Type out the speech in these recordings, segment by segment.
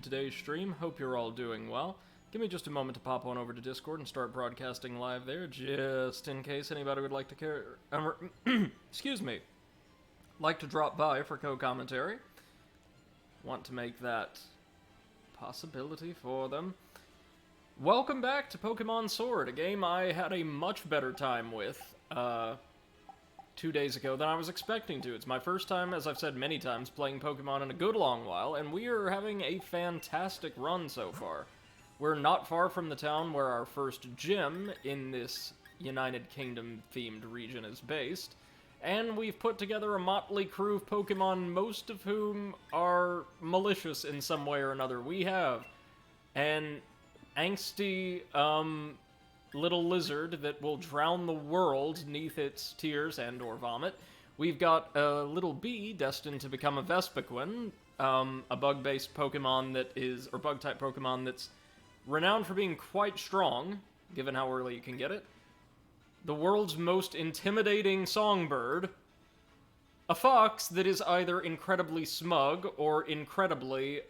Today's stream. Hope you're all doing well. Give me just a moment to pop on over to Discord and start broadcasting live there, just in case anybody would like to excuse me, like to drop by for co-commentary. Want to make that possibility for them. Welcome back to Pokemon Sword, a game I had a much better time with 2 days ago than I was expecting to. It's my first time, as I've said many times, playing Pokemon in a good long while, and we are having a fantastic run so far. We're not far from the town where our first gym in this United Kingdom-themed region is based, and we've put together a motley crew of Pokemon, most of whom are malicious in some way or another. We have an angsty, little lizard that will drown the world neath its tears and or vomit. We've got a little bee destined to become a Vespiquen, a bug-based Pokemon that is, or bug-type Pokemon that's renowned for being quite strong, given how early you can get it. The world's most intimidating songbird. A fox that is either incredibly smug or incredibly,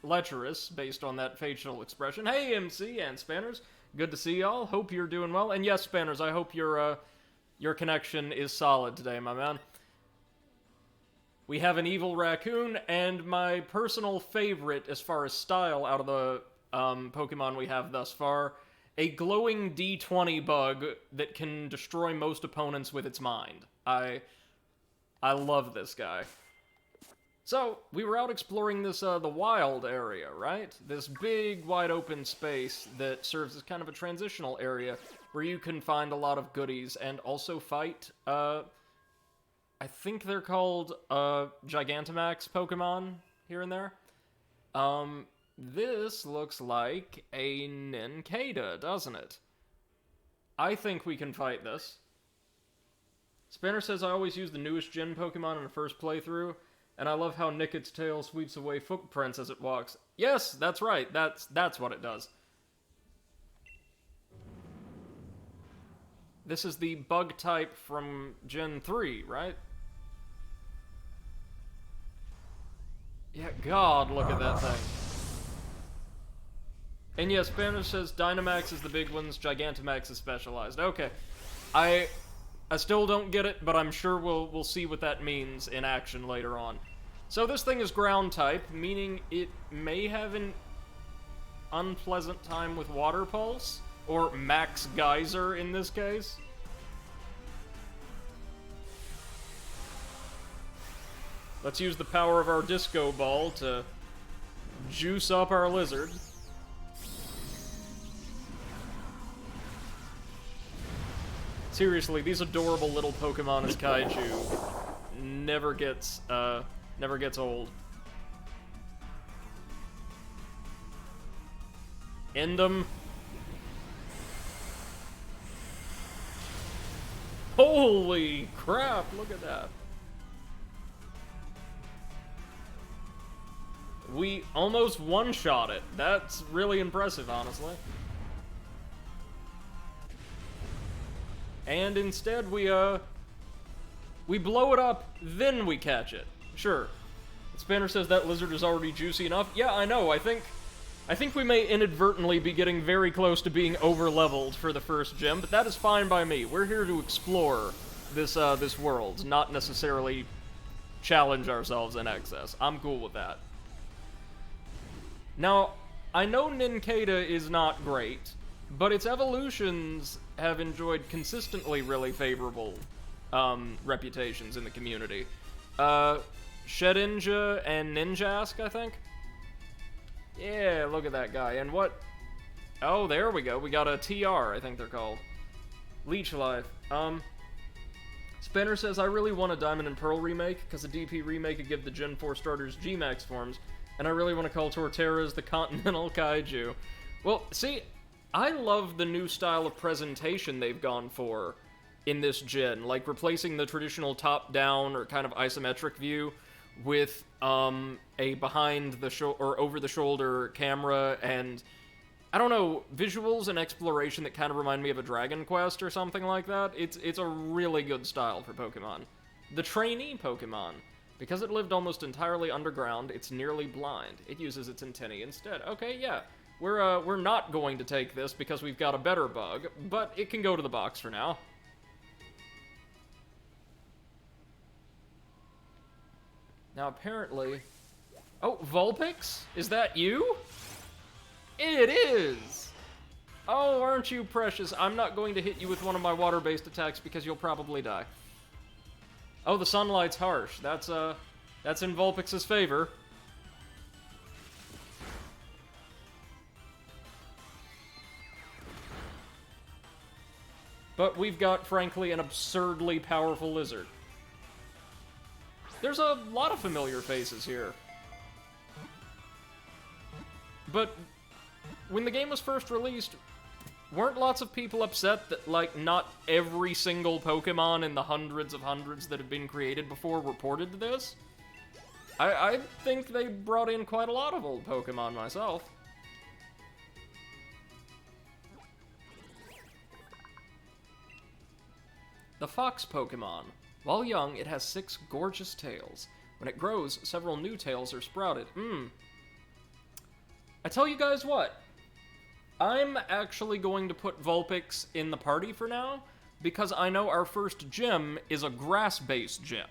lecherous, based on that facial expression. Hey, MC and Spanners. Good to see y'all. Hope you're doing well. And yes, Spanners, I hope your connection is solid today, my man. We have an evil raccoon, and my personal favorite as far as style out of the Pokemon we have thus far, a glowing D20 bug that can destroy most opponents with its mind. I love this guy. So, we were out exploring this, the wild area, right? This big, wide-open space that serves as kind of a transitional area where you can find a lot of goodies and also fight, I think they're called, Gigantamax Pokemon here and there. This looks like a Nincada, doesn't it? I think we can fight this. Spanner says I always use the newest gen Pokemon in the first playthrough, and I love how Nicket's tail sweeps away footprints as it walks. Yes, that's right. That's what it does. This is the bug type from Gen 3, right? Yeah, God, look at that thing. And yes, Banner says Dynamax is the big ones, Gigantamax is specialized. Okay. I still don't get it, but I'm sure we'll see what that means in action later on. So this thing is ground type, meaning it may have an unpleasant time with Water Pulse, or Max Geyser in this case. Let's use the power of our Disco Ball to juice up our lizard. Seriously, these adorable little Pokemon as Kaiju never gets old. End 'em. Holy crap, look at that. We almost one-shot it. That's really impressive, honestly. And instead we blow it up, then we catch it. Sure. Spanner says that lizard is already juicy enough. Yeah, I know. I think we may inadvertently be getting very close to being over-leveled for the first gym, but that is fine by me. We're here to explore this world, not necessarily challenge ourselves in excess. I'm cool with that. Now, I know Nincada is not great, but its evolutions have enjoyed consistently really favorable reputations in the community. Shedinja and Ninjask, I think? Yeah, look at that guy. And what... Oh, there we go. We got a TR, I think they're called. Leech Life. Spinner says, I really want a Diamond and Pearl remake, because a DP remake could give the Gen 4 starters G-Max forms, and I really want to call Torterras the Continental Kaiju. Well, see, I love the new style of presentation they've gone for in this gen, like replacing the traditional top-down or kind of isometric view with a behind-the-shoulder or over-the-shoulder camera and, I don't know, visuals and exploration that kind of remind me of a Dragon Quest or something like that. It's a really good style for Pokemon. The trainee Pokemon. Because it lived almost entirely underground, it's nearly blind. It uses its antennae instead. Okay, yeah. We're not going to take this because we've got a better bug, but it can go to the box for now. Now, apparently... Oh, Vulpix? Is that you? It is! Oh, aren't you precious? I'm not going to hit you with one of my water-based attacks because you'll probably die. Oh, the sunlight's harsh. That's in Vulpix's favor. But we've got, frankly, an absurdly powerful lizard. There's a lot of familiar faces here. But when the game was first released, weren't lots of people upset that, like, not every single Pokemon in the hundreds that have been created before were ported to this? I think they brought in quite a lot of old Pokemon myself. The Fox Pokemon. While young, it has 6 gorgeous tails. When it grows, several new tails are sprouted. I tell you guys what. I'm actually going to put Vulpix in the party for now, because I know our first gym is a grass-based gym.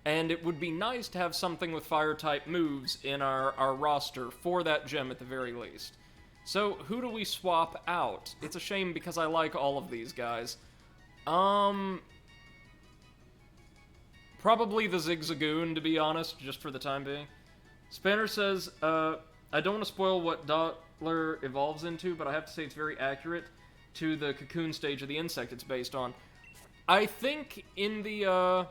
And it would be nice to have something with fire-type moves in our roster for that gym at the very least. So, who do we swap out? It's a shame because I like all of these guys. Probably the Zigzagoon, to be honest, just for the time being. Spanner says, I don't want to spoil what Dottler evolves into, but I have to say it's very accurate to the cocoon stage of the insect it's based on. I think in the,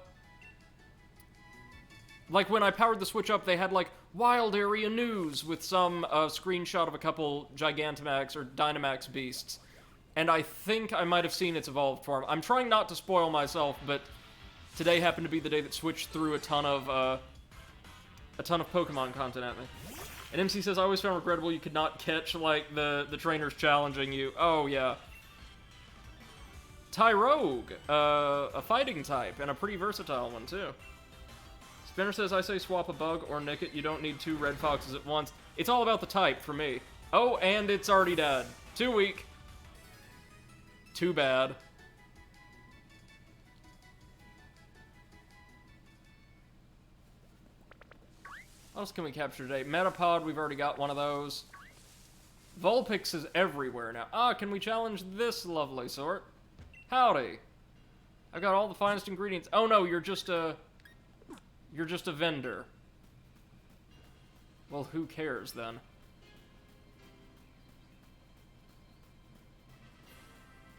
like, when I powered the Switch up, they had, like, Wild Area News with some screenshot of a couple Gigantamax or Dynamax beasts. And I think I might have seen its evolved form. I'm trying not to spoil myself, but today happened to be the day that Switch threw a ton of Pokemon content at me. And MC says, I always found regrettable you could not catch, like, the trainers challenging you. Oh, yeah. Tyrogue, a fighting type, and a pretty versatile one, too. Spinner says, I say swap a bug or nick it. You don't need 2 red foxes at once. It's all about the type for me. Oh, and it's already dead. Too weak. Too bad. What else can we capture today? Metapod, we've already got one of those. Vulpix is everywhere now. Ah, can we challenge this lovely sort? Howdy. I've got all the finest ingredients. Oh no, you're just a vendor. Well, who cares then?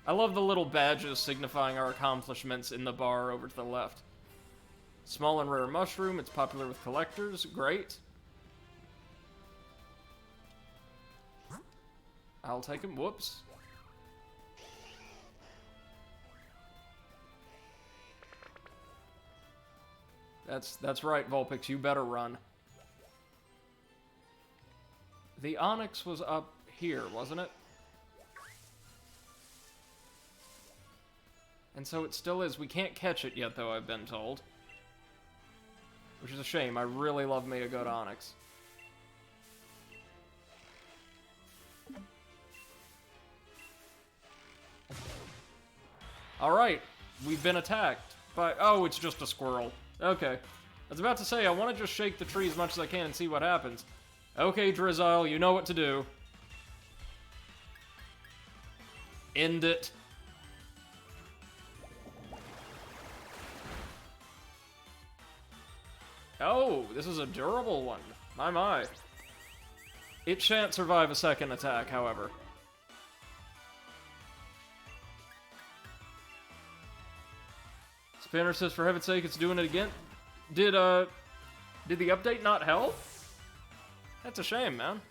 I love the little badges signifying our accomplishments in the bar over to the left. Small and rare mushroom, it's popular with collectors, great. I'll take him, whoops. That's right, Vulpix, you better run. The Onyx was up here, wasn't it? And so it still is. We can't catch it yet, though, I've been told. Which is a shame. I really love me a good Onyx. Alright. We've been attacked by... Oh, it's just a squirrel. Okay. I was about to say, I want to just shake the tree as much as I can and see what happens. Okay, Drizzile, you know what to do. End it. Oh, this is a durable one. My. It shan't survive a second attack, however. Spanner says, for heaven's sake, it's doing it again. Did the update not help? That's a shame, man.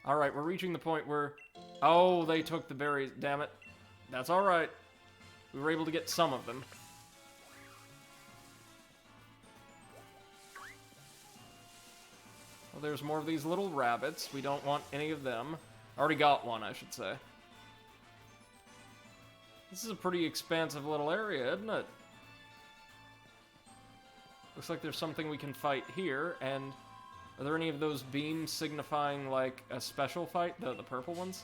Alright, we're reaching the point where... Oh, they took the berries. Damn it. That's alright. We were able to get some of them. Well, there's more of these little rabbits. We don't want any of them. Already got one, I should say. This is a pretty expansive little area, isn't it? Looks like there's something we can fight here, and are there any of those beams signifying, like, a special fight? The purple ones?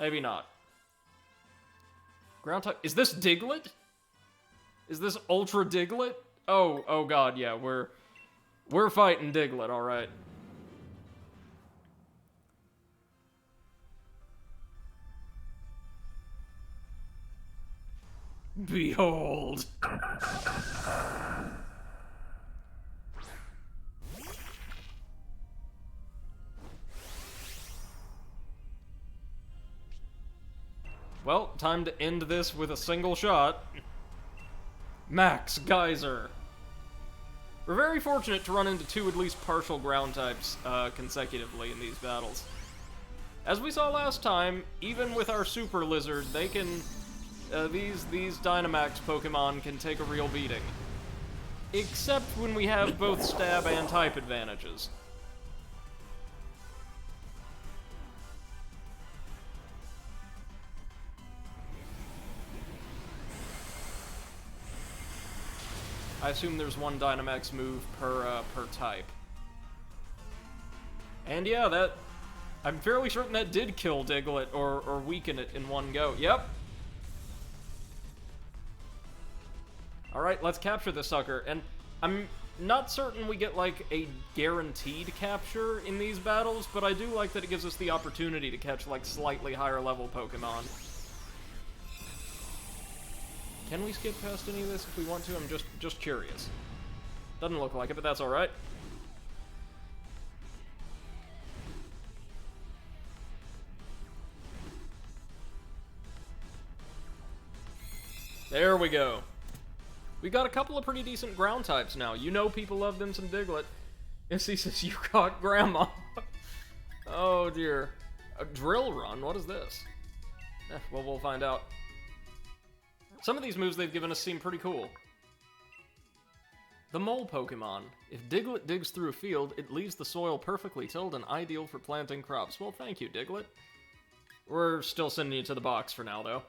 Maybe not. Ground type. Is this Diglett? Is this Ultra Diglett? Oh god, yeah, we're fighting Diglett, alright. Behold! Well, time to end this with a single shot. Max Geyser. We're very fortunate to run into two at least partial ground types consecutively in these battles. As we saw last time, even with our Super Lizard, they can... these Dynamax Pokemon can take a real beating. Except when we have both stab and type advantages. I assume there's one Dynamax move per type. And yeah, that... I'm fairly certain that did kill Diglett, or weaken it in one go. Yep! Alright, let's capture this sucker. And I'm not certain we get, like, a guaranteed capture in these battles, but I do like that it gives us the opportunity to catch, like, slightly higher level Pokemon. Can we skip past any of this if we want to? I'm just curious. Doesn't look like it, but that's alright. There we go. We got a couple of pretty decent ground types now. You know people love them some Diglett. MC says, you caught Grandma. Oh dear. A drill run? What is this? Well, we'll find out. Some of these moves they've given us seem pretty cool. The Mole Pokemon. If Diglett digs through a field, it leaves the soil perfectly tilled and ideal for planting crops. Well, thank you, Diglett. We're still sending you to the box for now, though.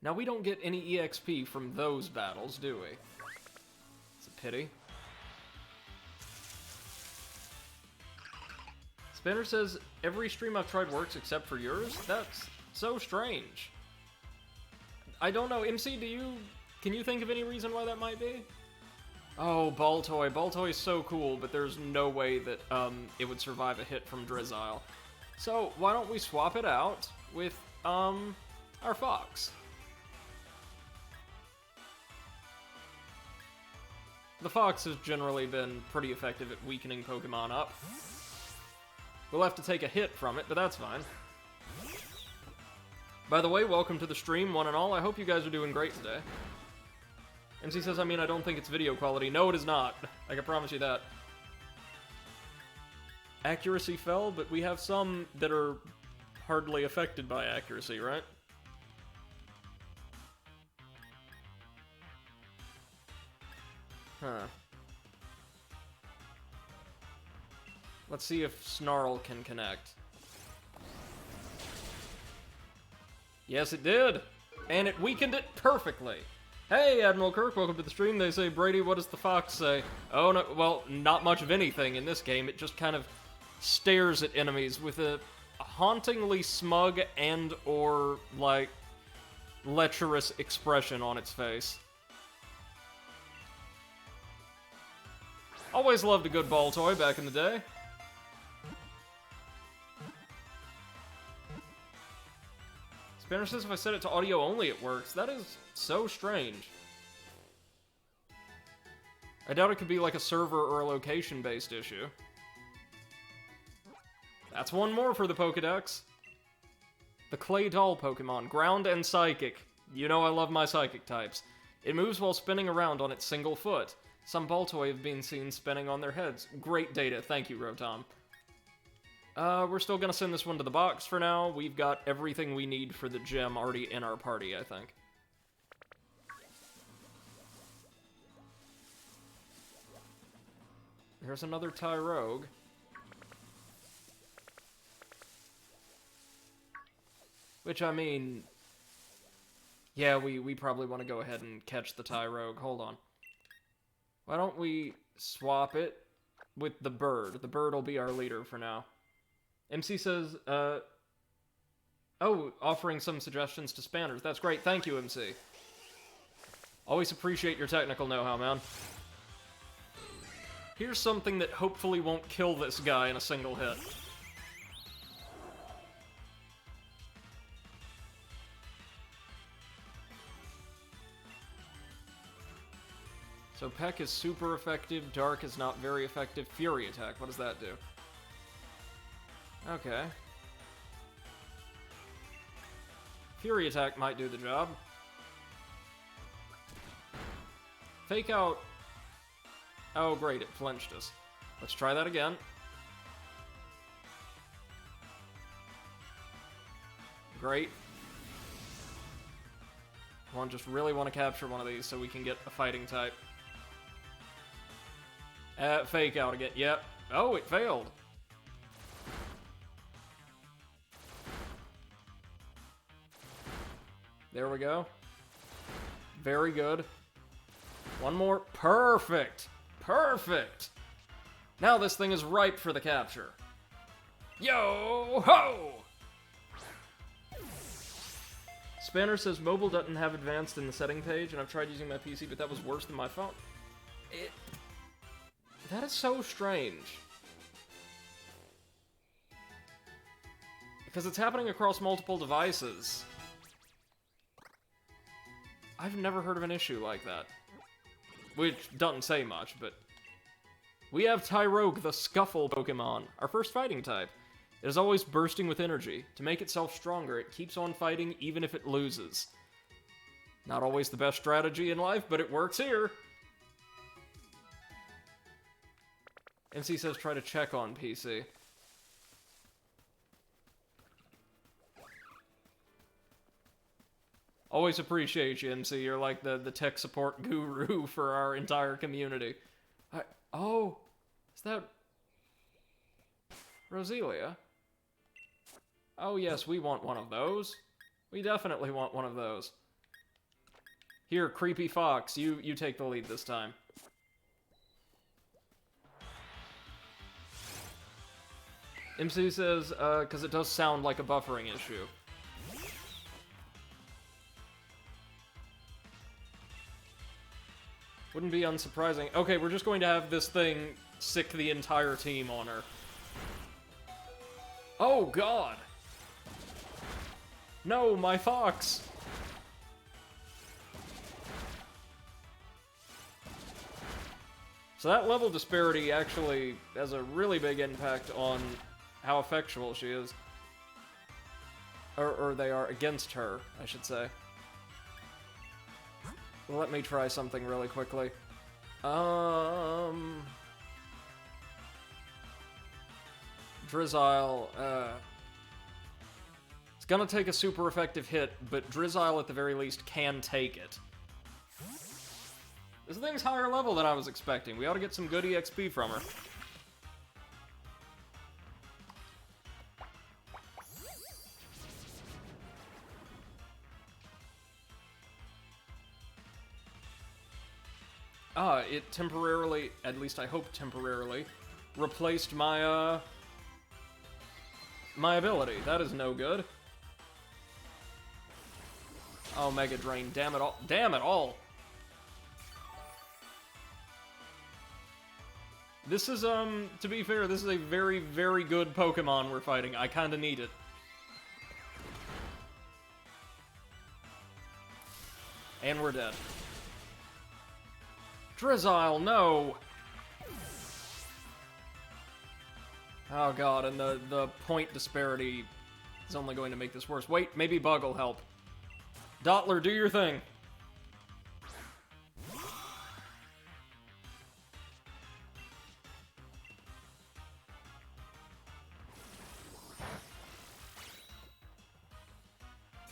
Now, we don't get any EXP from those battles, do we? It's a pity. Spanner says, every stream I've tried works except for yours? That's so strange. I don't know, MC, can you think of any reason why that might be? Oh, Baltoy. Baltoy's so cool, but there's no way that it would survive a hit from Drizzile. So, why don't we swap it out with, our Fox? The Fox has generally been pretty effective at weakening Pokemon up. We'll have to take a hit from it, but that's fine. By the way, welcome to the stream, one and all. I hope you guys are doing great today. MC says, I mean, I don't think it's video quality. No, it is not. I can promise you that. Accuracy fell, but we have some that are hardly affected by accuracy, right? Huh. Let's see if Snarl can connect. Yes, it did! And it weakened it perfectly! Hey, Admiral Kirk, welcome to the stream. They say, Brady, what does the Fox say? Oh, no, well, not much of anything in this game. It just kind of stares at enemies with a hauntingly smug and/or, like, lecherous expression on its face. Always loved a good Baltoy back in the day. Spanner says if I set it to audio only, it works. That is so strange. I doubt it could be like a server or a location-based issue. That's one more for the Pokedex. The Clay Doll Pokemon, Ground and Psychic. You know I love my Psychic types. It moves while spinning around on its single foot. Some Baltoy have been seen spinning on their heads. Great data, thank you, Rotom. We're still gonna send this one to the box for now. We've got everything we need for the gem already in our party, I think. Here's another Tyrogue. Which, I mean... Yeah, we probably want to go ahead and catch the Tyrogue. Hold on. Why don't we swap it with the bird? The bird will be our leader for now. MC says, oh, offering some suggestions to spanners. That's great. Thank you, MC. Always appreciate your technical know-how, man. Here's something that hopefully won't kill this guy in a single hit. So Peck is super effective, Dark is not very effective. Fury Attack, what does that do? Okay. Fury Attack might do the job. Fake Out. Oh great, it flinched us. Let's try that again. Great. Come on, just really want to capture one of these so we can get a fighting type. Fake Out again. Yep. Oh, it failed. There we go. Very good. One more. Perfect. Perfect. Now this thing is ripe for the capture. Yo ho! Spanner says mobile doesn't have advanced in the setting page, and I've tried using my PC, but that was worse than my phone. That is so strange. Because it's happening across multiple devices. I've never heard of an issue like that. Which doesn't say much, but... We have Tyrogue, the Scuffle Pokemon, our first fighting type. It is always bursting with energy. To make itself stronger, it keeps on fighting even if it loses. Not always the best strategy in life, but it works here. MC says try to check on PC. Always appreciate you, MC. You're like the tech support guru for our entire community. Oh, is that Roselia? Oh yes, we want one of those. We definitely want one of those. Here, Creepy Fox, you take the lead this time. MC says, because it does sound like a buffering issue. Wouldn't be unsurprising. Okay, we're just going to have this thing sick the entire team on her. Oh, God! No, my fox! So that level disparity actually has a really big impact on how effectual she is. Or they are against her, I should say. Well, let me try something really quickly. Drizzile, it's gonna take a super effective hit, but Drizzile at the very least can take it. This thing's higher level than I was expecting. We ought to get some good EXP from her. It temporarily, at least I hope temporarily, replaced my, my ability. That is no good. Oh, Mega Drain, damn it all. Damn it all! This is, to be fair, this is a very, very good Pokemon we're fighting. I kinda need it. And we're dead. Drizzile, no! Oh god, and the point disparity is only going to make this worse. Wait, maybe Bug will help. Dottler, do your thing!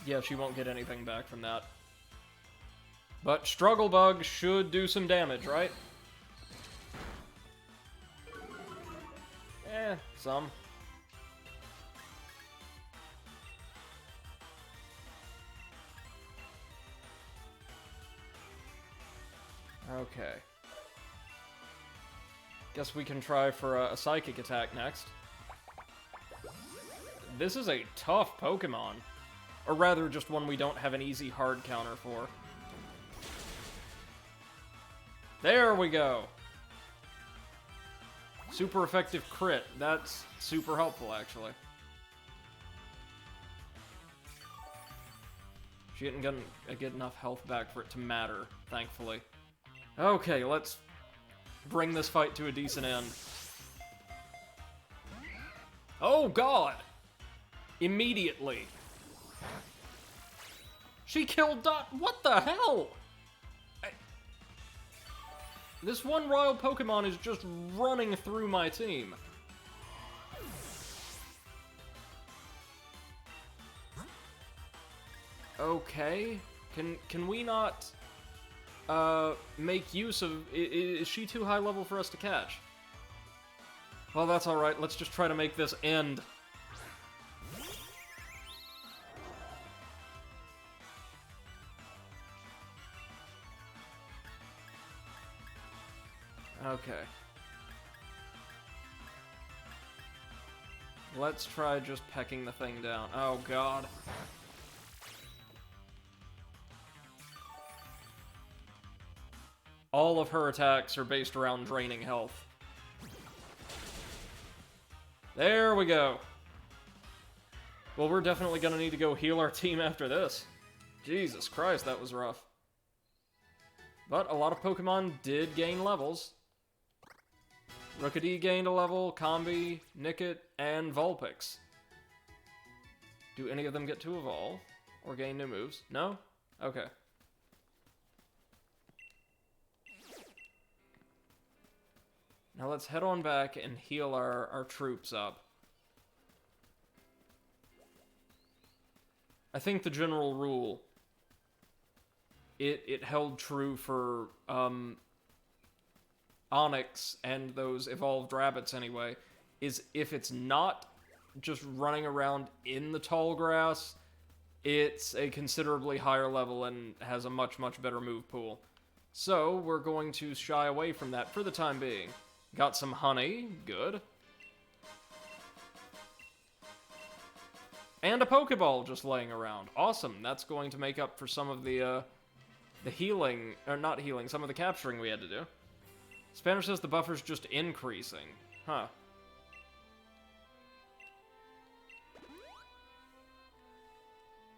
Yeah, she won't get anything back from that. But Struggle Bug should do some damage, right? Some. Okay. Guess we can try for a psychic attack next. This is a tough Pokemon. Or rather, just one we don't have an easy hard counter for. There we go! Super effective crit. That's super helpful, actually. She didn't get enough health back for it to matter, thankfully. Okay, let's bring this fight to a decent end. Oh, God! Immediately. She killed Dot. What the hell? This one royal Pokemon is just running through my team. Okay. Can we not make use of... Is she too high level for us to catch? Well, that's alright. Let's just try to make this end. Okay. Let's try just pecking the thing down. Oh, God. All of her attacks are based around draining health. There we go. Well, we're definitely gonna need to go heal our team after this. Jesus Christ, that was rough. But a lot of Pokemon did gain levels. Rookidee gained a level, Combi, Nickit, and Vulpix. Do any of them get to evolve? Or gain new moves? No? Okay. Now let's head on back and heal our troops up. I think the general rule, it held true for Onyx and those evolved rabbits anyway, is if it's not just running around in the tall grass, it's a considerably higher level and has a much, much better move pool. So we're going to shy away from that for the time being. Got some honey, good. And a Pokeball just laying around. Awesome, that's going to make up for some of the healing, or not healing, some of the capturing we had to do. Spanner says the buffer's just increasing. Huh.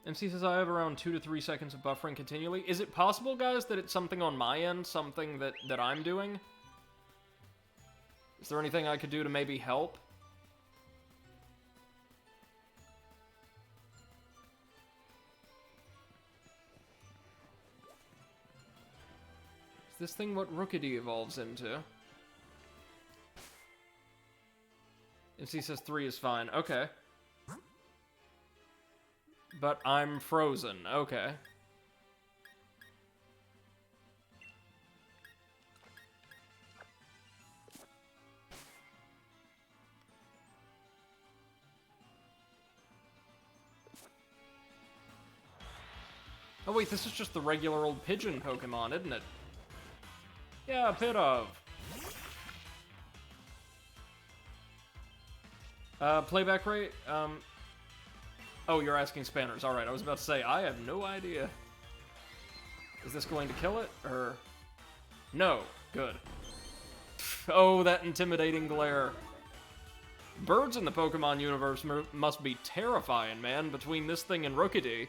MC says I have around 2 to 3 seconds of buffering continually. Is it possible, guys, that it's something on my end, something that I'm doing? Is there anything I could do to maybe help? Is this thing what Rookidee evolves into? MC says 3 is fine. Okay. But I'm frozen. Okay. Oh wait, this is just the regular old pigeon Pokemon, isn't it? Yeah, Pidove. Playback rate? Oh, you're asking Spanners. Alright, I was about to say, I have no idea. Is this going to kill it, or... No. Good. Oh, that intimidating glare. Birds in the Pokemon universe must be terrifying, man, between this thing and Rookidee.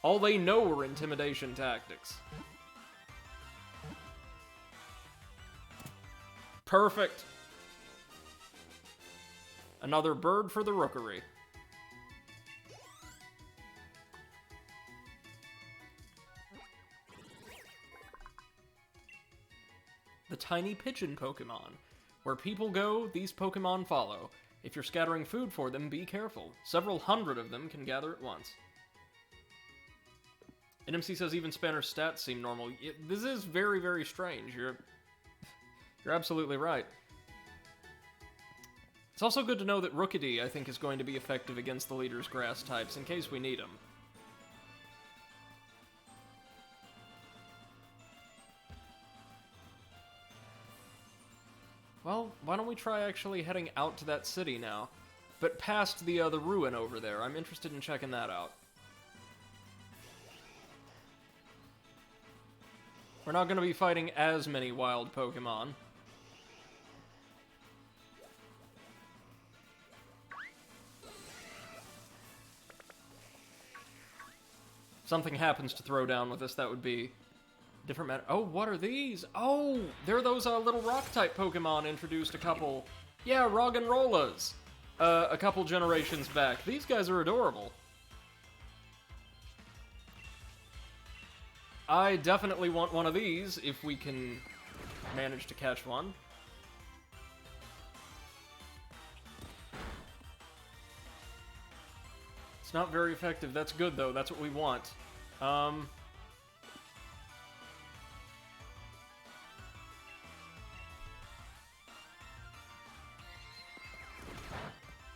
All they know are intimidation tactics. Perfect. Another bird for the rookery. The tiny pigeon Pokemon. Where people go, these Pokemon follow. If you're scattering food for them, be careful. Several hundred of them can gather at once. NMC says even Spanner's stats seem normal. This is very, very strange. You're absolutely right. It's also good to know that Rookidee, I think, is going to be effective against the leader's grass types, in case we need them. Well, why don't we try actually heading out to that city now? But past the ruin over there. I'm interested in checking that out. We're not going to be fighting as many wild Pokemon. If something happens to throw down with us, that would be different matter. Oh, what are these? Oh, they're those little rock-type Pokemon introduced a couple... Yeah, Roggenrolas. A couple generations back. These guys are adorable. I definitely want one of these, if we can manage to catch one. It's not very effective. That's good, though. That's what we want.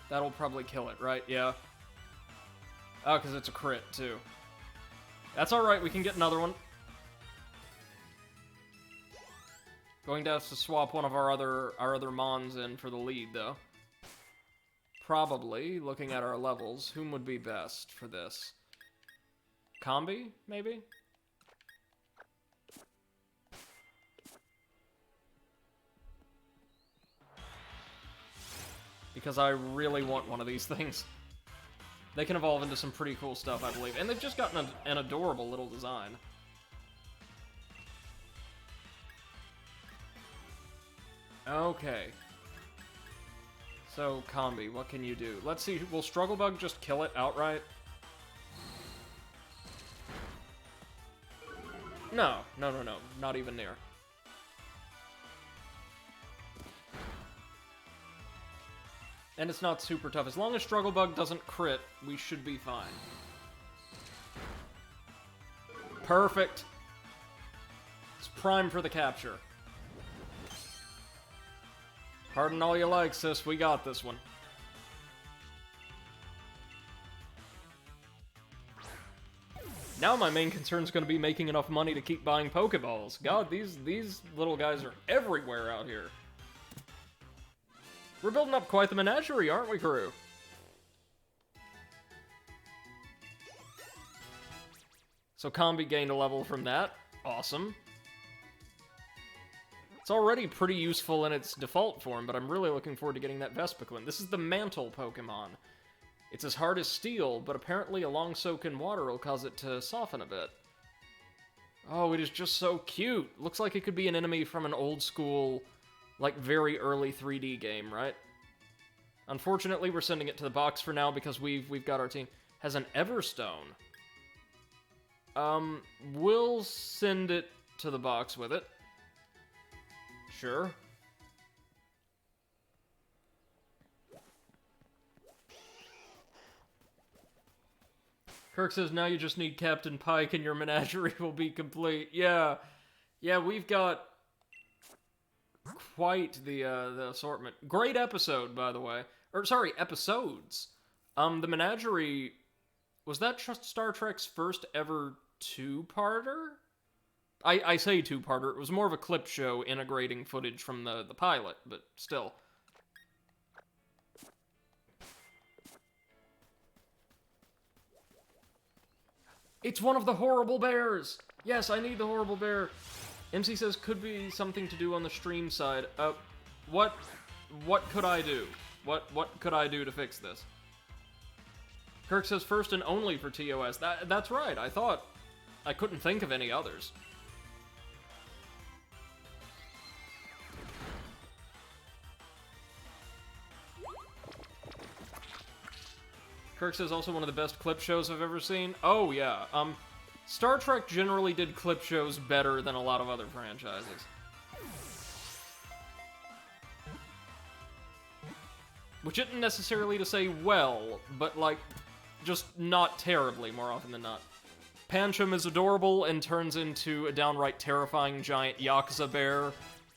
That'll probably kill it, right? Yeah. Oh, because it's a crit, too. That's alright, we can get another one. Going to have to swap one of our other Mons in for the lead, though. Probably, looking at our levels, whom would be best for this? Combi, maybe? Because I really want one of these things. They can evolve into some pretty cool stuff, I believe. And they've just gotten an adorable little design. Okay. So, Combi, what can you do? Let's see, will Struggle Bug just kill it outright? No, not even near. And it's not super tough. As long as Struggle Bug doesn't crit, we should be fine. Perfect. It's prime for the capture. Pardon all you like, sis. We got this one. Now my main concern is going to be making enough money to keep buying Pokeballs. God, these little guys are everywhere out here. We're building up quite the menagerie, aren't we, crew? So Combi gained a level from that. Awesome. It's already pretty useful in its default form, but I'm really looking forward to getting that Vespiquen. This is the Mantle Pokemon. It's as hard as steel, but apparently a long soak in water will cause it to soften a bit. Oh, it is just so cute. Looks like it could be an enemy from an old school, like, very early 3D game, right? Unfortunately, we're sending it to the box for now because we've got our team. Has an Everstone. We'll send it to the box with it. Sure. Kirk says, now you just need Captain Pike and your menagerie will be complete. Yeah. Yeah, we've got quite the assortment. Great episode, by the way. Or, sorry, episodes. The menagerie... Was that Star Trek's first ever two-parter? I say two-parter. It was more of a clip show integrating footage from the pilot, but still. It's one of the horrible bears! Yes, I need the horrible bear. MC says, could be something to do on the stream side. What could I do? What could I do to fix this? Kirk says, first and only for TOS. That's right, I thought. I couldn't think of any others. Kirk says, also one of the best clip shows I've ever seen. Oh, yeah. Star Trek generally did clip shows better than a lot of other franchises. Which isn't necessarily to say well, but, like, just not terribly more often than not. Pancham is adorable and turns into a downright terrifying giant Yakuza bear.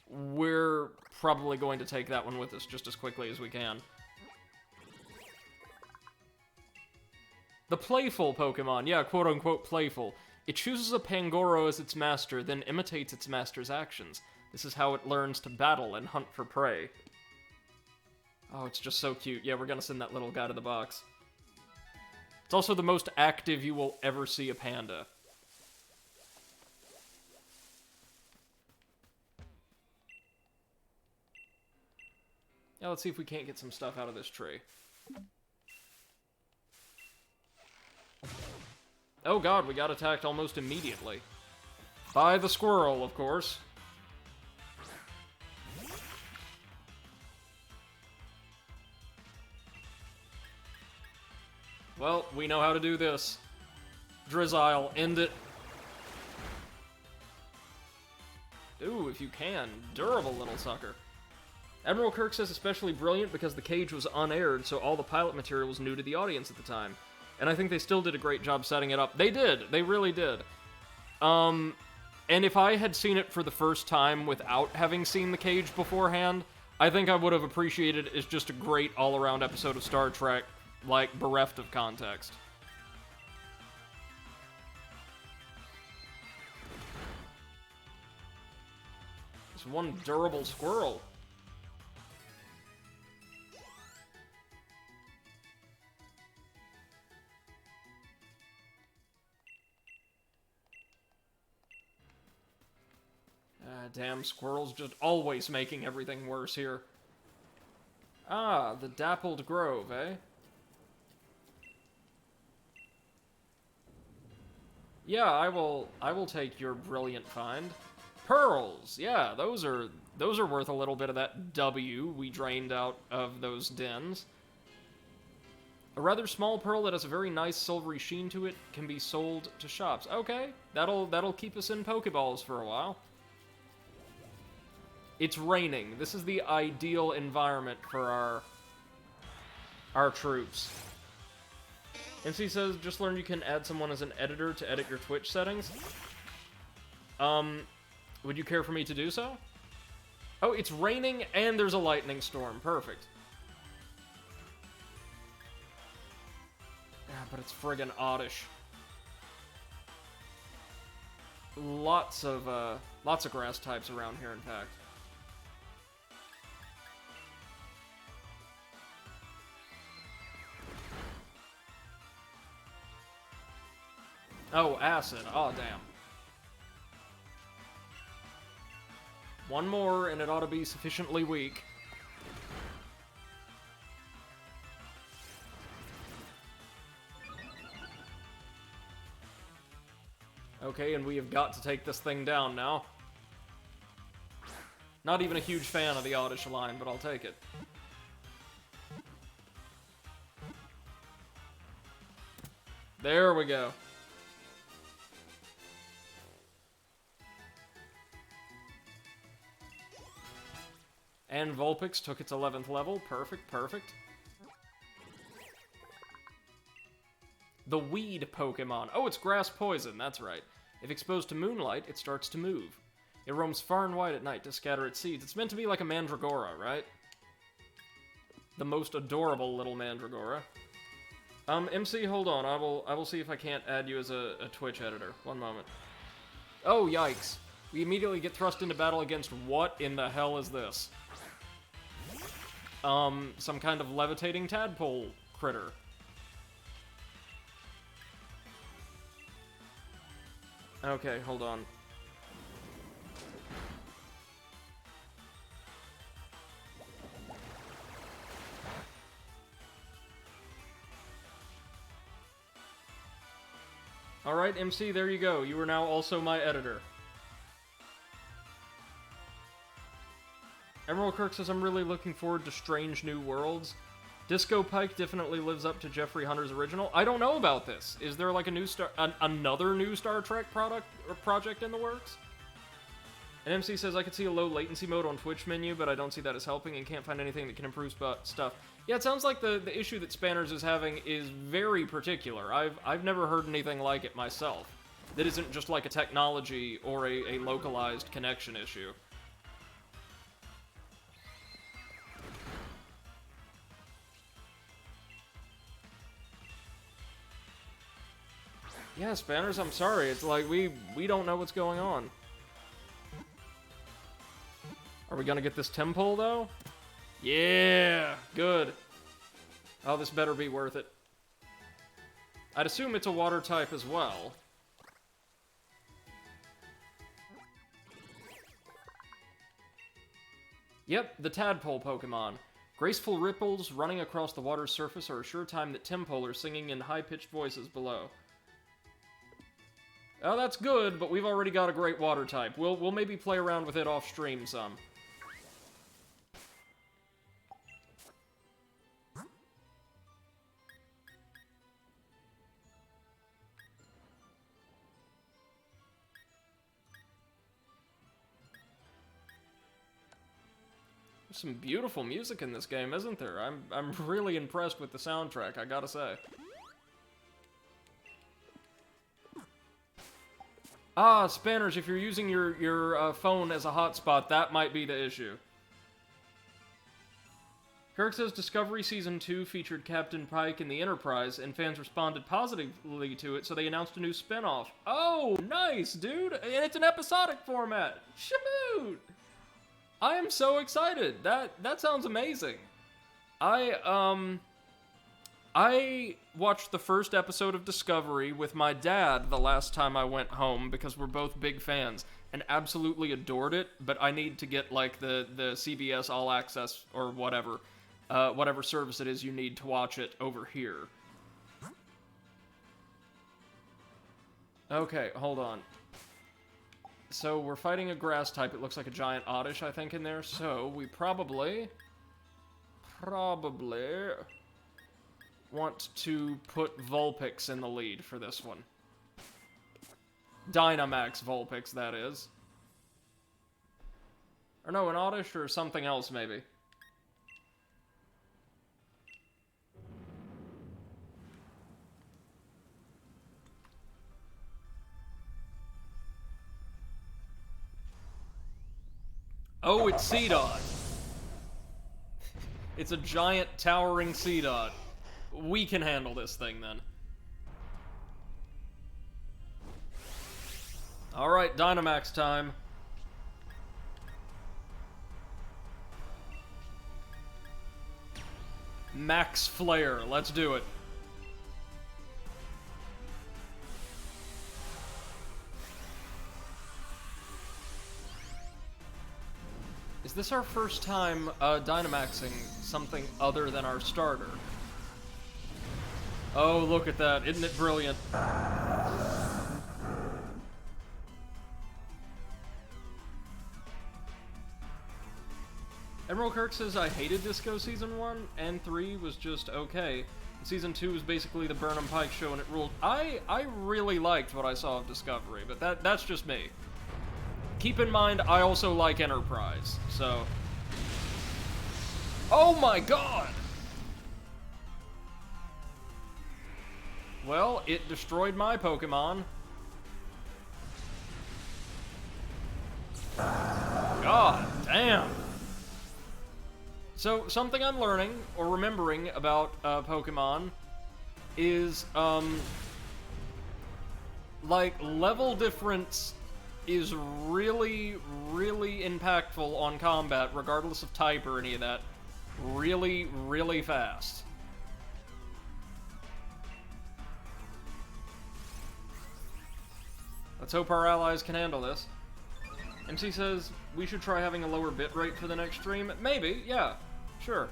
We're probably going to take that one with us just as quickly as we can. The playful Pokemon, yeah, quote-unquote playful. It chooses a Pangoro as its master, then imitates its master's actions. This is how it learns to battle and hunt for prey. Oh, it's just so cute. Yeah, we're gonna send that little guy to the box. It's also the most active you will ever see a panda. Yeah, let's see if we can't get some stuff out of this tree. Oh god, we got attacked almost immediately. By the squirrel, of course. Well, we know how to do this. Drizzile, end it. Ooh, if you can. Durable little sucker. Admiral Kirk says especially brilliant because the cage was unaired, so all the pilot material was new to the audience at the time. And I think they still did a great job setting it up. They did. They really did. And if I had seen it for the first time without having seen the cage beforehand, I think I would have appreciated it as just a great all-around episode of Star Trek, like, bereft of context. Just one durable squirrel. Damn, squirrels just always making everything worse here. Ah, the Dappled Grove, eh? Yeah, I will take your brilliant find. Pearls! Yeah, those are worth a little bit of that W we drained out of those dens. A rather small pearl that has a very nice silvery sheen to it can be sold to shops. Okay, that'll keep us in Pokeballs for a while. It's raining. This is the ideal environment for our troops. NC says, just learned you can add someone as an editor to edit your Twitch settings. Would you care for me to do so? Oh, it's raining and there's a lightning storm. Perfect. Yeah, but it's friggin' oddish. Lots of grass types around here, in fact. Oh, acid. Oh, damn. One more, and it ought to be sufficiently weak. Okay, and we have got to take this thing down now. Not even a huge fan of the Oddish line, but I'll take it. There we go. And Vulpix took its 11th level. Perfect, perfect. The Weed Pokemon. Oh, it's Grass Poison, that's right. If exposed to moonlight, it starts to move. It roams far and wide at night to scatter its seeds. It's meant to be like a Mandragora, right? The most adorable little Mandragora. MC, hold on. I will see if I can't add you as a Twitch editor. One moment. Oh, yikes. We immediately get thrust into battle against what in the hell is this? Some kind of levitating tadpole critter. Okay, hold on. Alright, MC, there you go. You are now also my editor. Emerald Kirk says, I'm really looking forward to Strange New Worlds. Disco Pike definitely lives up to Jeffrey Hunter's original. I don't know about this. Is there like a new another new Star Trek project in the works? And MC says, I could see a low latency mode on Twitch menu, but I don't see that as helping and can't find anything that can improve stuff. Yeah, it sounds like the issue that Spanners is having is very particular. I've never heard anything like it myself. That isn't just like a technology or a localized connection issue. Yeah, Spanners, I'm sorry. It's like we don't know what's going on. Are we gonna get this temple, though? Yeah! Good. Oh, this better be worth it. I'd assume it's a water type as well. Yep, the tadpole Pokemon. Graceful ripples running across the water's surface are a sure time that Temple are singing in high-pitched voices below. Oh, that's good, but we've already got a great water type. We'll maybe play around with it off-stream some. There's some beautiful music in this game, isn't there? I'm really impressed with the soundtrack, I gotta say. Ah, Spanners, if you're using your phone as a hotspot, that might be the issue. Kirk says Discovery Season 2 featured Captain Pike in the Enterprise, and fans responded positively to it, so they announced a new spin-off. Oh, nice, dude! And it's an episodic format! Shoot! I am so excited! That sounds amazing. I watched the first episode of Discovery with my dad the last time I went home because we're both big fans and absolutely adored it, but I need to get like the CBS All Access or whatever service it is you need to watch it over here. Okay, hold on. So we're fighting a grass type. It looks like a giant oddish, I think, in there. So we probably want to put Vulpix in the lead for this one. Dynamax Vulpix, that is. Or no, an Oddish or something else, maybe. Oh, it's Seedot. It's a giant, towering Seedot. We can handle this thing, then. Alright, Dynamax time. Max Flare, let's do it. Is this our first time Dynamaxing something other than our starter? Oh, look at that. Isn't it brilliant? Emerald Kirk says, I hated Disco Season 1, and 3 was just okay. Season 2 was basically the Burnham Pike show, and it ruled. I really liked what I saw of Discovery, but that's just me. Keep in mind, I also like Enterprise, so... Oh my god! Well, it destroyed my Pokemon. God damn! So, something I'm learning, or remembering about Pokemon, is, like, level difference is really, really impactful on combat, regardless of type or any of that, really, really fast. Let's hope our allies can handle this. MC says, we should try having a lower bitrate for the next stream. Maybe, yeah, sure.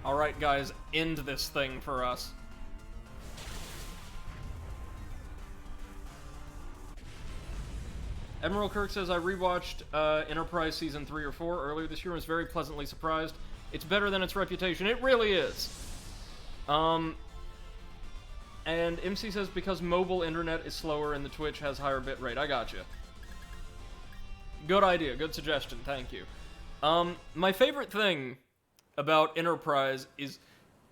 Alright guys, end this thing for us. Emerald Kirk says, I rewatched Enterprise Season 3 or 4 earlier this year and was very pleasantly surprised. It's better than its reputation. It really is. And MC says, because mobile internet is slower and the Twitch has higher bitrate. I gotcha. Good idea. Good suggestion. Thank you. My favorite thing about Enterprise is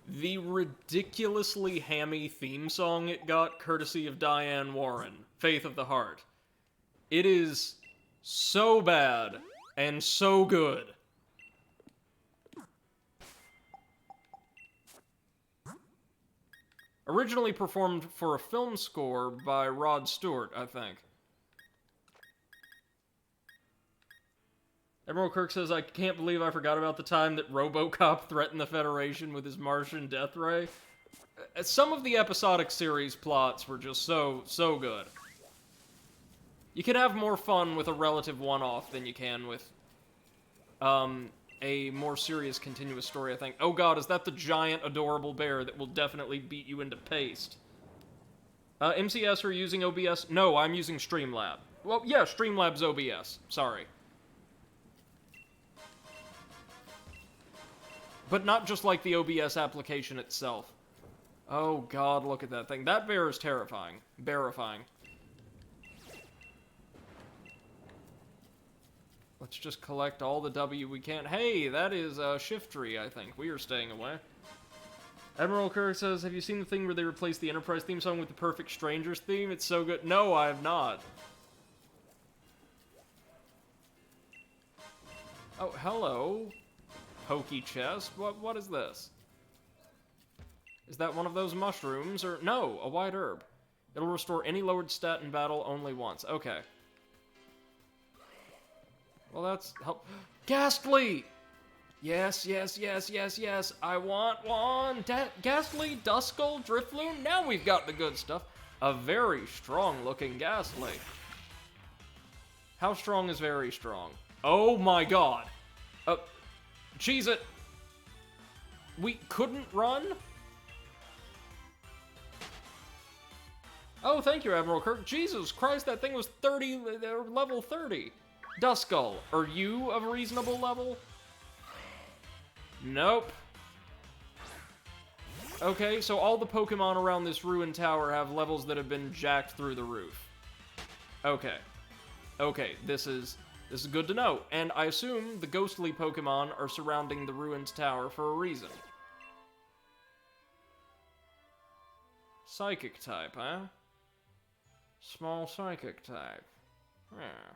the ridiculously hammy theme song it got, courtesy of Diane Warren, Faith of the Heart. It is so bad and so good. Originally performed for a film score by Rod Stewart, I think. Admiral Kirk says, I can't believe I forgot about the time that RoboCop threatened the Federation with his Martian death ray. Some of the episodic series plots were just so good. You can have more fun with a relative one-off than you can with, a more serious continuous story, I think. Oh god, is that the giant, adorable bear that will definitely beat you into paste? MCS, are you using OBS? No, I'm using Streamlab. Well, yeah, Streamlab's OBS. Sorry. But not just like the OBS application itself. Oh god, look at that thing. That bear is terrifying. Bearifying. Let's just collect all the W we can. Hey, that is Shift Tree, I think. We are staying away. Admiral Kirk says, have you seen the thing where they replaced the Enterprise theme song with the Perfect Strangers theme? It's so good. No, I have not. Oh, hello. Pokey chest. What is this? Is that one of those mushrooms? Or no, a white herb. It'll restore any lowered stat in battle only once. Okay. Well, that's help. Ghastly! Yes, yes, yes, yes, yes. I want one. Ghastly, Duskull, Drifloon. Now we've got the good stuff. A very strong-looking Ghastly. How strong is very strong? Oh my god. Cheese it. We couldn't run? Oh, thank you, Admiral Kirk. Jesus Christ, that thing was 30, level 30. Duskull, are you of a reasonable level? Nope. Okay, so all the Pokemon around this ruined tower have levels that have been jacked through the roof. Okay. Okay, this is good to know. And I assume the ghostly Pokemon are surrounding the ruined tower for a reason. Psychic type, huh? Small psychic type. Yeah.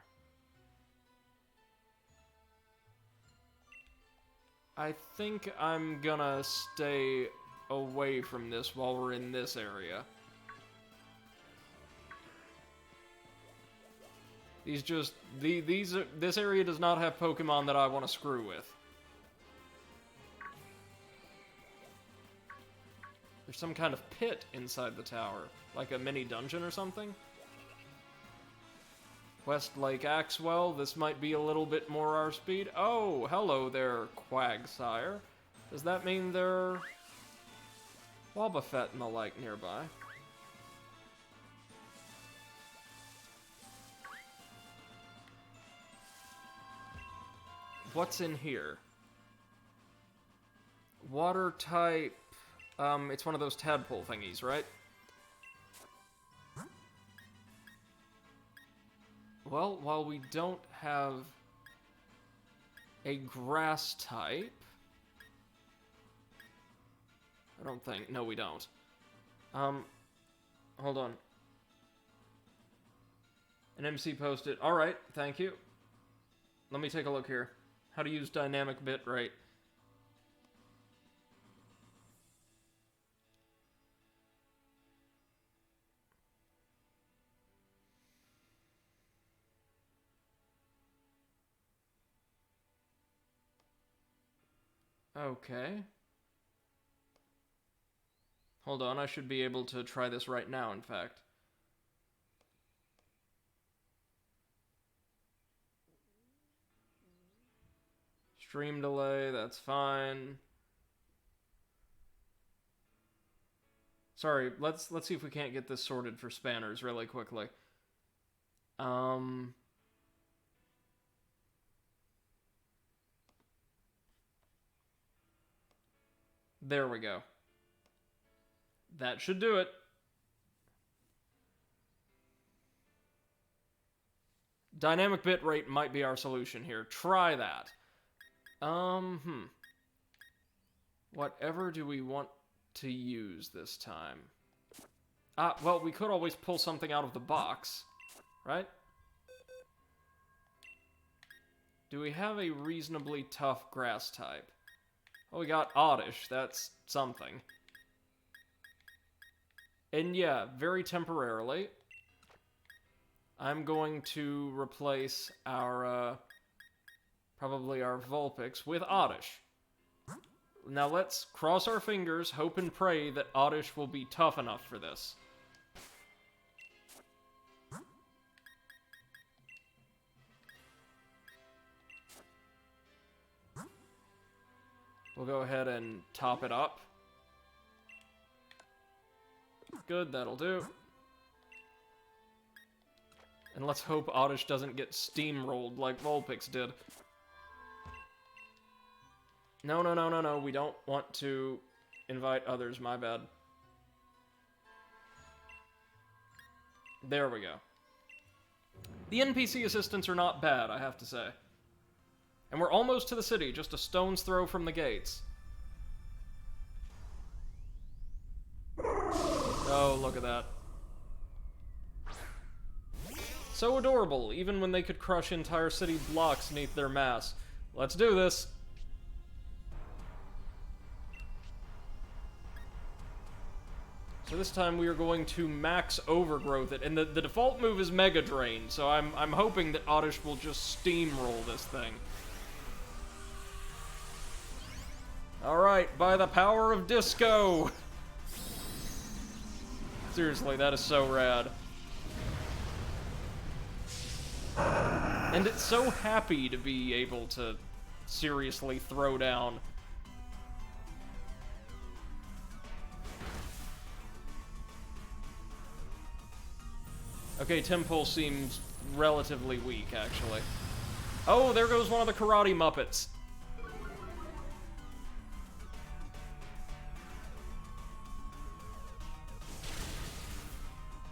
I think I'm gonna stay away from this while we're in this area. This area does not have Pokemon that I want to screw with. There's some kind of pit inside the tower, like a mini dungeon or something. Westlake Axwell, this might be a little bit more our speed. Oh, hello there, Quagsire. Does that mean there are Wobbuffet and the like nearby? What's in here? Water type. It's one of those tadpole thingies, right? Well, while we don't have a grass type... I don't think... No, we don't. Hold on. An MC posted. Alright, thank you. Let me take a look here. How to use dynamic bitrate. Okay. Hold on, I should be able to try this right now, in fact. Stream delay, that's fine. Sorry, let's see if we can't get this sorted for spanners really quickly. There we go. That should do it. Dynamic bitrate might be our solution here. Try that. Whatever do we want to use this time? Well, we could always pull something out of the box, right? Do we have a reasonably tough grass type? Oh, we got Oddish. That's something. And yeah, very temporarily, I'm going to replace our, probably our Vulpix with Oddish. Now let's cross our fingers, hope and pray that Oddish will be tough enough for this. We'll go ahead and top it up. Good, that'll do. And let's hope Oddish doesn't get steamrolled like Vulpix did. No, we don't want to invite others, my bad. There we go. The NPC assistants are not bad, I have to say. And we're almost to the city, just a stone's throw from the gates. Oh, look at that. So adorable, even when they could crush entire city blocks beneath their mass. Let's do this. So this time we are going to max overgrowth it, and the default move is Mega Drain, so I'm hoping that Oddish will just steamroll this thing. Alright, by the power of disco! Seriously, that is so rad. And it's so happy to be able to seriously throw down. Okay, Temple seems relatively weak, actually. Oh, there goes one of the Karate Muppets.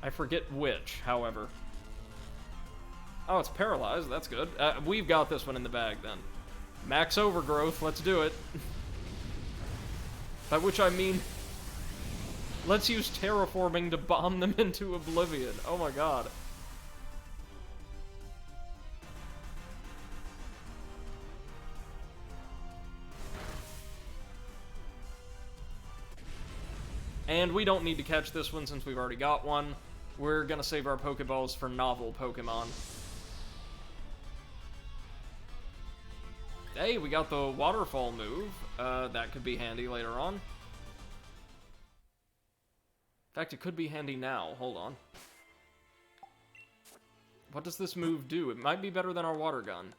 I forget which, however. Oh, it's paralyzed. That's good. We've got this one in the bag, then. Max overgrowth. Let's do it. By which I mean... let's use terraforming to bomb them into oblivion. Oh my god. And we don't need to catch this one since we've already got one. We're gonna save our Pokeballs for novel Pokemon. Hey, we got the waterfall move. That could be handy later on. In fact, it could be handy now. Hold on. What does this move do? It might be better than our water gun.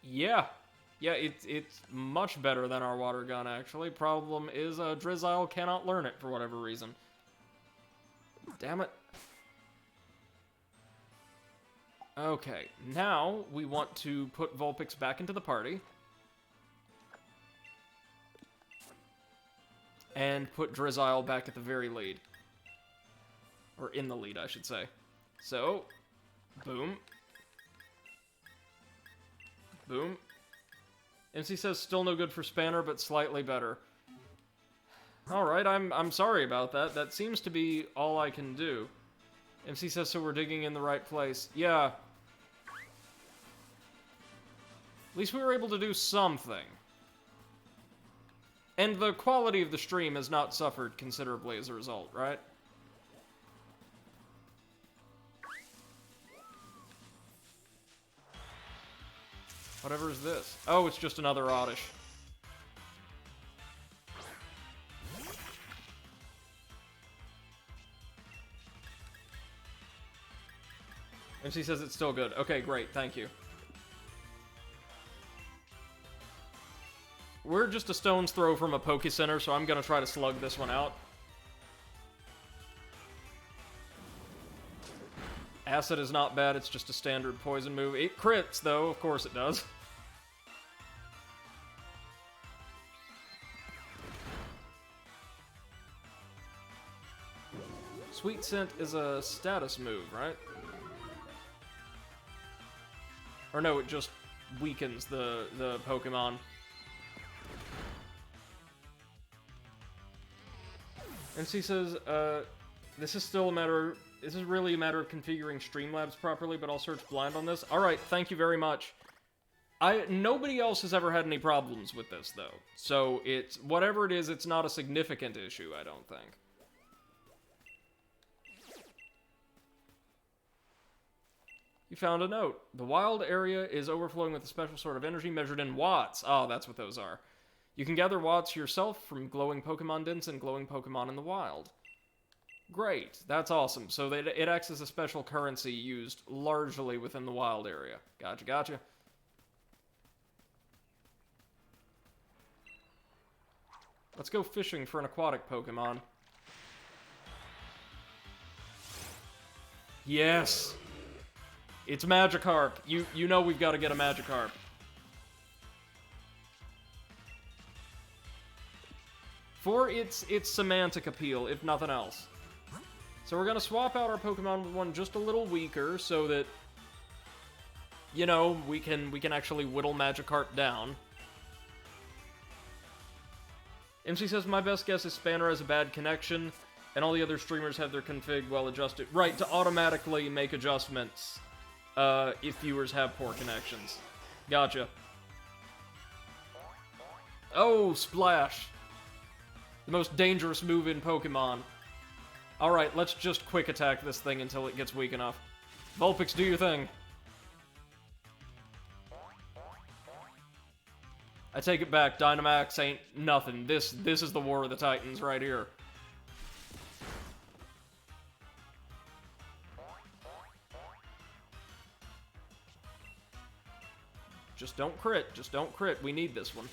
Yeah. Yeah, it's much better than our water gun, actually. Problem is, Drizzile cannot learn it for whatever reason. Damn it. Okay, now we want to put Vulpix back into the party. And put Drizzile back at the very lead. Or in the lead, I should say. So, boom. Boom. MC says still no good for Spanner, but slightly better. Alright, I'm sorry about that. That seems to be all I can do. MC says so we're digging in the right place. Yeah. At least we were able to do something. And the quality of the stream has not suffered considerably as a result, right? Whatever is this? Oh, it's just another Oddish. MC says it's still good. Okay, great, thank you. We're just a stone's throw from a Poke Center, so I'm gonna try to slug this one out. Acid is not bad, it's just a standard poison move. It crits, though, of course it does. Sweet Scent is a status move, right? Or no, it just weakens the Pokemon. MC says, this is still a matter... This is really a matter of configuring Streamlabs properly, but I'll search blind on this. Alright, thank you very much. Nobody else has ever had any problems with this, though. So, whatever it is, it's not a significant issue, I don't think. You found a note. The wild area is overflowing with a special sort of energy measured in watts. Oh, that's what those are. You can gather watts yourself from glowing Pokemon dens and glowing Pokemon in the wild. Great, that's awesome. So it acts as a special currency used largely within the wild area. Gotcha. Let's go fishing for an aquatic Pokemon. Yes! It's Magikarp. You know we've got to get a Magikarp. For its semantic appeal, if nothing else. So we're gonna swap out our Pokemon with one just a little weaker, so that, you know, we can actually whittle Magikarp down. MC says, my best guess is Spanner has a bad connection, and all the other streamers have their config well adjusted. Right, to automatically make adjustments if viewers have poor connections. Gotcha. Oh, Splash. The most dangerous move in Pokemon. Alright, let's just quick attack this thing until it gets weak enough. Vulpix, do your thing. I take it back, Dynamax ain't nothing. This is the War of the Titans right here. Just don't crit, just don't crit. We need this one.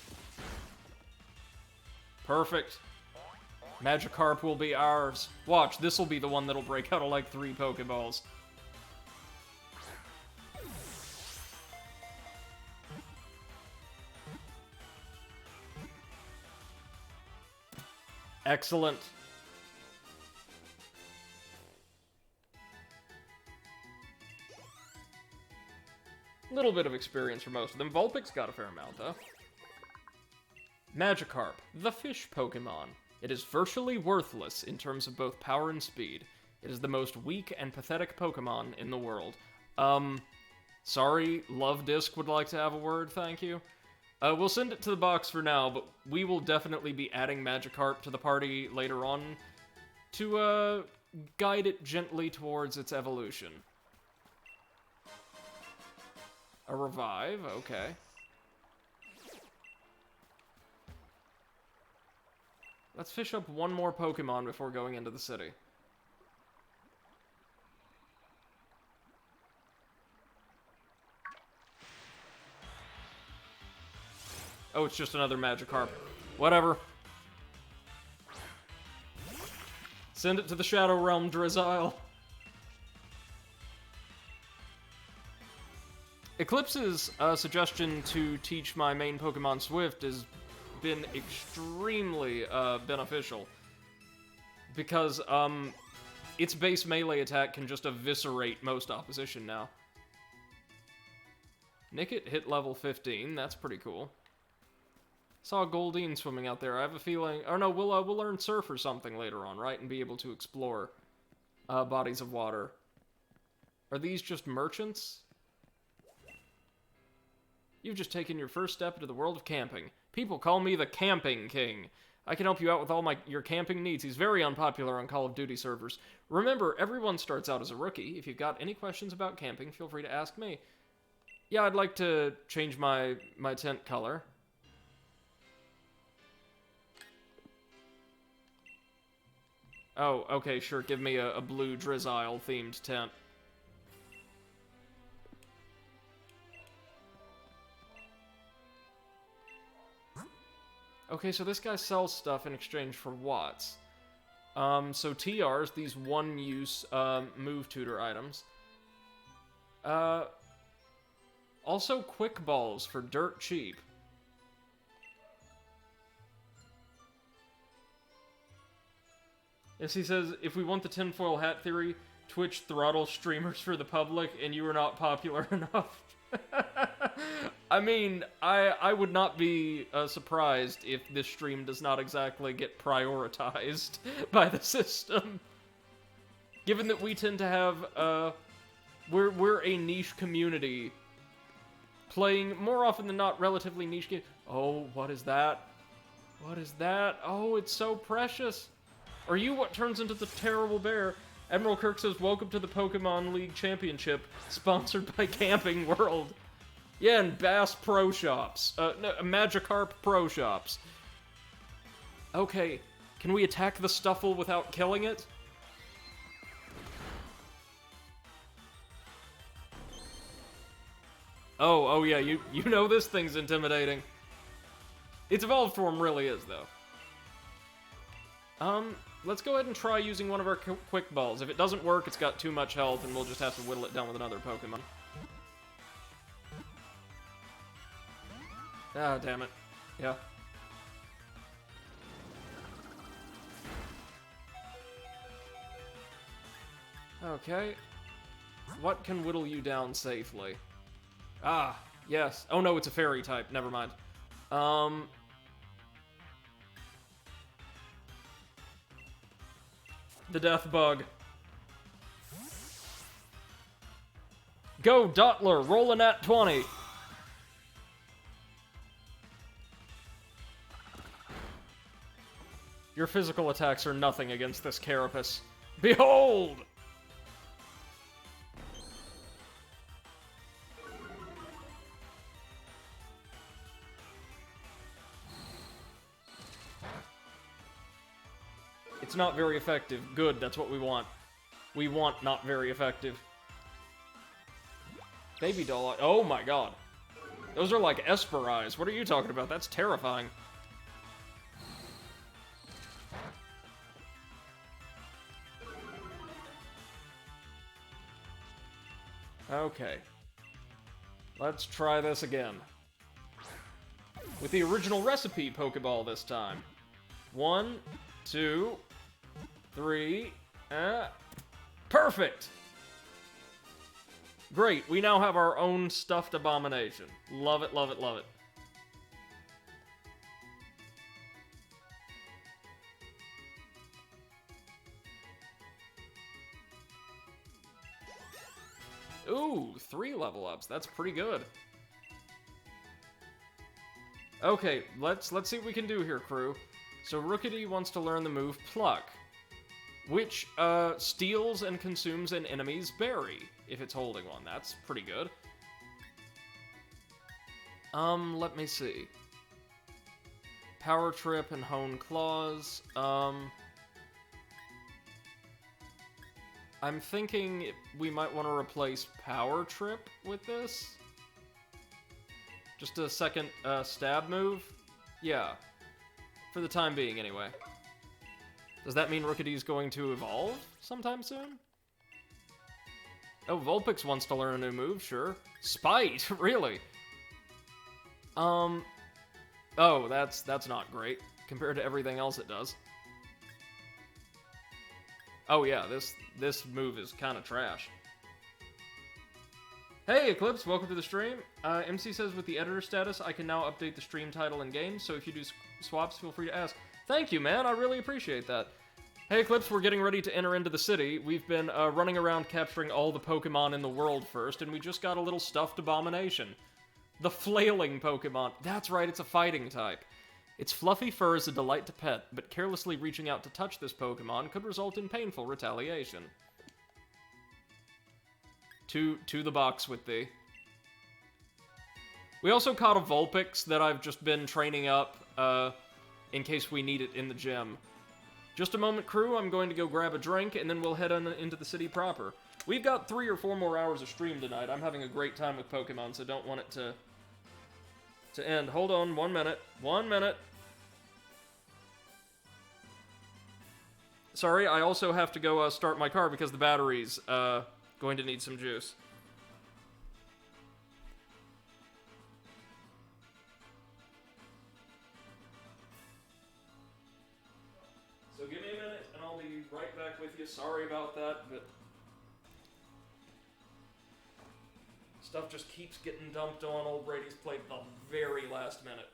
Perfect. Magikarp will be ours. Watch, this will be the one that'll break out of like 3 Pokeballs. Excellent. Little bit of experience for most of them. Vulpix got a fair amount, though. Magikarp, the fish Pokemon. It is virtually worthless in terms of both power and speed. It is the most weak and pathetic Pokemon in the world. Sorry, Love Disc would like to have a word, thank you. We'll send it to the box for now, but we will definitely be adding Magikarp to the party later on to, guide it gently towards its evolution. A revive, okay. Let's fish up one more Pokemon before going into the city. Oh, it's just another Magikarp. Whatever. Send it to the Shadow Realm, Drizzile. Eclipse's suggestion to teach my main Pokemon Swift has been extremely beneficial. Because its base melee attack can just eviscerate most opposition now. Nickit hit level 15, that's pretty cool. Saw Goldeen swimming out there. I have a feeling... Oh no, we'll learn Surf or something later on, right? And be able to explore bodies of water. Are these just merchants? You've just taken your first step into the world of camping. People call me the Camping King. I can help you out with all your camping needs. He's very unpopular on Call of Duty servers. Remember, everyone starts out as a rookie. If you've got any questions about camping, feel free to ask me. Yeah, I'd like to change my tent color. Oh, okay, sure. Give me a blue Drizzile-themed tent. Okay, so this guy sells stuff in exchange for watts. So TRs, these one-use move tutor items. Also quick balls for dirt cheap. Yes, he says, if we want the tinfoil hat theory, Twitch throttles streamers for the public, and you are not popular enough. I mean, I would not be surprised if this stream does not exactly get prioritized by the system. Given that we tend to have, we're a niche community playing more often than not relatively niche games. Oh, what is that? What is that? Oh, it's so precious. Are you what turns into the terrible bear? Admiral Kirk says, welcome to the Pokemon League Championship, sponsored by Camping World. Yeah, and Bass Pro Shops. No, Magikarp Pro Shops. Okay, can we attack the Stuffle without killing it? Oh yeah, you know this thing's intimidating. Its evolved form really is, though. Let's go ahead and try using one of our quick balls. If it doesn't work, it's got too much health, and we'll just have to whittle it down with another Pokemon. Ah, damn it. Yeah. Okay. What can whittle you down safely? Ah, yes. Oh no, it's a fairy type. Never mind. The death bug. Go, Dottler! Roll a nat 20! Your physical attacks are nothing against this carapace. Behold! It's not very effective. Good, that's what we want. We want not very effective. Baby doll. Oh my god. Those are like Esper eyes. What are you talking about? That's terrifying. Okay. Let's try this again. With the original recipe Pokeball this time. 1, 2, 3, perfect! Great, we now have our own stuffed abomination. Love it, love it, love it. Ooh, 3 level ups. That's pretty good. Okay, let's see what we can do here, crew. So Rookity wants to learn the move Pluck, which steals and consumes an enemy's berry if it's holding one. That's pretty good. Let me see. Power Trip and Hone Claws. I'm thinking we might want to replace Power Trip with this. Just a second stab move. Yeah. For the time being, anyway. Does that mean Rookity's going to evolve sometime soon? Oh, Vulpix wants to learn a new move, sure. Spite? Really? Oh, that's not great, compared to everything else it does. Oh yeah, this move is kind of trash. Hey Eclipse, welcome to the stream. MC says with the editor status, I can now update the stream title and game, so if you do swaps, feel free to ask. Thank you, man, I really appreciate that. Hey Eclipse, we're getting ready to enter into the city. We've been running around capturing all the Pokemon in the world first, and we just got a little stuffed abomination. The flailing Pokemon. That's right, it's a fighting type. Its fluffy fur is a delight to pet, but carelessly reaching out to touch this Pokemon could result in painful retaliation. To the box with thee. We also caught a Vulpix that I've just been training up, in case we need it in the gym. Just a moment, crew, I'm going to go grab a drink, and then we'll head on into the city proper. We've got 3 or 4 more hours of stream tonight. I'm having a great time with Pokemon, so don't want it to end. Hold on, 1 minute. 1 minute. Sorry, I also have to go start my car because the battery's going to need some juice. So give me a minute and I'll be right back with you. Sorry about that, but stuff just keeps getting dumped on old Brady's plate at the very last minute.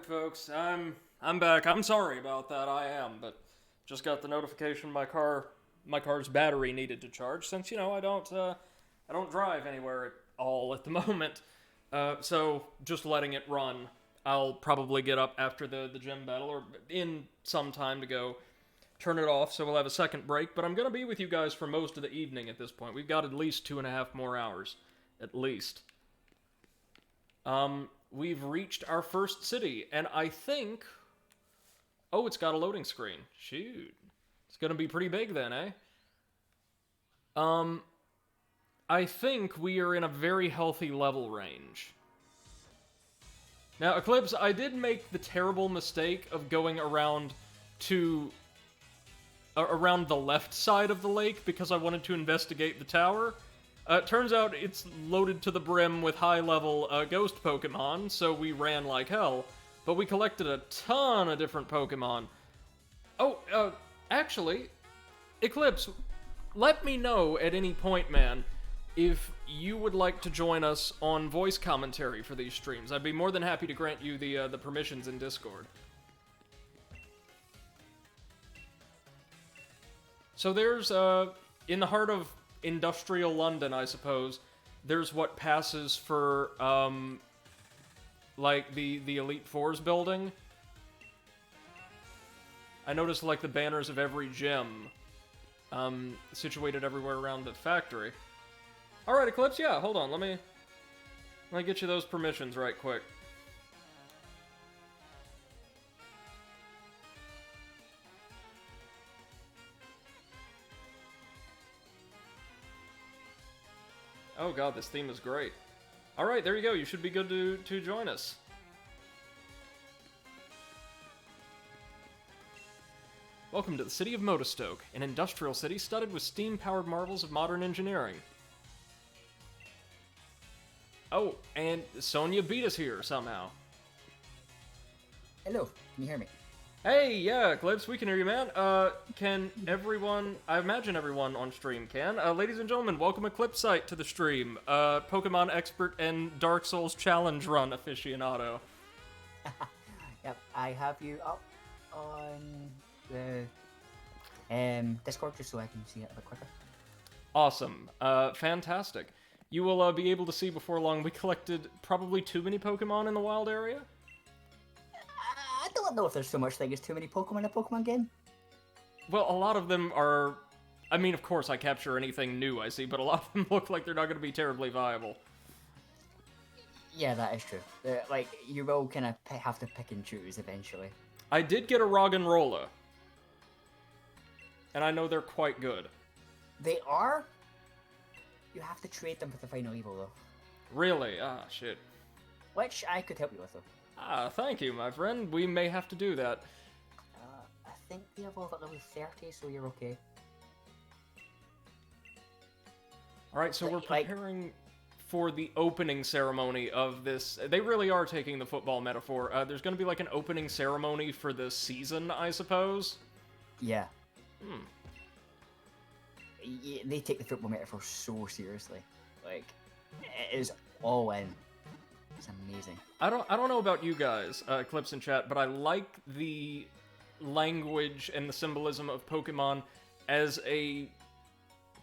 folks. I'm back. I'm sorry about that. I am, but just got the notification my car's battery needed to charge. Since I don't drive anywhere at all at the moment. So just letting it run. I'll probably get up after the gym battle or in some time to go turn it off. So we'll have a second break. But I'm gonna be with you guys for most of the evening at this point. We've got at least 2.5 more hours, at least. We've reached our first city, and I think... Oh, it's got a loading screen. Shoot. It's gonna be pretty big then, eh? I think we are in a very healthy level range. Now, Eclipse, I did make the terrible mistake of going around around the left side of the lake because I wanted to investigate the tower. Turns out it's loaded to the brim with high-level ghost Pokemon, so we ran like hell. But we collected a ton of different Pokemon. Oh, actually, Eclipse, let me know at any point, man, if you would like to join us on voice commentary for these streams. I'd be more than happy to grant you the permissions in Discord. So there's, in the heart of industrial London, I suppose, there's what passes for, like, the Elite Fours building. I noticed, like, the banners of every gym, situated everywhere around the factory. Alright, Eclipse, yeah, hold on, let me get you those permissions right quick. Oh god, this theme is great. Alright, there you go, you should be good to join us. Welcome to the city of Modestoke, an industrial city studded with steam-powered marvels of modern engineering. Oh, and Sonia beat us here, somehow. Hello, can you hear me? Hey, yeah, Eclipse, we can hear you, man. Can everyone... I imagine everyone on stream can. Ladies and gentlemen, welcome Eclipsite to the stream. Pokemon expert and Dark Souls challenge run aficionado. Yep, I have you up on the Discord just so I can see it a bit quicker. Awesome. Fantastic. You will be able to see before long we collected probably too many Pokemon in the wild area. I don't know if there's so much thing as too many Pokemon in a Pokemon game. Well, a lot of them are... I mean, of course, I capture anything new I see, but a lot of them look like they're not going to be terribly viable. Yeah, that is true. Like, you will kind of have to pick and choose eventually. I did get a Roggenrola. And I know they're quite good. They are? You have to trade them for the final evil, though. Really? Ah, shit. Which I could help you with, though. Ah, thank you, my friend. We may have to do that. I think they evolve at level 30, so you're okay. Alright, so we're preparing for the opening ceremony of this. They really are taking the football metaphor. There's going to be like an opening ceremony for the season, I suppose? Yeah. Hmm. Yeah, they take the football metaphor so seriously. Like, it is all in. It's amazing. I don't know about you guys, Eclipse in chat, but I like the language and the symbolism of Pokemon as a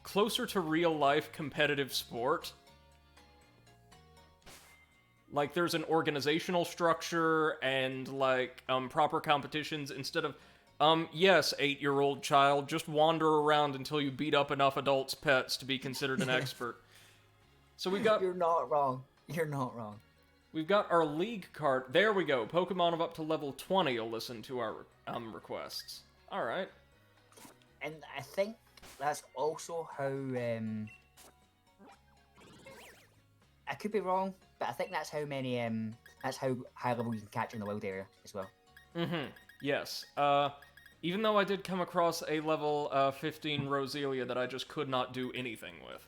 closer to real life competitive sport. Like, there's an organizational structure and, like, proper competitions instead of, yes, 8-year-old child, just wander around until you beat up enough adults' pets to be considered an expert. So we got... You're not wrong. You're not wrong. We've got our league card. There we go. Pokemon of up to level 20 will listen to our requests. Alright. And I think that's also how... I could be wrong, but I think that's how many... that's how high level you can catch in the wild area as well. Mm-hmm. Yes. Even though I did come across a level 15 Roselia that I just could not do anything with.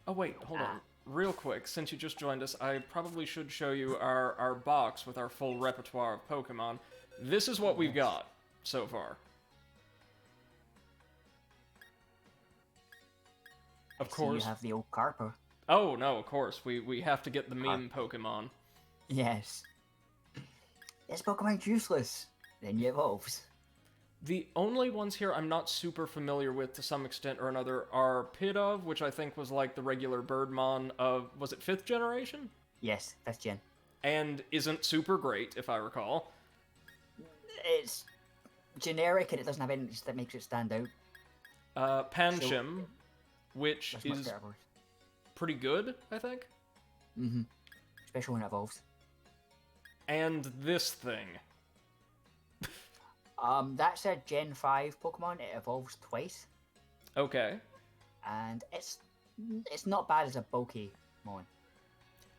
Oh wait, hold on. Real quick, since you just joined us, I probably should show you our box with our full repertoire of Pokemon. This is what we've got so far. Of course. You have the old Carper. Oh, no, of course. We have to get the meme Pokemon. Yes. This Pokemon's useless. Then you evolves. The only ones here I'm not super familiar with to some extent or another are Pidove, which I think was like the regular Birdmon of, was it 5th generation? Yes, 5th gen. And isn't super great, if I recall. It's generic and it doesn't have anything that makes it stand out. Panchim, which That's much is better. pretty good, I think. Mm-hmm. Especially when it evolves. And this thing. That's a Gen 5 Pokemon. It evolves twice. Okay. And it's not bad as a bulky mon.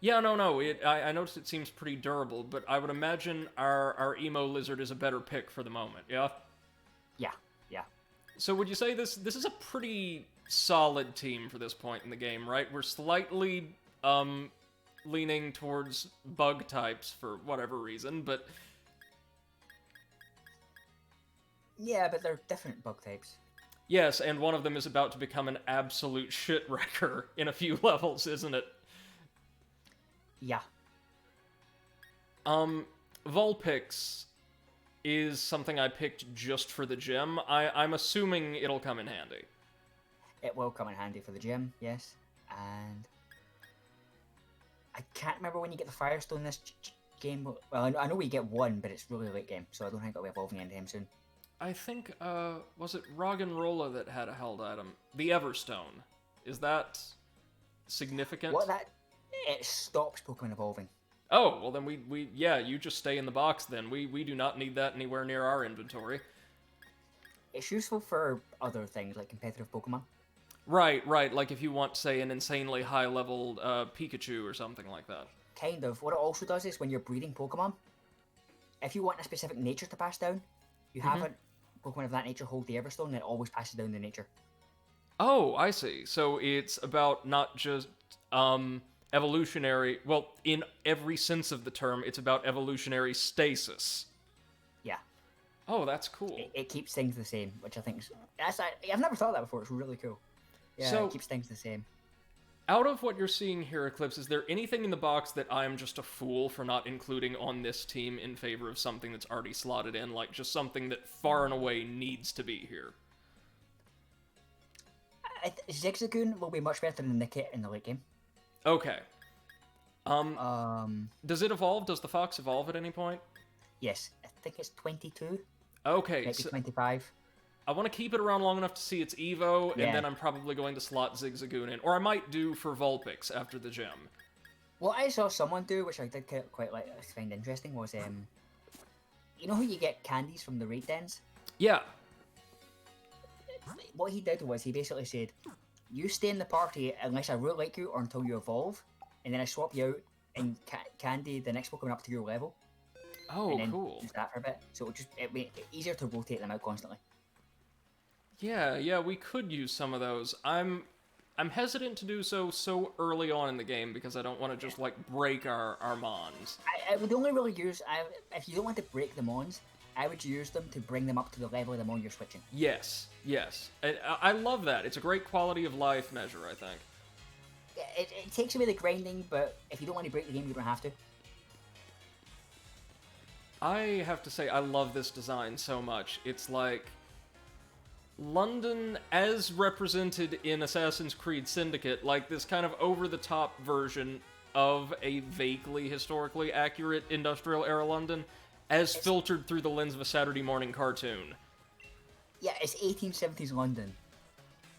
Yeah, no. I noticed it seems pretty durable, but I would imagine our emo lizard is a better pick for the moment. Yeah. Yeah. So would you say this is a pretty solid team for this point in the game, right? We're slightly leaning towards bug types for whatever reason, but Yeah, but they're different bug types. yes, and one of them is about to become an absolute shit wrecker in a few levels, isn't it? Yeah. Vulpix is something I picked just for the gym. I'm assuming it'll come in handy. It will come in handy for the gym, yes. And I can't remember when you get the Firestone in this game. Well, I know we get one, but it's really late game, so I don't think it'll be evolving anytime soon. I think, was it Roggenrola that had a held item? The Everstone. Is that significant? It stops Pokemon evolving. Oh, well then yeah, you just stay in the box then. We do not need that anywhere near our inventory. It's useful for other things, like competitive Pokemon. Right, like if you want, say, an insanely high-leveled Pikachu or something like that. Kind of. What it also does is when you're breeding Pokemon, if you want a specific nature to pass down, you have a Pokemon of that nature hold the Everstone, and it always passes down the nature. Oh, I see. So it's about not just evolutionary... Well, in every sense of the term, it's about evolutionary stasis. Yeah. Oh, that's cool. It keeps things the same, which I think is... I've never thought of that before. It's really cool. Yeah, So, it keeps things the same. out of what you're seeing here, Eclipse, is there anything in the box that I'm just a fool for not including on this team in favor of something that's already slotted in? Like, just something that far and away needs to be here? Zigzagoon will be much better than Nickit in the late game. Okay. Does it evolve? Does the fox evolve at any point? Yes, I think it's 22. Okay, Maybe so 25. I want to keep it around long enough to see its Evo, Yeah. and then I'm probably going to slot Zigzagoon in. Or I might do for Vulpix after the gym. What I saw someone do, which I did quite like, I find interesting, was you know how you get candies from the raid dens? Yeah. What he did was he basically said, you stay in the party unless I really like you or until you evolve, and then I swap you out and candy the next Pokemon up to your level. Oh, and then cool. use that for a bit. So it'd be easier to rotate them out constantly. Yeah, we could use some of those. I'm hesitant to do so early on in the game because I don't want to just, like, break our Mons. I would only really use, if you don't want to break the Mons, I would use them to bring them up to the level of the Mon you're switching. Yes. I love that. It's a great quality of life measure, I think. It takes away the grinding, but if you don't want to break the game, you don't have to. I have to say, I love this design so much. It's like London as represented in Assassin's Creed Syndicate, like this kind of over-the-top version of a vaguely historically accurate industrial-era London, as filtered through the lens of a Saturday morning cartoon. Yeah, it's 1870s London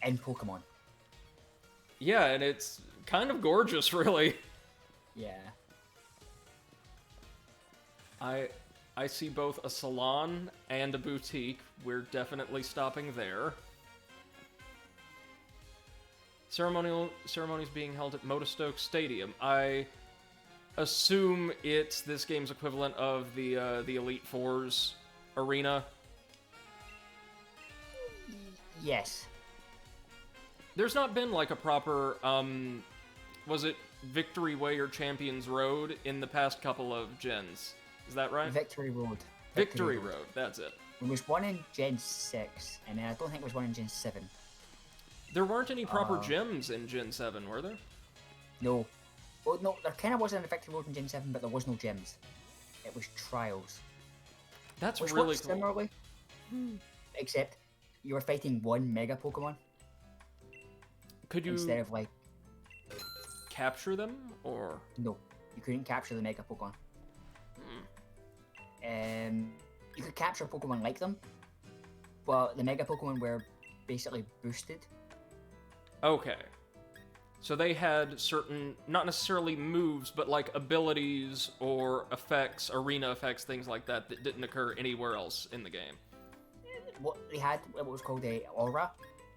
in Pokemon. Yeah, and it's kind of gorgeous, really. Yeah. I see both a salon and a boutique. We're definitely stopping there. Ceremonies being held at Motostoke Stadium. I assume it's this game's equivalent of the Elite Four's arena. Yes. There's not been like a proper, was it Victory Way or Champions Road in the past couple of gens? Is that right? Victory Road. Victory Road, that's it. There was one in Gen 6, and then I don't think there was one in Gen 7. There weren't any proper gyms in Gen 7, were there? No. Well, no, there kind of was an effective mode in Gen 7, but there was no gyms. It was trials. That's Which really works cool. similarly, except you were fighting one Mega Pokemon Could you instead of like, capture them, or? no, you couldn't capture the Mega Pokemon. You could capture Pokemon like them, but the Mega Pokemon were basically boosted. Okay. So they had certain, not necessarily moves, but like abilities or effects, arena effects, things like that didn't occur anywhere else in the game. What they had, what was called a aura,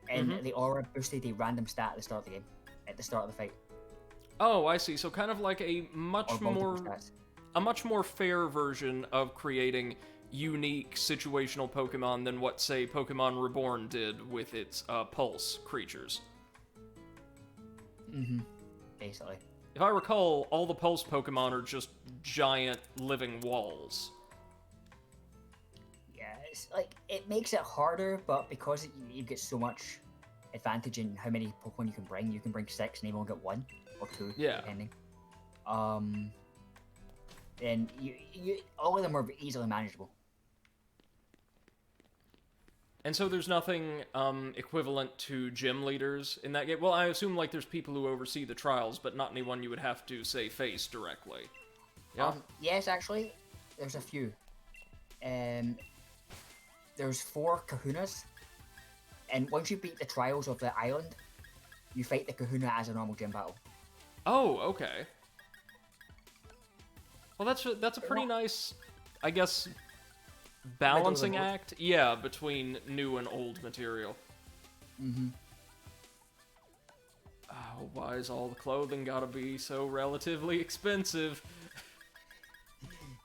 and Mhm. the aura boosted a random stat at the start of the game, at the start of the fight, Oh, I see. So kind of like or multiple stats. a much more fair version of creating unique situational Pokemon than what, say, Pokemon Reborn did with its Pulse creatures. Basically. If I recall, all the Pulse Pokemon are just giant living walls. Yeah, it's like, it makes it harder, but because you get so much advantage in how many Pokemon you can bring 6 and you only get 1 or 2, Yeah. depending. Then you all of them are easily manageable. And so there's nothing equivalent to gym leaders in that game. Well, I assume like there's people who oversee the trials, but not anyone you would have to, say, face directly. Yeah? Yes, actually, there's a few. There's 4 Kahunas, and once you beat the trials of the island, you fight the Kahuna as a normal gym battle. Oh, okay. Well, that's a pretty nice, I guess, balancing act. Yeah, between new and old material. Oh, why is all the clothing gotta be so relatively expensive?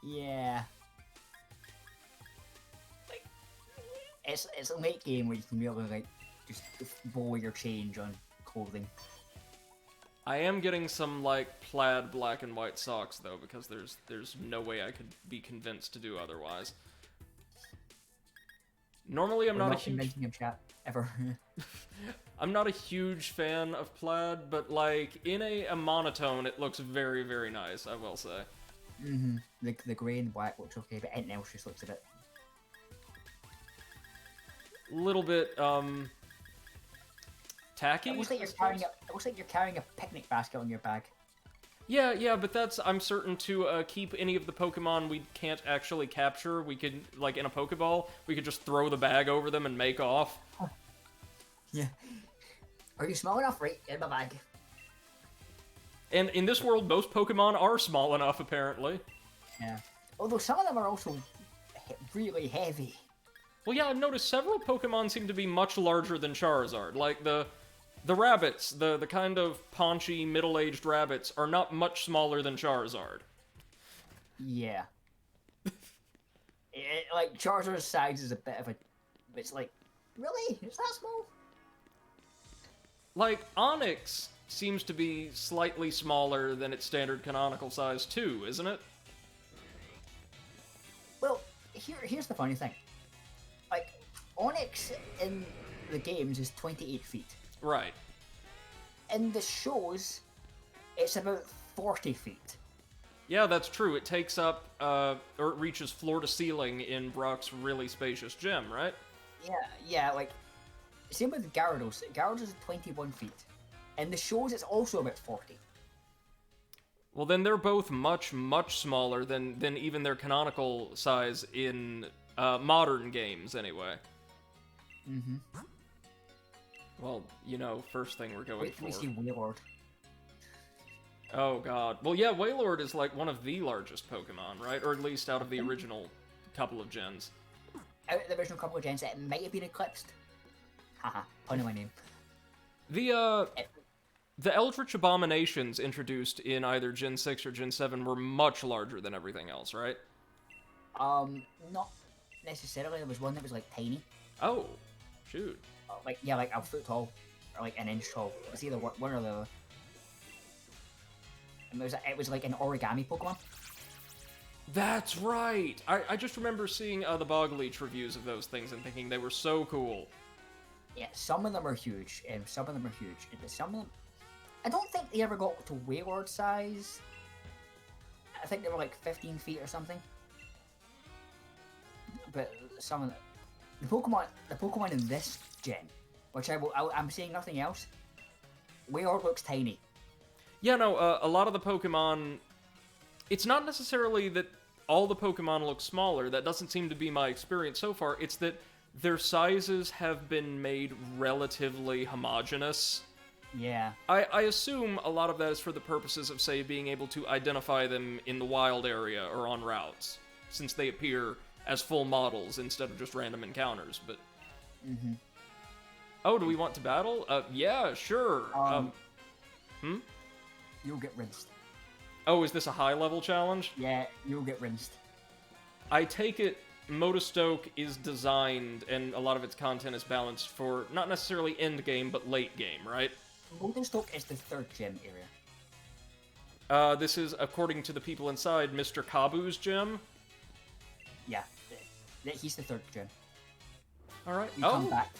Yeah. Like, it's a late game where you can really like just blow your change on clothing. I am getting some like plaid black and white socks though, because there's no way I could be convinced to do otherwise. Normally, I'm We're not a not huge convincing him, chat, ever. I'm not a huge fan of plaid, but like in a monotone, it looks very, very nice, I will say. The grey and black looks okay, but anything else just looks a bit. Little bit tacky. It looks like you're carrying a picnic basket on your bag. Yeah, but that's, I'm certain, to keep any of the Pokemon we can't actually capture. We could, like in a Pokeball, we could just throw the bag over them and make off. Yeah. Are you small enough? Right, in my bag. And in this world, most Pokemon are small enough, apparently. Yeah. Although some of them are also really heavy. Well, yeah, I've noticed several Pokemon seem to be much larger than Charizard. Like, the rabbits, the kind of paunchy, middle-aged rabbits, are not much smaller than Charizard. Yeah. Like, Charizard's size is a bit of a... It's like, really? Is that small? Like, Onyx seems to be slightly smaller than its standard canonical size, too, isn't it? Well, here's the funny thing. Like, Onyx in the games is 28 feet. Right. In the shows, it's about 40 feet. Yeah, that's true. It takes up, or it reaches floor to ceiling in Brock's really spacious gym, right? Yeah, like, same with Gyarados. Gyarados is 21 feet. In the shows, it's also about 40. Well, then they're both much, much smaller than even their canonical size in modern games, anyway. Well, you know, first thing we're going Wait for. till we see Wailord. Oh, God. Well, yeah, Wailord is like one of the largest Pokemon, right? Or at least out of the original couple of gens. Out of the original couple of gens, it might have been eclipsed. Haha, pun on my name. The Eldritch Abominations introduced in either Gen 6 or Gen 7 were much larger than everything else, right? Not necessarily. There was one that was, like, tiny. Oh, shoot. Like a foot tall. Or, like, an inch tall. It was either one or the other. And it was like an origami Pokemon. That's right! I just remember seeing the Bog Leech reviews of those things and thinking they were so cool. Yeah, some of them are huge, and some of them are huge. And some of them... I don't think they ever got to Wayward size. I think they were like 15 feet or something. But some of the Pokemon in this gen, which I'm saying nothing else. Wayward looks tiny. Yeah, no, a lot of the Pokemon... It's not necessarily that all the Pokemon look smaller. That doesn't seem to be my experience so far. It's that their sizes have been made relatively homogeneous. Yeah. I assume a lot of that is for the purposes of, say, being able to identify them in the wild area or on routes, since they appear as full models instead of just random encounters, but... Mm-hmm. Oh, do we want to battle? Yeah, sure. You'll get rinsed. Oh, is this a high-level challenge? Yeah, you'll get rinsed. I take it Motostoke is designed, and a lot of its content is balanced for not necessarily end-game, but late-game, right? Motostoke is the 3rd gym area. This is, according to the people inside, Mr. Kabu's gym? Yeah, he's the 3rd gym. Alright. You come back,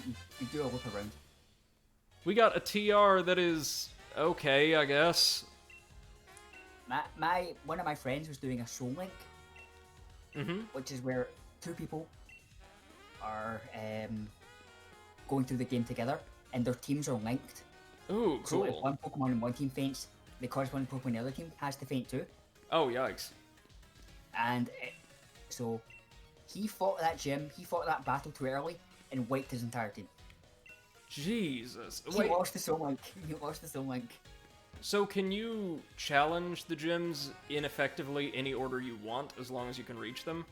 you do a look around. We got a TR that is okay, I guess. One of my friends was doing a Soul Link, which is where 2 people are going through the game together, and their teams are linked. Ooh, cool. So if one Pokemon in one team faints, the corresponding Pokemon in the other team has to faint too. Oh, yikes. And so he fought that battle too early and wiped his entire team. Jesus. He lost the Soul Link. So can you challenge the gyms in effectively any order you want, as long as you can reach them?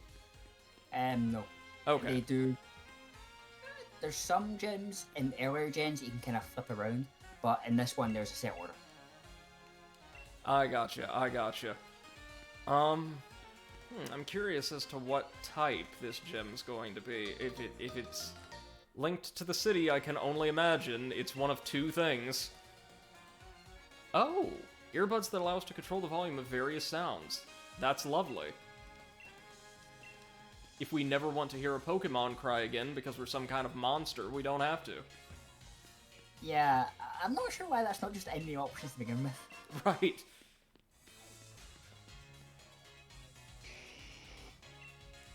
No. Okay. They do. There's some gyms in earlier gens you can kind of flip around, but in this one there's a set order. I gotcha. I'm curious as to what type this gym's going to be. If it's linked to the city, I can only imagine it's one of 2 things. Oh, earbuds that allow us to control the volume of various sounds. That's lovely. If we never want to hear a Pokemon cry again because we're some kind of monster, we don't have to. Yeah, I'm not sure why that's not just in the options to begin with. Right.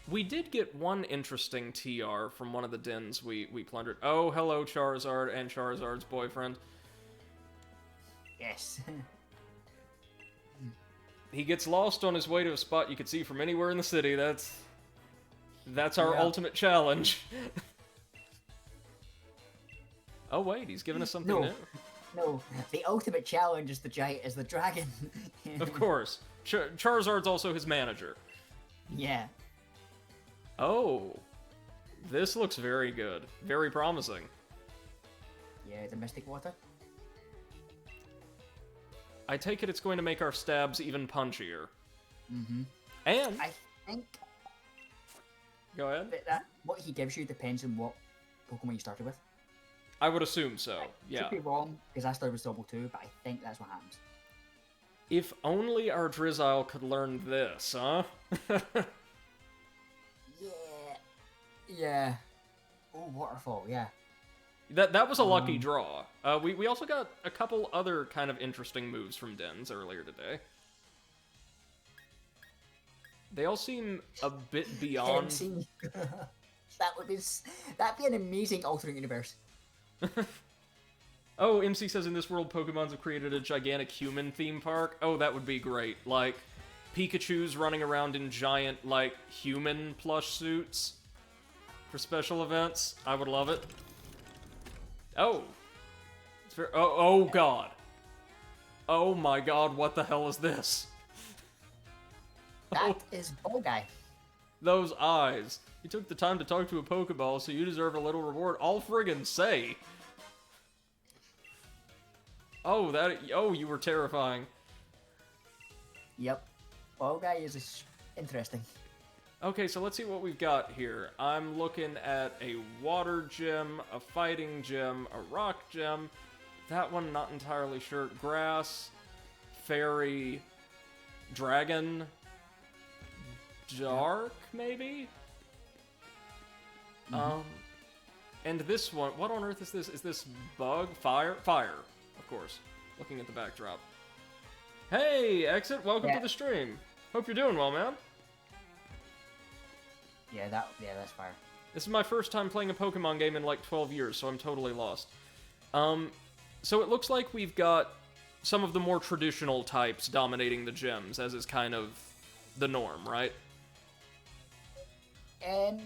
We did get one interesting TR from one of the dens we plundered. Oh, hello, Charizard and Charizard's boyfriend. Yes. He gets lost on his way to a spot you could see from anywhere in the city. That's our ultimate challenge. Oh wait, he's giving us something new. No, the ultimate challenge is the dragon. Of course. Charizard's also his manager. Yeah. Oh. This looks very good. Very promising. Yeah, the Mystic Water. I take it it's going to make our stabs even punchier. Mm-hmm. And... I think... Go ahead. That what he gives you depends on what Pokemon you started with. I would assume so, yeah. Could be wrong, because I started with Double 2, but I think that's what happens. If only our Drizzile could learn this, huh? Yeah. Oh, Waterfall, yeah. That was a lucky draw. We also got a couple other kind of interesting moves from Dens earlier today. They all seem a bit beyond... That'd be an amazing alternate universe. Oh, MC says in this world, Pokemons have created a gigantic human theme park. Oh, that would be great. Like, Pikachu's running around in giant, like, human plush suits for special events. I would love it. Oh. It's very, oh god. Oh my god, what the hell is this? That is Ball Guy. Those eyes. You took the time to talk to a Pokeball, so you deserve a little reward. I'll friggin' say. Oh, you were terrifying. Yep. Ball Guy is interesting. Okay, so let's see what we've got here. I'm looking at a water gym, a fighting gym, a rock gym. That one, not entirely sure. Grass, fairy, dragon, dark, maybe? And this one, what on earth is this? Is this bug? Fire? Fire, of course. looking at the backdrop. Hey, Exit, welcome to the stream. Hope you're doing well, man. Yeah, that's fire. This is my first time playing a Pokemon game in like 12 years, so I'm totally lost. So it looks like we've got some of the more traditional types dominating the gyms, as is kind of the norm, right?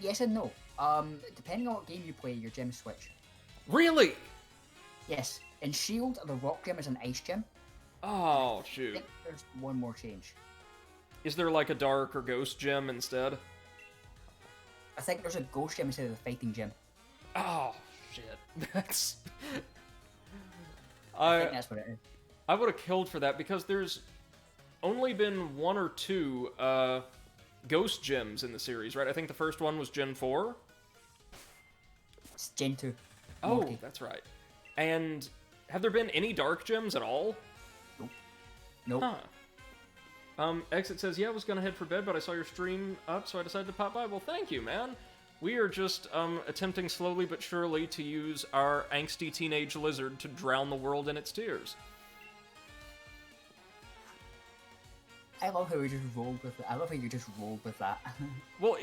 Yes and no. Depending on what game you play, your gyms switch. Really? Yes. In Shield, the rock gym is an ice gym. Oh, I shoot. think there's one more change. Is there like a dark or ghost gym instead? I think there's a ghost gym instead of the fighting gym. Oh, shit. That's... I think that's what it is. I would have killed for that, because there's only been 1 or 2 ghost gyms in the series, right? I think the first one was Gen 4. It's Gen 2. Oh, Morty. that's right. And have there been any dark gyms at all? Nope. Huh. Exit says, yeah, I was gonna head for bed, but I saw your stream up, so I decided to pop by. Well, thank you, man. We are just, attempting slowly but surely to use our angsty teenage lizard to drown the world in its tears. I love how we just rolled with it. I love how you just rolled with that. Well,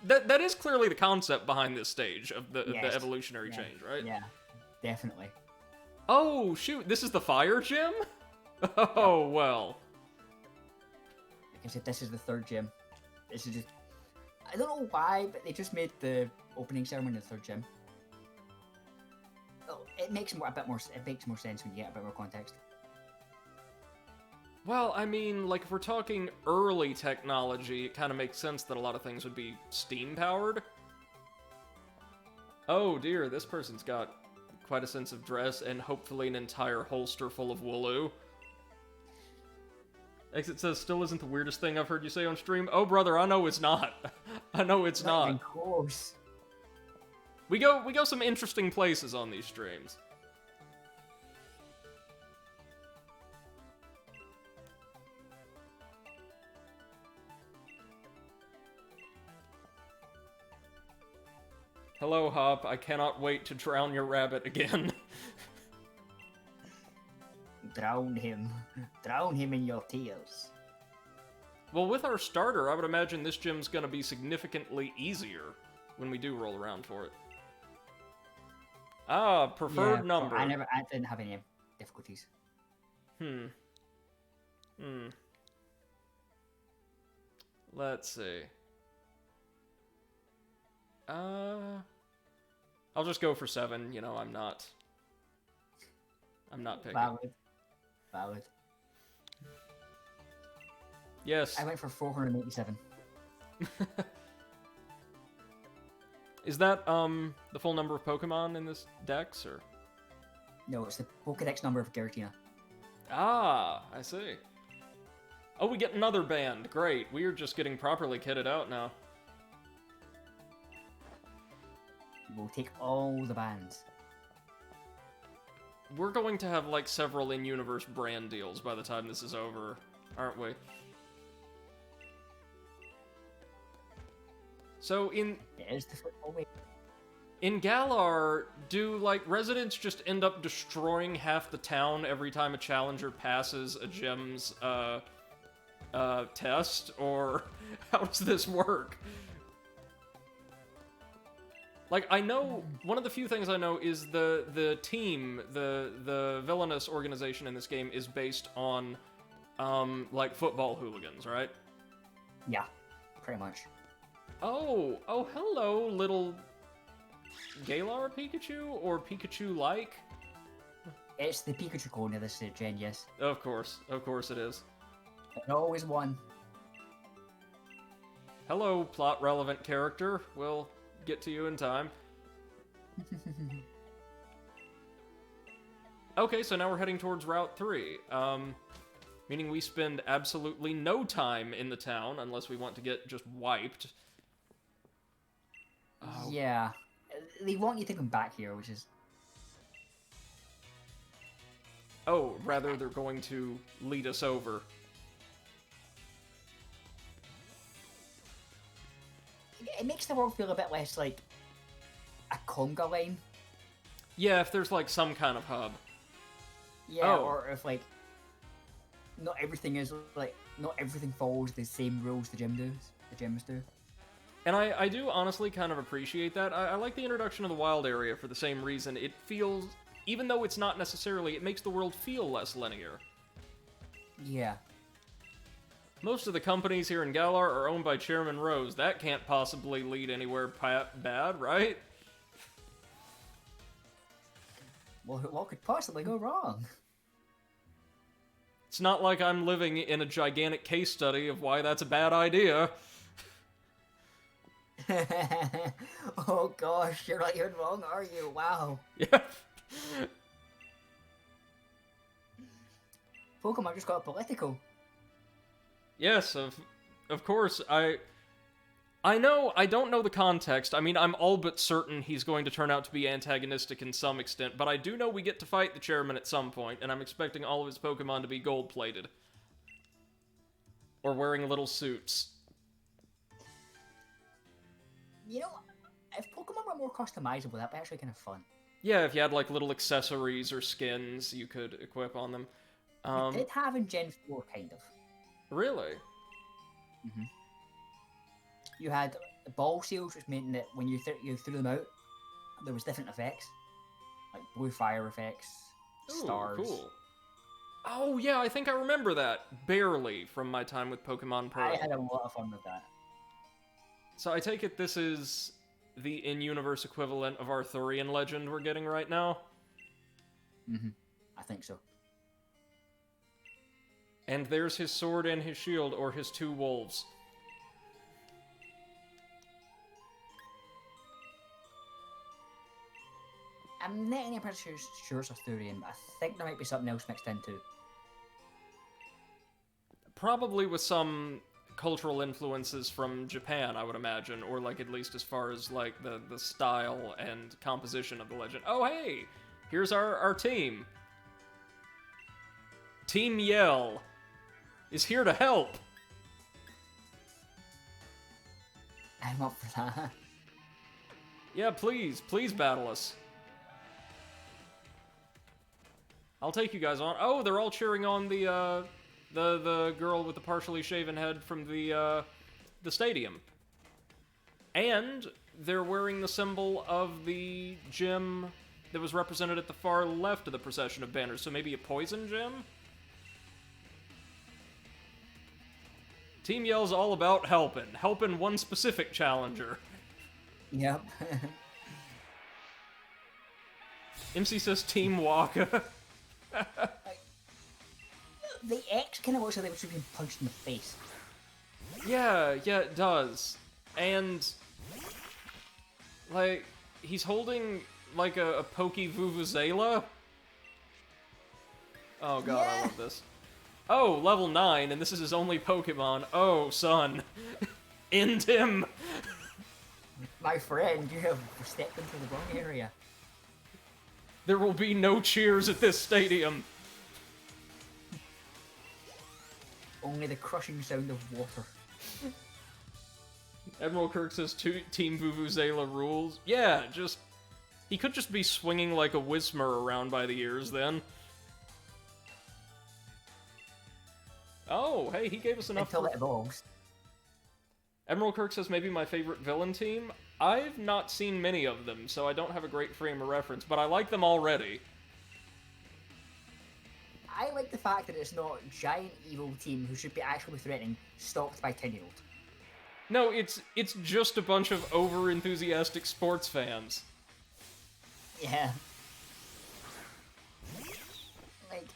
that is clearly the concept behind this stage of the Yes. evolutionary change, right? Yeah, definitely. Oh, shoot, this is the fire gym? Oh, well. Like I said, this is the third gym. This is just... I don't know why, but they just made the opening ceremony the third gym. Well, it makes a bit more. It makes more sense when you get a bit more context. Well, I mean, like, if we're talking early technology, it kind of makes sense that a lot of things would be steam-powered. Oh, dear, this person's got quite a sense of dress and hopefully an entire holster full of Wooloo. Exit says, still isn't the weirdest thing I've heard you say on stream. Oh, brother, I know it's not. I know it's Not even not. close. We go some interesting places on these streams. Hello, Hop. I cannot wait to drown your rabbit again. Drown him. Drown him in your tears. Well, with our starter, I would imagine this gym's gonna be significantly easier when we do roll around for it. Ah, preferred number. I didn't have any difficulties. Let's see. I'll just go for 7. You know, I'm not picking. Valid. Yes. I went for 487. Is that the full number of Pokemon in this dex, or? No, it's the Pokedex number of Giratina. Ah, I see. Oh, we get another band. Great. We are just getting properly kitted out now. We'll take all the bands. We're going to have, like, several in-universe brand deals by the time this is over, aren't we? So, It is the football way. in Galar, do, like, residents just end up destroying half the town every time a challenger passes a gym's, test? Or how does this work? Like, I know, one of the few things I know is the team, the villainous organization in this game is based on, like, football hooligans, right? Yeah, pretty much. Oh, hello, little Galar Pikachu, or Pikachu-like? It's the Pikachu clone of this gen, yes. Of course it is. It always won. Hello, plot-relevant character. We'll get to you in time. Okay, so now we're heading towards Route 3. Meaning we spend absolutely no time in the town unless we want to get just wiped. Oh. Yeah. They want you to come back here, which is... Oh, rather they're going to lead us over. It makes the world feel a bit less like a conga line. Yeah, if there's like some kind of hub. Yeah, Oh. or if like not everything is like not everything follows the same rules the gyms do. And I do honestly kind of appreciate that. I like the introduction of the wild area for the same reason. It feels, even though it's not necessarily, it makes the world feel less linear. Yeah. Most of the companies here in Galar are owned by Chairman Rose. That can't possibly lead anywhere bad, right? Well, what could possibly go wrong? It's not like I'm living in a gigantic case study of why that's a bad idea. Oh gosh, you're not even wrong, are you? Wow. Yeah. Pokemon just got political. Yes, of course. I know, I don't know the context. I mean, I'm all but certain he's going to turn out to be antagonistic in some extent, but I do know we get to fight the chairman at some point, and I'm expecting all of his Pokemon to be gold-plated. Or wearing little suits. You know, if Pokemon were more customizable, that'd be actually kind of fun. Yeah, if you had, like, little accessories or skins you could equip on them. They did have in Gen 4, kind of. Really? Mm-hmm. You had ball seals, which meant that when you threw them out, there was different effects. Like blue fire effects, Ooh, stars. Cool. Oh, yeah, I think I remember that. Barely, from my time with Pokemon Pearl. I had a lot of fun with that. So I take it this is the in-universe equivalent of Arthurian legend we're getting right now? Mm-hmm. I think so. And there's his sword and his shield, or his two wolves. I'm not 100% sure it's Arthurian, but I think there might be something else mixed in too. Probably with some cultural influences from Japan, I would imagine, or like at least as far as like the style and composition of the legend. Oh hey, here's our team. Team Yell is here to help. I'm up for that. Yeah, please battle us. I'll take you guys on. Oh, they're all cheering on the girl with the partially shaven head from the stadium. And they're wearing the symbol of the gym that was represented at the far left of the procession of banners. So maybe a poison gym? Team Yell's all about helping one specific challenger. Yep. MC says Team Waka. The X kind of looks like they were being punched in the face. Yeah, it does. And, like, he's holding, like, a Pokey Vuvuzela. Oh god, I love this. Oh, level 9, and this is his only Pokemon. Oh, son. End him! My friend, you have stepped into the wrong area. There will be no cheers at this stadium. Only the crushing sound of water. Admiral Kirk says Team Vuvuzela rules. Yeah, he could just be swinging like a Whismur around by the ears then. Oh, hey, he gave us enough Until it evolves. Admiral Kirk says maybe my favorite villain team. I've not seen many of them, so I don't have a great frame of reference, but I like them already. I like the fact that it's not a giant evil team who should be actually threatening, stopped by 10-year-old. No, it's just a bunch of over-enthusiastic sports fans. Yeah. Like,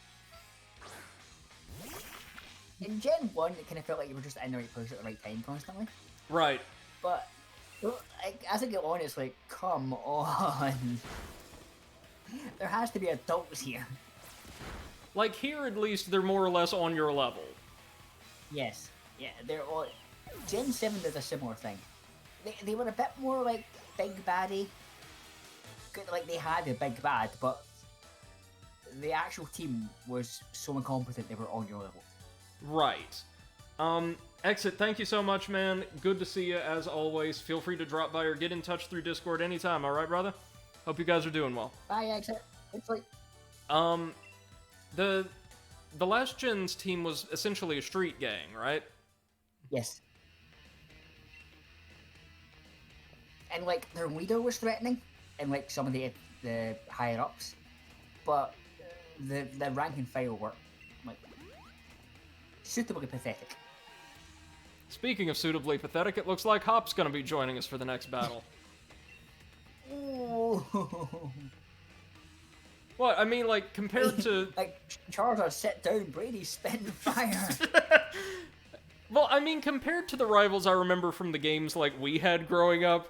in Gen 1, it kind of felt like you were just in the right place at the right time constantly. Right. But, like, as I get on, it's like, come on. There has to be adults here. Like, here at least, they're more or less on your level. Yes. Yeah, they're all... Gen 7 did a similar thing. They were a bit more, like, big baddie. Like, they had a big bad, but the actual team was so incompetent they were on your level. Right. Exit, thank you so much, man. Good to see you, as always. Feel free to drop by or get in touch through Discord anytime, alright, brother? Hope you guys are doing well. Bye, Exit. It's like... the last gen's team was essentially a street gang, right? Yes. And, like, their leader was threatening, and, like, some of the higher-ups, but the rank and file were, like, suitably pathetic. Speaking of suitably pathetic, it looks like Hop's gonna be joining us for the next battle. Ooh. What? I mean, like, compared to... Like, Charizard, sit down, Brady's spitting fire. Well, I mean, compared to the rivals I remember from the games like we had growing up,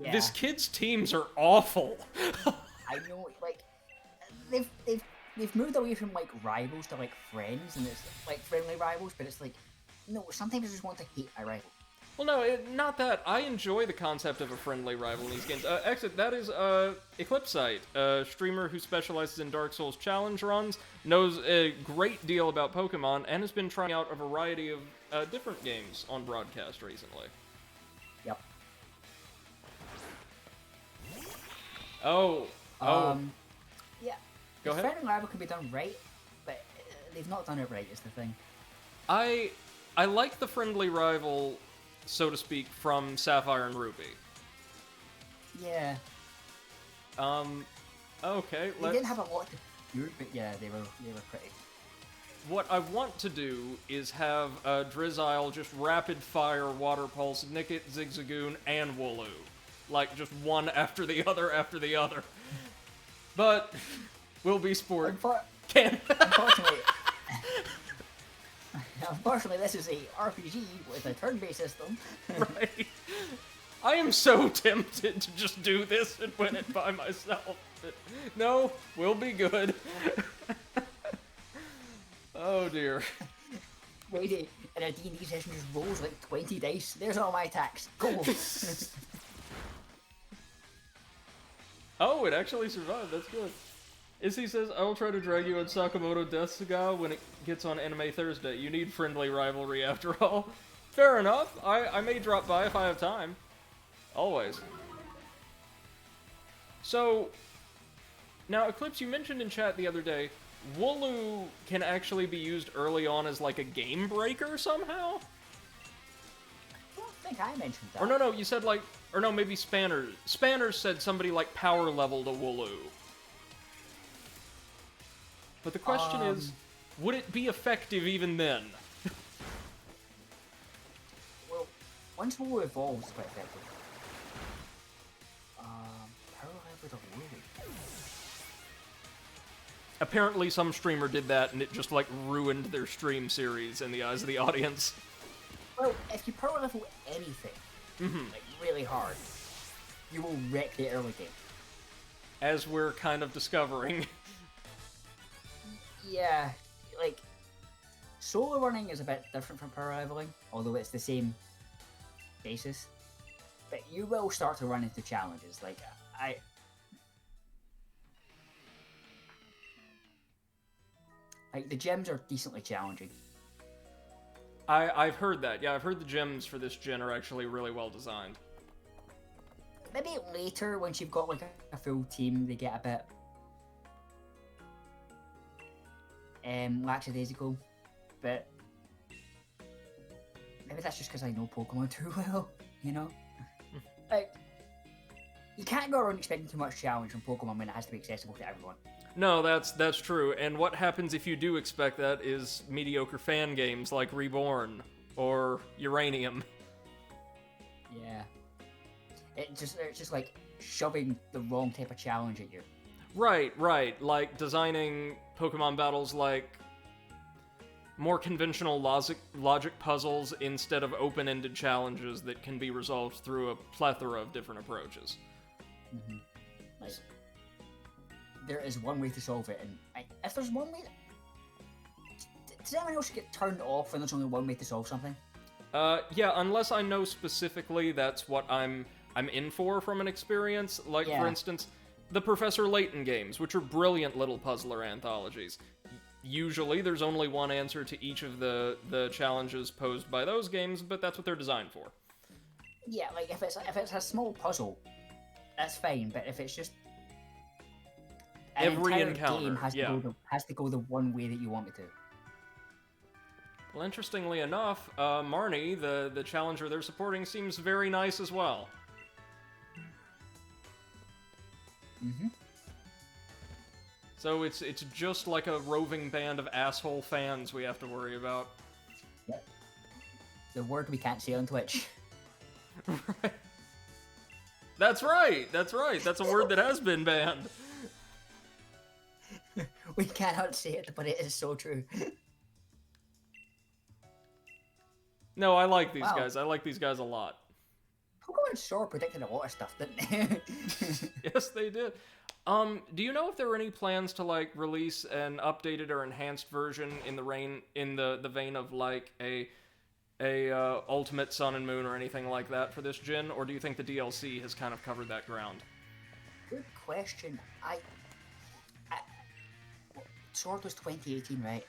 Yeah. this kid's teams are awful. I know, like, they've moved away from, like, rivals to, like, friends, and it's, like, friendly rivals, but it's like, no, sometimes I just want to hate my rival. Well, no, not that. I enjoy the concept of a friendly rival in these games. Exit, that is Eclipsite, a streamer who specializes in Dark Souls challenge runs, knows a great deal about Pokemon, and has been trying out a variety of different games on broadcast recently. Yep. Oh. Yeah. Go ahead. Friendly rival can be done right, but they've not done it right, is the thing. I like the friendly rival, so to speak, from Sapphire and Ruby. Yeah. Okay. They didn't have a lot to do, but yeah, they were pretty. What I want to do is have Drizzile just rapid fire Water Pulse, Nickit, Zigzagoon, and Wooloo. Like, just one after the other after the other. But, we'll be sport. Unfortunately, unfortunately, this is a RPG with a turn-based system. Right. I am so tempted to just do this and win it by myself. But no, we'll be good. Oh dear. Brady, in a D&D session, just rolls like 20 dice. There's all my attacks. Go! Oh, it actually survived. That's good. Izzy says, I will try to drag you on Sakamoto Death Saga when it gets on Anime Thursday. You need friendly rivalry after all. Fair enough. I may drop by if I have time. Always. So, now Eclipse, you mentioned in chat the other day, Wooloo can actually be used early on as like a game breaker somehow? I don't think I mentioned that. Or no, you said like, or no, maybe Spanners. Spanners said somebody like power leveled a Wooloo. But the question is, would it be effective even then? Well, once Wooloo evolves, it's quite effective. Power leveled a Wooloo. Apparently some streamer did that and it just like ruined their stream series in the eyes of the audience. Well, if you power level anything, like really hard, you will wreck the early game. As we're kind of discovering. Yeah, like, solo running is a bit different from power leveling, although it's the same basis. But you will start to run into challenges, like, Like, the gyms are decently challenging. I've heard that. Yeah, I've heard the gyms for this gen are actually really well designed. Maybe later, once you've got, like, a full team, they get a bit lackadaisical, but maybe that's just because I know Pokemon too well, you know? Like, you can't go around expecting too much challenge from Pokemon when it has to be accessible to everyone. No, that's true. And what happens if you do expect that is mediocre fan games like Reborn or Uranium. Yeah. It's just like shoving the wrong type of challenge at you. Right. Like designing Pokemon battles like more conventional logic puzzles instead of open-ended challenges that can be resolved through a plethora of different approaches. Mm-hmm. Like, there is one way to solve it, and if there's one way... Does anyone else get turned off when there's only one way to solve something? Yeah, unless I know specifically that's what I'm in for from an experience. Like, for instance, the Professor Layton games, which are brilliant little puzzler anthologies. Usually, there's only one answer to each of the challenges posed by those games, but that's what they're designed for. Yeah, like, if it's a small puzzle, that's fine, but if it's just... Every entire encounter, game has yeah. has to go the one way that you want me to. Well, interestingly enough, Marnie, the challenger they're supporting, seems very nice as well. Mm-hmm. So it's just like a roving band of asshole fans we have to worry about. Yep. The word we can't say on Twitch. Right. That's right. That's right. That's a word that has been banned. We cannot say it, but it is so true. No, I like these Wow. guys. I like these guys a lot. Pokemon Sword predicted a lot of stuff, didn't they? Yes, they did. Do you know if there were any plans to like release an updated or enhanced version in the vein of like a Ultimate Sun and Moon or anything like that for this gen, or do you think the DLC has kind of covered that ground? Good question. Sword was 2018, right?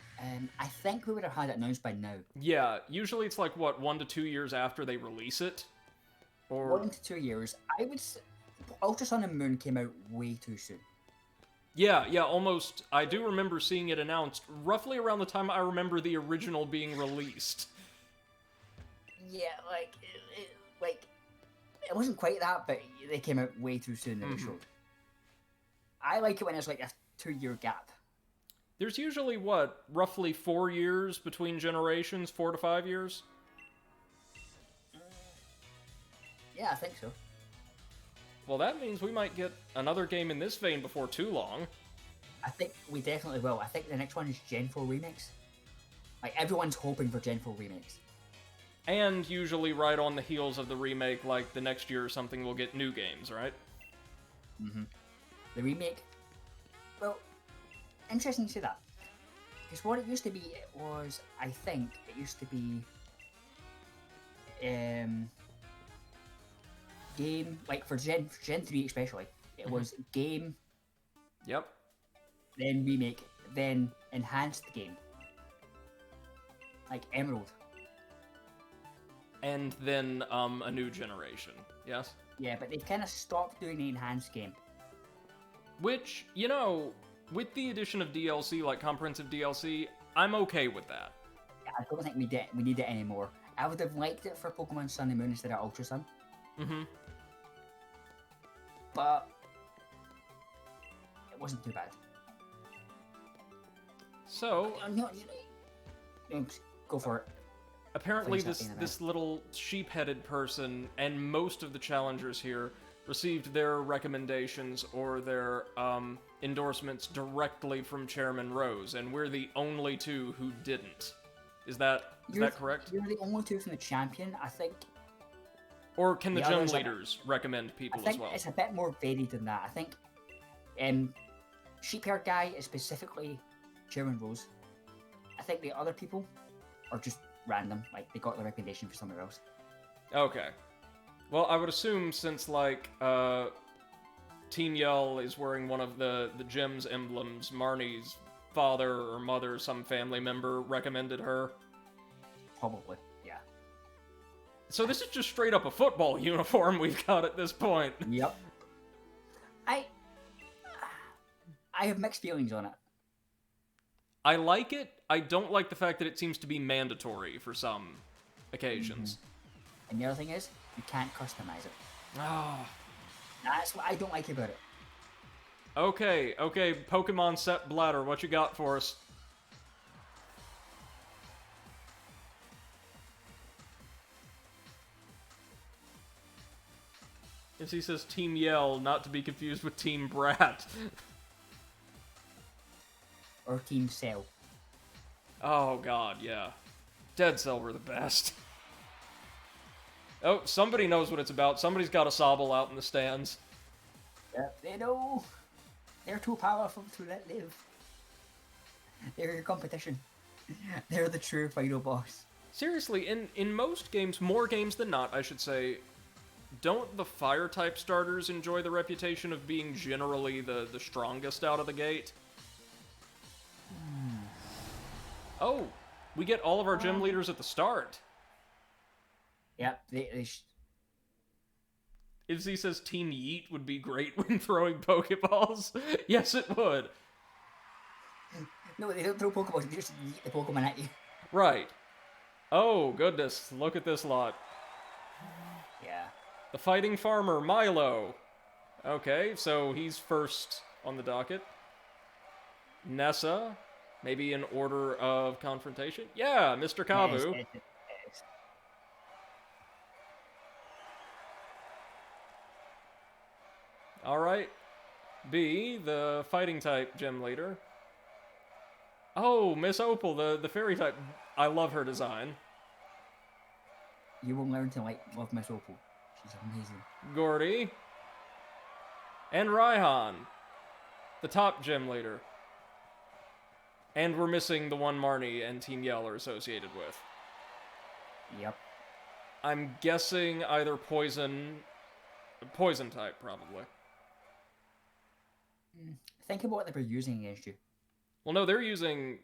I think we would have had it announced by now. Yeah, usually it's like what 1 to 2 years after they release it, or 1 to 2 years. I would. Ultra Sun and Moon came out way too soon. yeah, almost. I do remember seeing it announced roughly around the time I remember the original being released. Yeah, it wasn't quite that, but they came out way too soon in the show. I like it when it's like a 2-year gap. There's usually, what, roughly 4 years between generations? 4 to 5 years? Yeah, I think so. Well, that means we might get another game in this vein before too long. I think we definitely will. I think the next one is Gen 4 Remix. Like, everyone's hoping for Gen 4 Remix. And usually right on the heels of the remake, like the next year or something, we'll get new games, right? Mm-hmm. The remake... Well, interesting you say that. Because what it used to be was, I think, it used to be... game, like for Gen 3 especially, it was game, Yep. then remake, then enhanced game. Like Emerald. And then, a new generation, yes? Yeah, but they've kind of stopped doing the enhanced game. Which, you know, with the addition of DLC, like comprehensive DLC, I'm okay with that. Yeah, I don't think we need it anymore. I would have liked it for Pokemon Sun and Moon instead of Ultra Sun. Mm-hmm. But it wasn't too bad. So, No, go for it. apparently Please, this little sheep-headed person and most of the challengers here received their recommendations or their endorsements directly from Chairman Rose, and we're the only two who didn't. Is that correct? You're the only two from the champion, I think. Or can the gym others leaders recommend people I think as well? it's a bit more varied than that. I think Sheep Hair Guy is specifically Chairman Rose. I think the other people are just random, like they got the recommendation for somewhere else. Okay. Well, I would assume since, like, Team Yell is wearing one of the gym's emblems, Marnie's father or mother, some family member, recommended her. Probably, yeah. So this is just straight up a football uniform we've got at this point. Yep. I have mixed feelings on it. I like it. I don't like the fact that it seems to be mandatory for some occasions. Mm-hmm. And the other thing is, you can't customize it. Ah. That's what I don't like about it. Okay, Pokemon Set Bladder, what you got for us? Yes, he says Team Yell, not to be confused with Team Brat. Or Team Cell. Oh god, yeah. Dead Cell were the best. Oh, somebody knows what it's about. Somebody's got a Sobble out in the stands. Yep, they know. They're too powerful to let live. They're your competition. They're the true final boss. Seriously, in most games, more games than not, I should say, don't the Fire-type starters enjoy the reputation of being generally the strongest out of the gate? Oh, we get all of our gym leaders at the start. Yep, If Z says Team Yeet would be great when throwing Pokeballs, yes, it would. No, they don't throw Pokeballs, they just yeet the Pokemon at you. Right. Oh, goodness, look at this lot. Yeah. The Fighting Farmer, Milo. Okay, so he's first on the docket. Nessa, maybe in order of confrontation? Yeah, Mr. Kabu. Yes. Alright. B, the fighting type gym leader. Oh, Miss Opal, the fairy type. I love her design. You will learn to love Miss Opal. She's amazing. Gordy. And Raihan, the top gym leader. And we're missing the one Marnie and Team Yell are associated with. Yep. I'm guessing either poison type, probably. Think about what they were using against you. Well, no, they're using...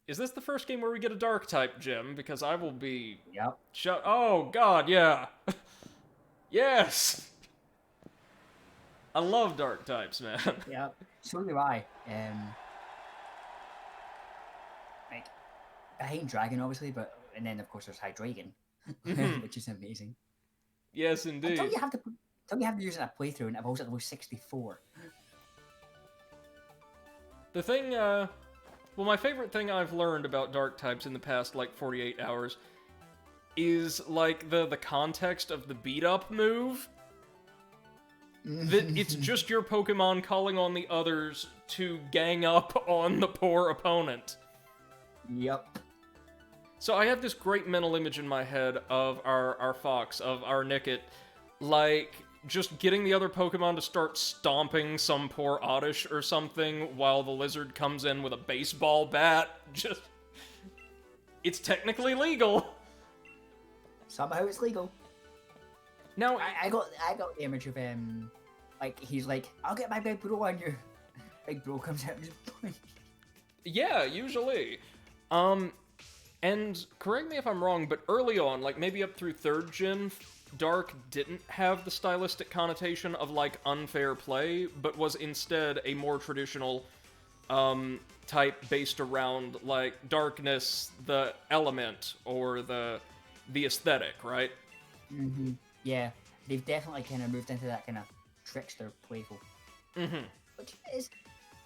Is this the first game where we get a dark type gym? Because I will be... Yep. Oh, God, yeah. Yes! I love dark types, man. Yep. So do I. Like, I hate Dragon, obviously, and then, of course, there's Hydreigon, which is amazing. Yes, indeed. Until you have to use it in a playthrough, and I've also at level 64. The thing, well, my favorite thing I've learned about dark types in the past, 48 hours is, the context of the beat-up move. That it's just your Pokemon calling on the others to gang up on the poor opponent. Yep. So I have this great mental image in my head of our Fox, of our Nickit, just getting the other Pokemon to start stomping some poor Oddish or something while the lizard comes in with a baseball bat. It's technically legal. Somehow it's legal. Now, I got the image of he's like, I'll get my big bro on you. Big bro comes out and just yeah, usually. And correct me if I'm wrong, but early on, maybe up through 3rd gen, Dark didn't have the stylistic connotation of, unfair play, but was instead a more traditional, type based around, darkness, the element, or the aesthetic, right? Mm-hmm. Yeah, they've definitely kind of moved into that kind of trickster, playful. Mm-hmm. Which is,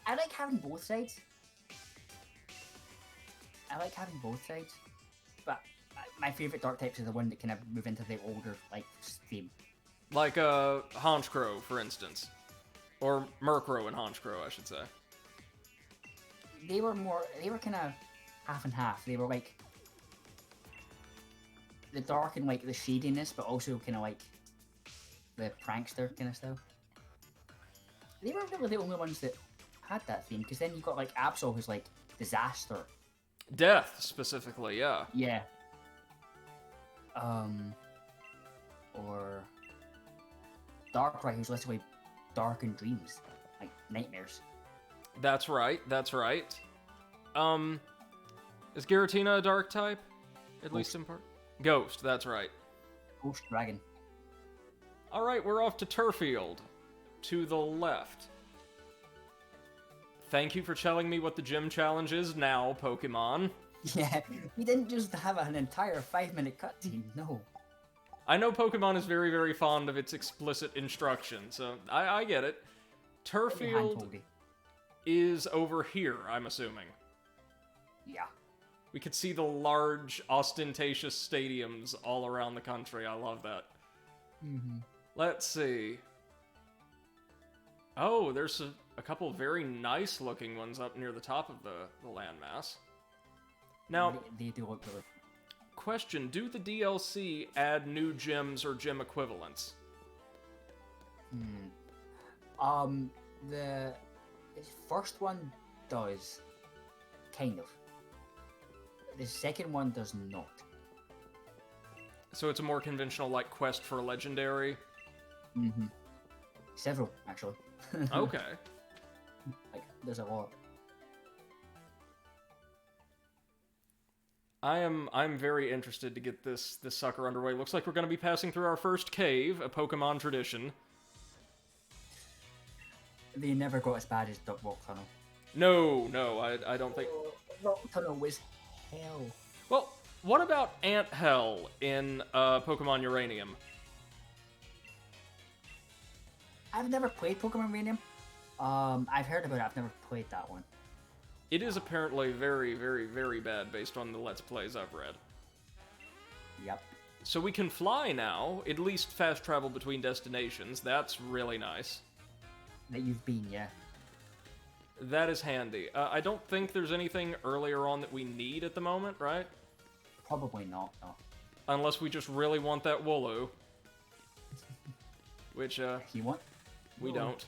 I like having both sides. But my favourite dark types are the one that kind of move into the older, theme. Like, Honchkrow, for instance. Or Murkrow and Honchkrow, I should say. They were kind of half and half. They were the dark and the shadiness, but also kind of the prankster kind of style. They were really the only ones that had that theme, because then you got Absol, who's disaster. Death, specifically, yeah. Yeah. Or Darkrai, who's literally dark and dreams, nightmares. That's right. Is Giratina a dark type? At least in part? Ghost, that's right. Ghost Dragon. Alright, we're off to Turfield. To the left. Thank you for telling me what the gym challenge is now, Pokemon. Yeah, we didn't just have an entire 5-minute cutscene, no. I know Pokemon is very, very fond of its explicit instruction, so I get it. Turfield is over here, I'm assuming. Yeah. We could see the large, ostentatious stadiums all around the country. I love that. Mm-hmm. Let's see. Oh, there's a couple very nice-looking ones up near the top of the landmass. Now, they do look good. Question, do the DLC add new gyms or gym equivalents? The first one does, kind of. The second one does not. So it's a more conventional, quest for legendary? Mm-hmm. Several, actually. Okay. There's a lot. I'm very interested to get this sucker underway. Looks like we're going to be passing through our first cave, a Pokemon tradition. They never got as bad as Duck Walk Tunnel. No, I don't think. Rock Tunnel was hell. Well, what about Ant Hell in Pokemon Uranium? I've never played Pokemon Uranium. I've heard about it. I've never played that one. It is apparently very, very, very bad based on the Let's Plays I've read. Yep. So we can fly now, at least fast travel between destinations. That's really nice. That you've been, yeah. That is handy. I don't think there's anything earlier on that we need at the moment, right? Probably not, no. Unless we just really want that Wooloo. Which, You want? we don't.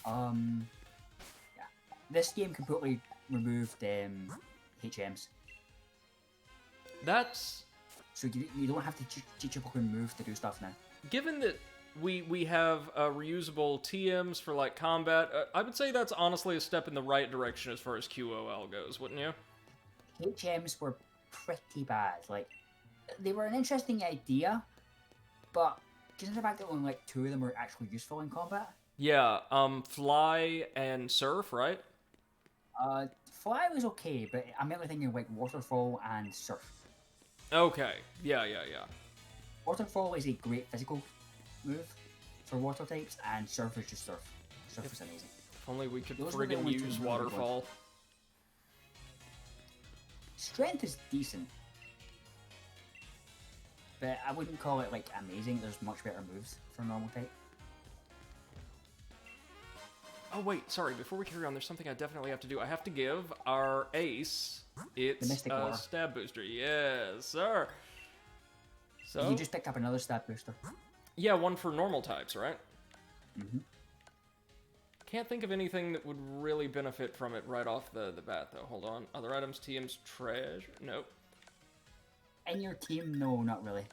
Yeah. This game completely removed HMs. That's... So you don't have to teach your Pokemon moves to do stuff now. Given that we have reusable TMs for, like, combat, I would say that's honestly a step in the right direction as far as QOL goes, wouldn't you? HMs were pretty bad. Like, they were an interesting idea, but considering the fact that only, like, 2 of them were actually useful in combat. Yeah, Fly and Surf, right? Fly was okay, but I'm mainly thinking of, like, Waterfall and Surf. Okay, yeah. Waterfall is a great physical move for water types, and Surf is just Surf. Surf is amazing. If only we could Those were the friggin' only two use really good Waterfall. ones. Strength is decent, but I wouldn't call it, like, amazing. There's much better moves for normal type. Oh, wait, sorry, before we carry on, there's something I definitely have to do. I have to give our ace its Mystic Water. stab booster. Yes, sir. So, You just picked up another stat booster. yeah, one for normal types, right? Mm-hmm. Can't think of anything that would really benefit from it right off the bat, though. Hold on. Other items, TM's treasure? Nope. In your team, no, not really.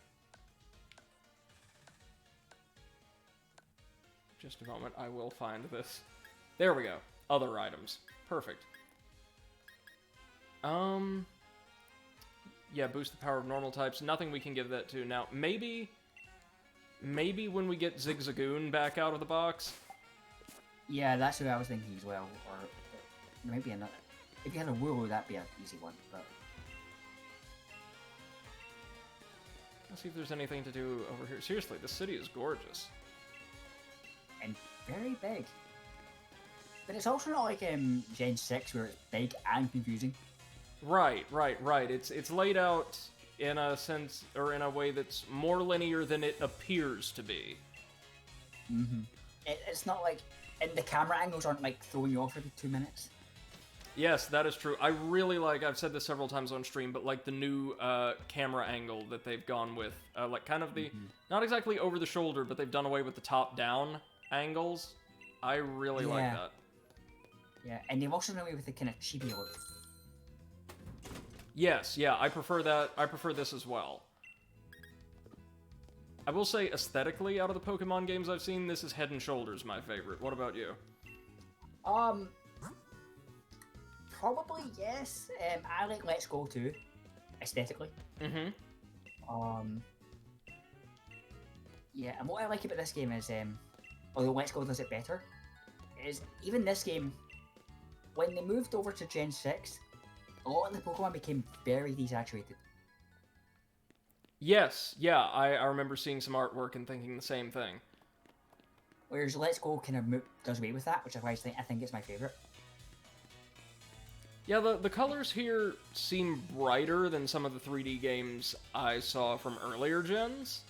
Just a moment, I will find this. There we go. Other items. Perfect. Yeah, boost the power of normal types. Nothing we can give that to. Now, maybe when we get Zigzagoon back out of the box. Yeah, that's what I was thinking as well. Or maybe another. If you had a Wooloo, that'd be an easy one. But Let's see if there's anything to do over here. Seriously, this city is gorgeous. and very big. But it's also not like Gen 6 where it's big and confusing. Right. It's laid out in a sense, or in a way that's more linear than it appears to be. Mm-hmm. It's not like, and the camera angles aren't like throwing you off every 2 minutes. Yes, that is true. I really like, I've said this several times on stream, but like the new camera angle that they've gone with. Like kind of the, not exactly over the shoulder, but they've done away with the top-down angles. I really like that. Yeah, and they've also done away with the kind of chibi look. Yes, yeah, I prefer that. I prefer this as well. I will say, aesthetically, out of the Pokemon games I've seen, this is head and shoulders my favorite. What about you? Probably yes. I like Let's Go too, aesthetically. Mm-hmm. Yeah, and what I like about this game is, although Let's Go does it better, is even this game, when they moved over to Gen 6, a lot of the Pokemon became very desaturated. Yes, yeah, I remember seeing some artwork and thinking the same thing. Whereas Let's Go kind of does away with that, which is why I think it's my favourite. Yeah, the colors here seem brighter than some of the 3D games I saw from earlier gens.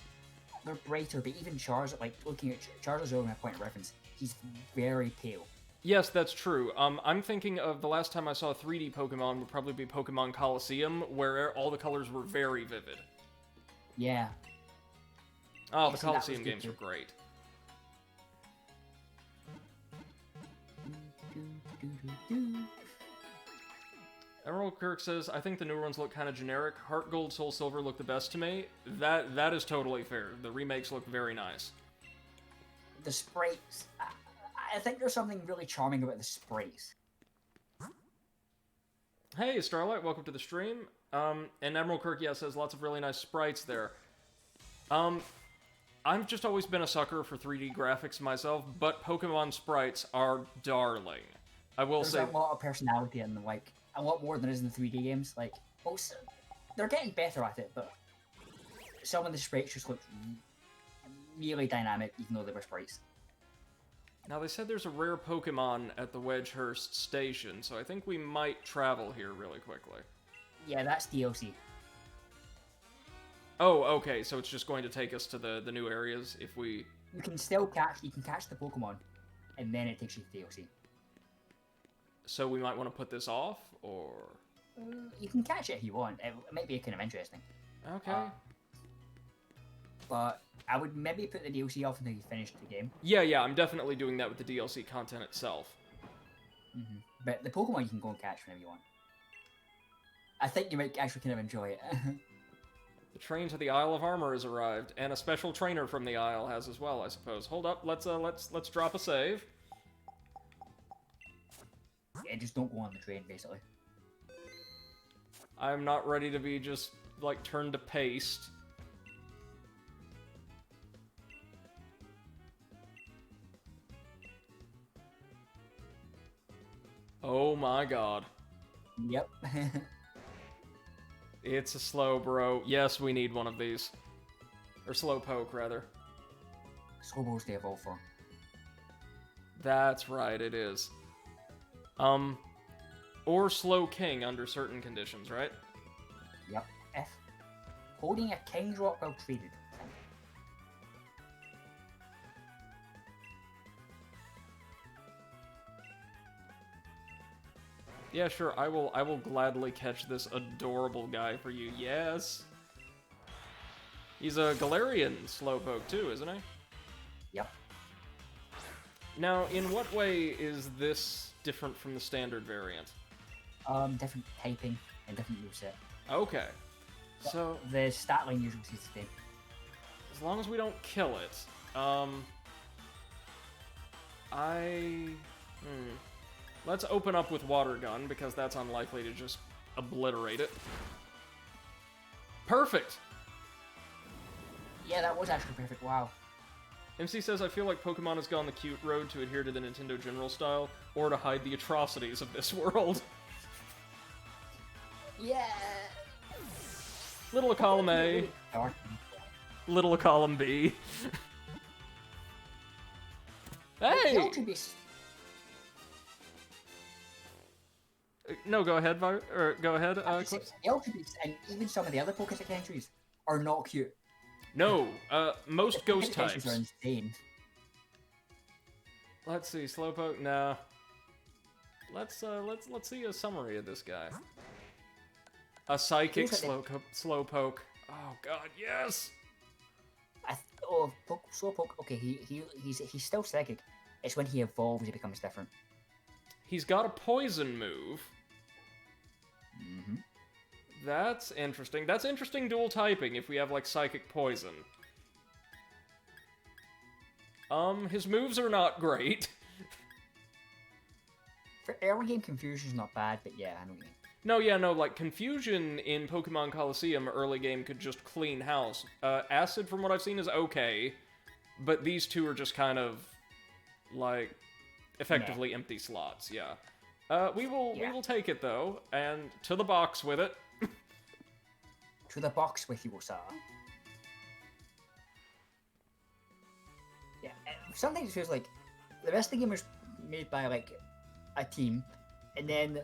They're brighter, but even Charizard, like looking at Charizard's only a point of reference, he's very pale. Yes, that's true. I'm thinking of the last time I saw a 3D Pokemon would probably be Pokemon Coliseum, where all the colors were very vivid. Yeah. Oh, Yeah, the see, that was Coliseum good games too. were great. Emerald Kirk says, I think the newer ones look kind of generic. Heart Gold, Soul Silver look the best to me. That is totally fair. The remakes look very nice. The sprites, I think there's something really charming about the sprites. Hey, Starlight, welcome to the stream. And Emerald Kirk, yeah, says lots of really nice sprites there. I've just always been a sucker for 3D graphics myself, but Pokemon sprites are darling. I will say... There's a lot of personality in them, like, a lot more than is in the 3D games. Like, most, they're getting better at it, but some of the sprites just look really dynamic, even though they were sprites. Now, they said there's a rare Pokemon at the Wedgehurst station, so I think we might travel here really quickly. Yeah, that's DLC. Oh, okay, so it's just going to take us to the new areas if we... You can catch the Pokemon, and then it takes you to DLC. So we might want to put this off, or... You can catch it if you want. It might be kind of interesting. Okay. But I would maybe put the DLC off until you finish the game. Yeah, I'm definitely doing that with the DLC content itself. Mm-hmm. But the Pokemon you can go and catch whenever you want. I think you might actually kind of enjoy it. The train to the Isle of Armor has arrived, and a special trainer from the Isle has as well, I suppose. Hold up, let's drop a save. Yeah, just don't go on the train, basically. I'm not ready to be just, like, turned to paste. Oh my god. Yep. It's a slow bro. Yes, we need one of these. Or Slowpoke, rather. Slowpoke's the evolve for. That's right, it is. Or Slow King under certain conditions, right? Yep. If holding a King's Rock while traded. Yeah, sure. I will gladly catch this adorable guy for you. Yes. He's a Galarian Slowpoke too, isn't he? Yep. Now, in what way is this different from the standard variant? Different typing and different moveset. Okay. So the stat line usually stays the same. As long as we don't kill it, let's open up with Water Gun, because that's unlikely to just obliterate it. Perfect! Yeah, that was actually perfect, wow. MC says, I feel like Pokemon has gone the cute road to adhere to the Nintendo General style, or to hide the atrocities of this world. Yeah! Little column A, little column B. Hey! No, go ahead, go ahead. Ultra Beasts and even some of the other Pokemon entries are not cute. No, most ghost The types are insane. Let's see, Slowpoke. Nah. Let's see a summary of this guy. A psychic Slowpoke. Oh God, yes. Slowpoke. Okay, he's still psychic. It's when he evolves he becomes different. He's got a poison move. Mm-hmm. That's interesting. That's interesting dual typing if we have, like, psychic poison. His moves are not great. For early game, Confusion's not bad, but yeah, I know what you mean. No, like, Confusion in Pokemon Coliseum early game could just clean house. Acid, from what I've seen, is okay, but these two are just kind of, like, effectively empty slots, yeah. We will take it, though, and to the box with it. To the box with you, sir. Yeah, sometimes it feels like the rest of the game was made by, like, a team, and then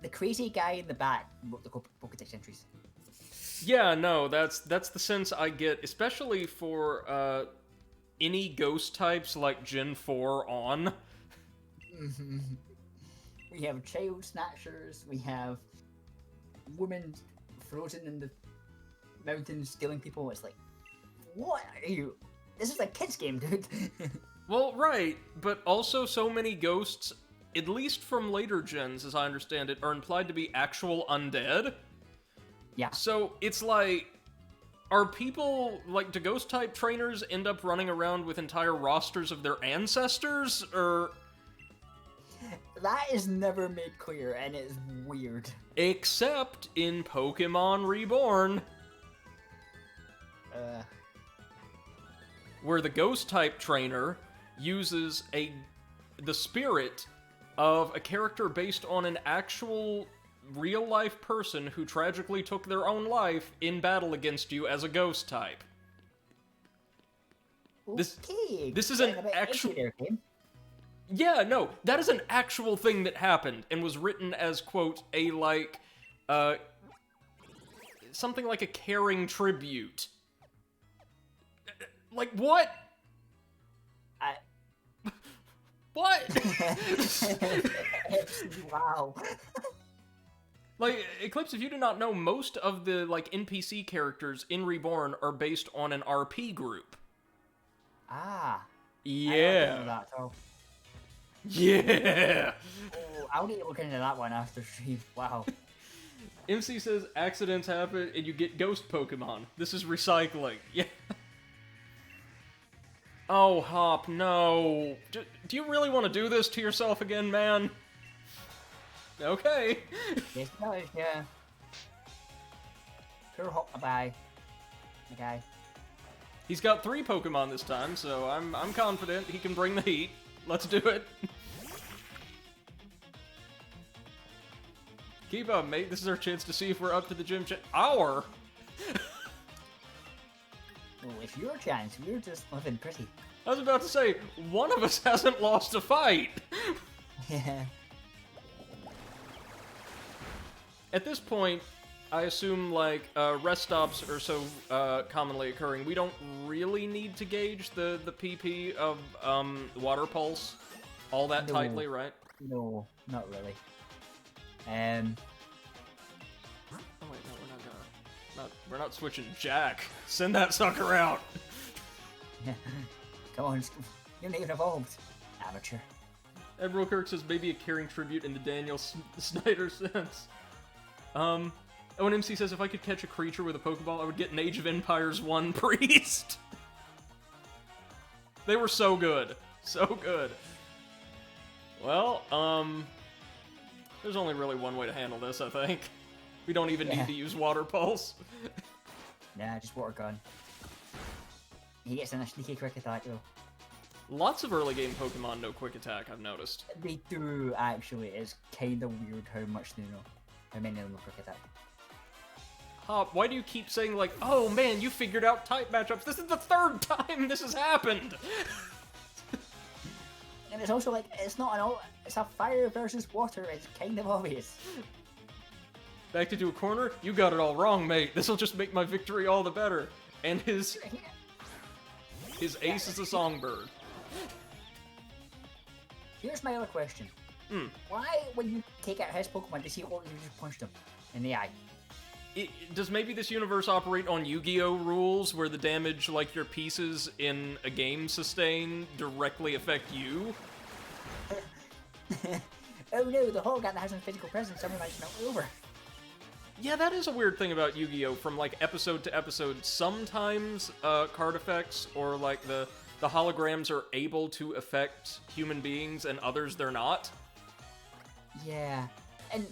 the crazy guy in the back wrote the Pokédex entries. Yeah, no, that's the sense I get, especially for, any ghost types like Gen 4 on. We have child snatchers, we have women frozen in the mountains stealing people. It's like, what are you? This is a kid's game, dude. Well, right, but also so many ghosts, at least from later gens, as I understand it, are implied to be actual undead. Yeah. So it's like, are people, like, do ghost-type trainers end up running around with entire rosters of their ancestors, or... That is never made clear, and it's weird. Except in Pokemon Reborn, where the Ghost-type trainer uses the spirit of a character based on an actual real-life person who tragically took their own life in battle against you as a Ghost-type. Okay. This is an actual... Yeah, no, that is an actual thing that happened and was written as, quote, a, like, something like a caring tribute. Like, what? What? Wow. Like, Eclipse, if you do not know, most of the, like, NPC characters in Reborn are based on an RP group. Ah. Yeah. I don't know that, so. Yeah! Oh, I'll need to look into that one after stream. Wow. MC says accidents happen and you get ghost Pokemon. This is recycling. Yeah. Oh, Hop, no. Do you really want to do this to yourself again, man? Okay. Yes, no, yeah. Poor Hop, bye. Okay. He's got 3 Pokemon this time, so I'm confident he can bring the heat. Let's do it. Keep up, mate. This is our chance to see if we're up to the gym. Our? Well, it's your chance. We're just living pretty. I was about to say, one of us hasn't lost a fight. Yeah. At this point, I assume, like, rest stops are so commonly occurring, we don't really need to gauge the PP of Water Pulse all that tightly, right? No, not really. Oh wait, no, we're not switching Jack. Send that sucker out. Come on, you're not even evolved. Amateur. Admiral Kirk says maybe a caring tribute in the Daniel Snyder sense. Oh, and MC says if I could catch a creature with a Pokeball, I would get an Age of Empires 1 priest. They were so good. So good. Well, there's only really one way to handle this, I think. We don't even need to use Water Pulse. Nah, just Water Gun. He gets in a sneaky quick attack, though. Lots of early game Pokemon know quick attack, I've noticed. They do, actually. It's kind of weird how much they know. How many of them know quick attack. Hop, why do you keep saying, like, oh man, you figured out type matchups? This is the 3rd time this has happened! And it's also like, it's not an all, it's a fire versus water, it's kind of obvious. Back into a corner? You got it all wrong, mate. This'll just make my victory all the better. And his ace is a songbird. Here's my other question. Why, when you take out his Pokemon, does he look like you just punched him in the eye? Does maybe this universe operate on Yu-Gi-Oh! Rules, where the damage, like your pieces in a game sustain, directly affect you? Oh no, the whole guy that has a physical presence, someone might knock me over. Yeah, that is a weird thing about Yu-Gi-Oh! From, like, episode to episode. Sometimes, card effects, or, like, the holograms are able to affect human beings, and others they're not. Yeah, and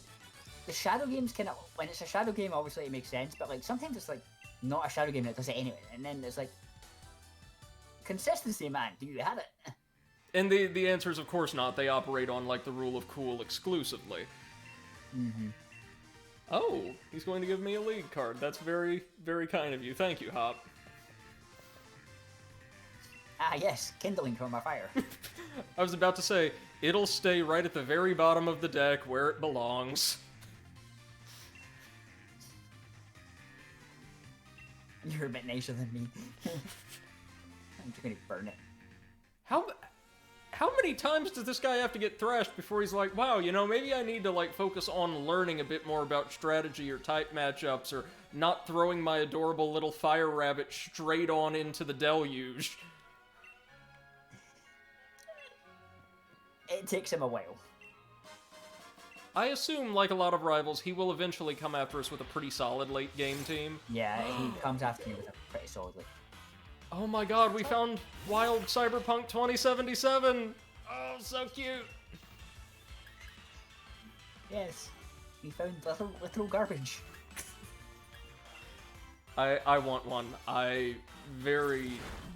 the shadow games kind of, when it's a shadow game, obviously it makes sense, but, like, sometimes it's, like, not a shadow game that does it anyway, and then it's, like, consistency, man, do you have it? And the answer is, of course not. They operate on, like, the rule of cool exclusively. Mm-hmm. Oh, he's going to give me a league card. That's very, very kind of you. Thank you, Hop. Ah, yes, kindling from my fire. I was about to say, it'll stay right at the very bottom of the deck where it belongs. You're a bit nicer than me. I'm just gonna burn it. How many times does this guy have to get thrashed before he's like, wow, you know, maybe I need to, like, focus on learning a bit more about strategy or type matchups or not throwing my adorable little fire rabbit straight on into the deluge? It takes him a while. I assume, like a lot of rivals, he will eventually come after us with a pretty solid late game team. Yeah, he comes after you with a pretty solidly. Oh my god, we found Wild Cyberpunk 2077! Oh, so cute! Yes. We found little garbage. I want one. I very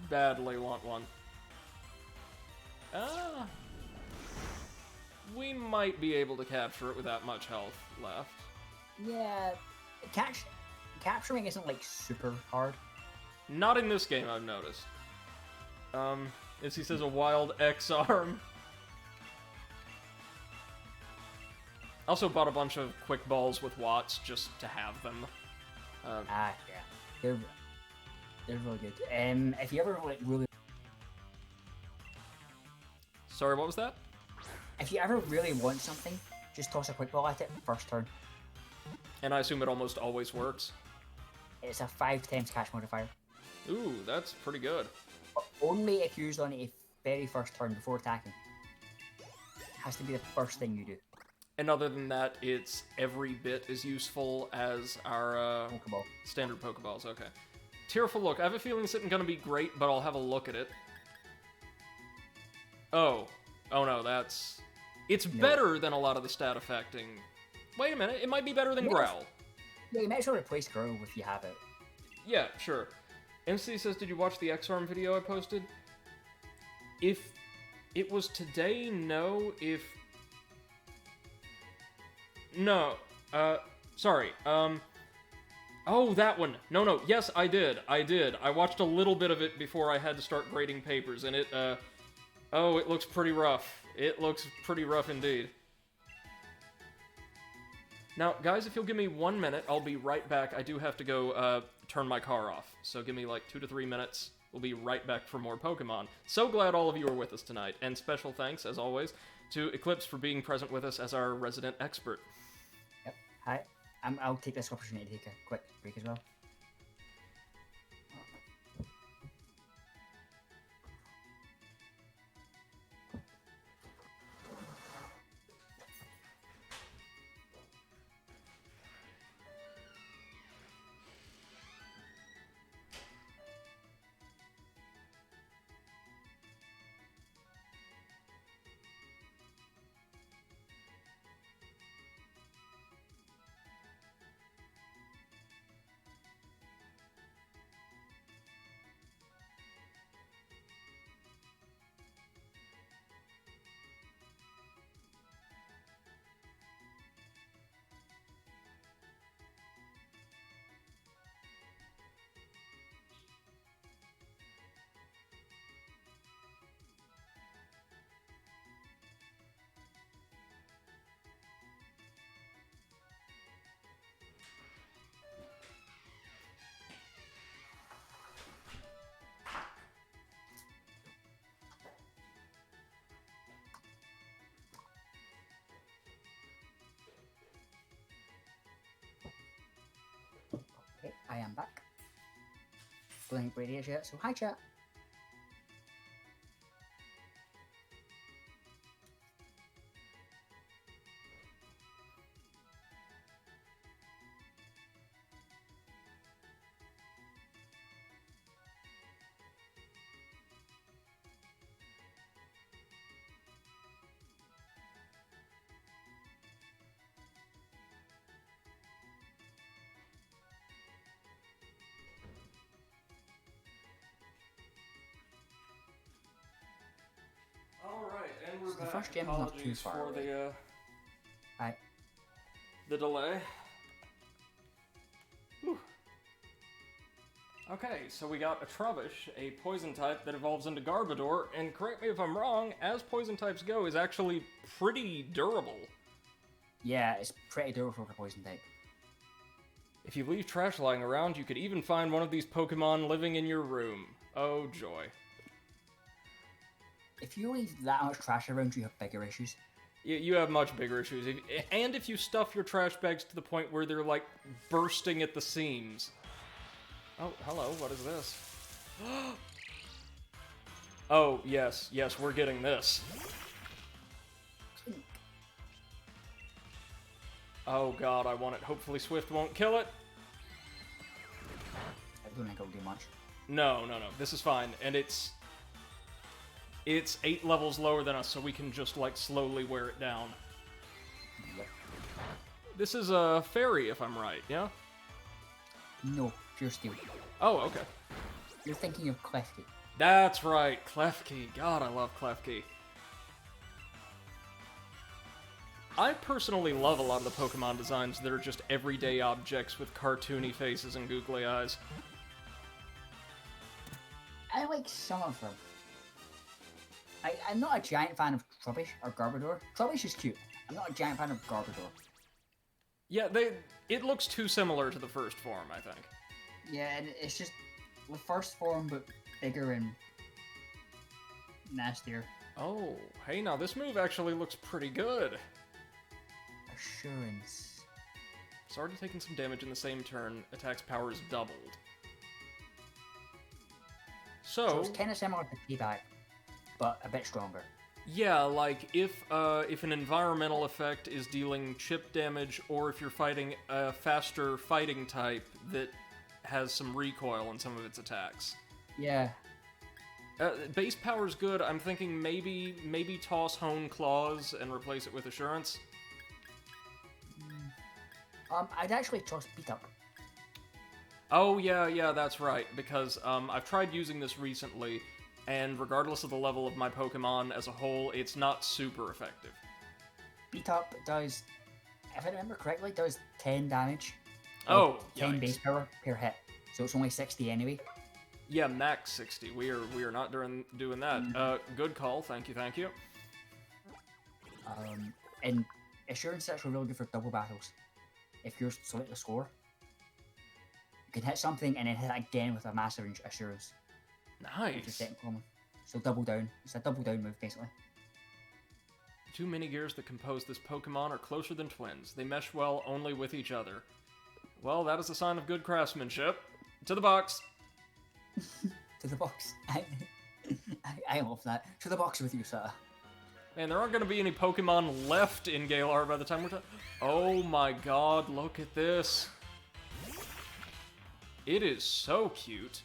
badly want one. We might be able to capture it with that much health left. Yeah. Capturing isn't like super hard. Not in this game, I've noticed. As he says, a wild X arm. Also bought a bunch of quick balls with Watts just to have them. Yeah. They're really good. If you ever like really, Sorry, what was that? if you ever really want something, just toss a quick ball at it first turn. And I assume it almost always works. It's a 5 times catch modifier. Ooh, that's pretty good. But only if used on a very first turn before attacking. Has to be the first thing you do. And other than that, it's every bit as useful as our Pokeball. standard Pokeballs. Okay. Tearful Look. I have a feeling this isn't going to be great, but I'll have a look at it. Oh. Oh no, that's... It's better than a lot of the stat affecting... Wait a minute, it might be better than Growl. Yeah, you might as well replace Growl if you have it. Yeah, sure. MC says, did you watch the X-Arm video I posted? If it was today, no. If... No. Sorry. Oh, that one. No. Yes, I did. I watched a little bit of it before I had to start grading papers, and it, oh, it looks pretty rough. It looks pretty rough indeed. Now, guys, if you'll give me 1 minute, I'll be right back. I do have to go, turn my car off. So give me, like, 2 to 3 minutes. We'll be right back for more Pokemon. So glad all of you are with us tonight. And special thanks, as always, to Eclipse for being present with us as our resident expert. Yep. Hi. I'll take this opportunity to take a quick break as well. Okay, I am back. Don't think Brady is yet, so hi chat. Alright, and we're The back. first gem's not too Apologies far for away. the delay. Whew. Okay, so we got a Trubbish, a poison type that evolves into Garbodor, and correct me if I'm wrong, as poison types go, is actually pretty durable. Yeah, it's pretty durable for a poison type. If you leave trash lying around, you could even find one of these Pokemon living in your room. Oh joy. If you leave that much trash around, you have bigger issues. You have much bigger issues. And if you stuff your trash bags to the point where they're, like, bursting at the seams. Oh, hello, what is this? Oh, yes, we're getting this. Oh god, I want it. Hopefully Swift won't kill it. I don't think it'll do much. No, this is fine. And it's 8 levels lower than us, so we can just, like, slowly wear it down. Yep. This is a fairy, if I'm right, yeah? No, pure steel. Oh, okay. You're thinking of Klefki. That's right, Klefki. God, I love Klefki. I personally love a lot of the Pokemon designs that are just everyday objects with cartoony faces and googly eyes. I like some of them. I'm not a giant fan of Trubbish or Garbodor. Trubbish is cute. I'm not a giant fan of Garbodor. Yeah, it looks too similar to the first form, I think. Yeah, and it's just the first form, but bigger and nastier. Oh, hey, now this move actually looks pretty good. Assurance. It's already taken some damage in the same turn. Attack's power is doubled. So it's kind of similar to T-Bag, but a bit stronger. Yeah, like if an environmental effect is dealing chip damage, or if you're fighting a faster fighting type that has some recoil in some of its attacks. Yeah. Base power's good. I'm thinking maybe toss Hone Claws and replace it with Assurance. I'd actually toss Beat Up. Oh yeah, that's right. Because I've tried using this recently, and regardless of the level of my Pokemon as a whole, it's not super effective. Beat Up does, if I remember correctly, does 10 damage. Oh, 10 yikes. base power per hit. So it's only 60 anyway. Yeah, max 60. We are not doing that. Good call. Thank you. And Assurance is actually really good for double battles. If you're slightly slower, you can hit something and then hit it again with a massive Assurance. Nice. So double down. It's a double down move, basically. The two mini-gears that compose this Pokemon are closer than twins. They mesh well only with each other. Well, that is a sign of good craftsmanship. To the box! To the box. I love that. To the box with you, sir. Man, there aren't going to be any Pokemon left in Galar by the time we're done. Oh my god, look at this. It is so cute.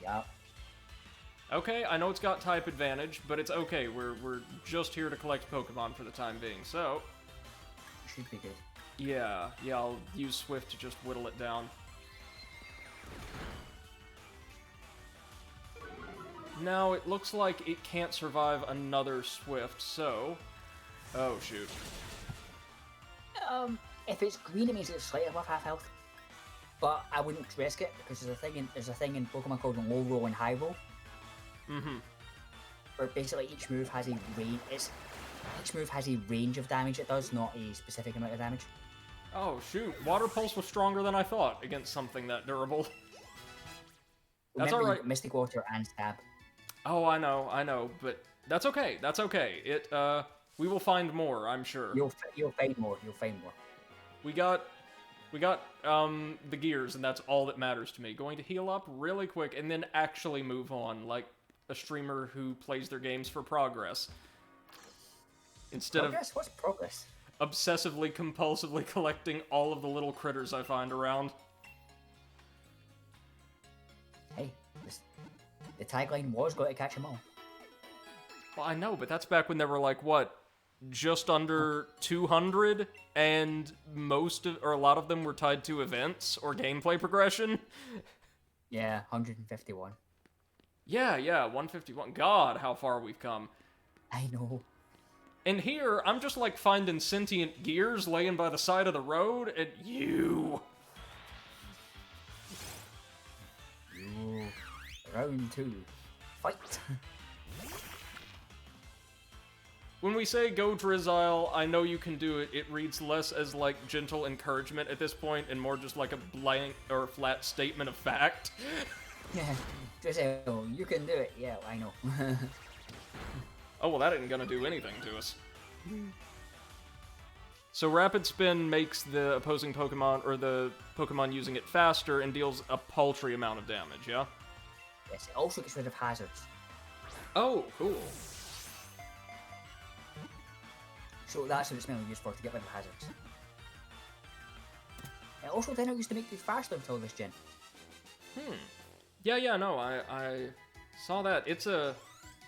Yep. Okay, I know it's got type advantage, but it's okay. We're just here to collect Pokemon for the time being, so... Should be good. Yeah, I'll use Swift to just whittle it down. Now, it looks like it can't survive another Swift, so... Oh, shoot. If it's green, it means it's slightly above half health. But I wouldn't risk it, because there's a thing in Pokemon called low roll and high roll. Mm-hmm. Where basically each move has a range. Each move has a range of damage it does, not a specific amount of damage. Oh, shoot. Water Pulse was stronger than I thought against something that durable. That's Remember, alright. Mystic Water and Stab. Oh, I know, but that's okay. We will find more, I'm sure. You'll find more. We got the gears, and that's all that matters to me. Going to heal up really quick, and then actually move on, like a streamer who plays their games for progress. Instead Progress? What's progress? of obsessively, compulsively collecting all of the little critters I find around. Hey, the tagline was "Got to catch 'em all." Well, I know, but that's back when there were, like, what, just under 200, and a lot of them were tied to events or gameplay progression. Yeah, 151. Yeah, 151. God, how far we've come. I know. And here, I'm just, like, finding sentient gears laying by the side of the road, and you... Round 2. Fight! When we say go Drizzile, I know you can do it. It reads less as, like, gentle encouragement at this point, and more just like a blank or flat statement of fact. Yeah, Drizzle, you can do it. Yeah, I know. Oh, well, that ain't gonna do anything to us. So Rapid Spin makes the opposing Pokemon, or the Pokemon using it faster, and deals a paltry amount of damage, yeah? Yes, it also gets rid of hazards. Oh, cool. So that's what it's mainly used for, to get rid of hazards. It also didn't used to make you faster until this gen. Yeah, no, I saw that. It's a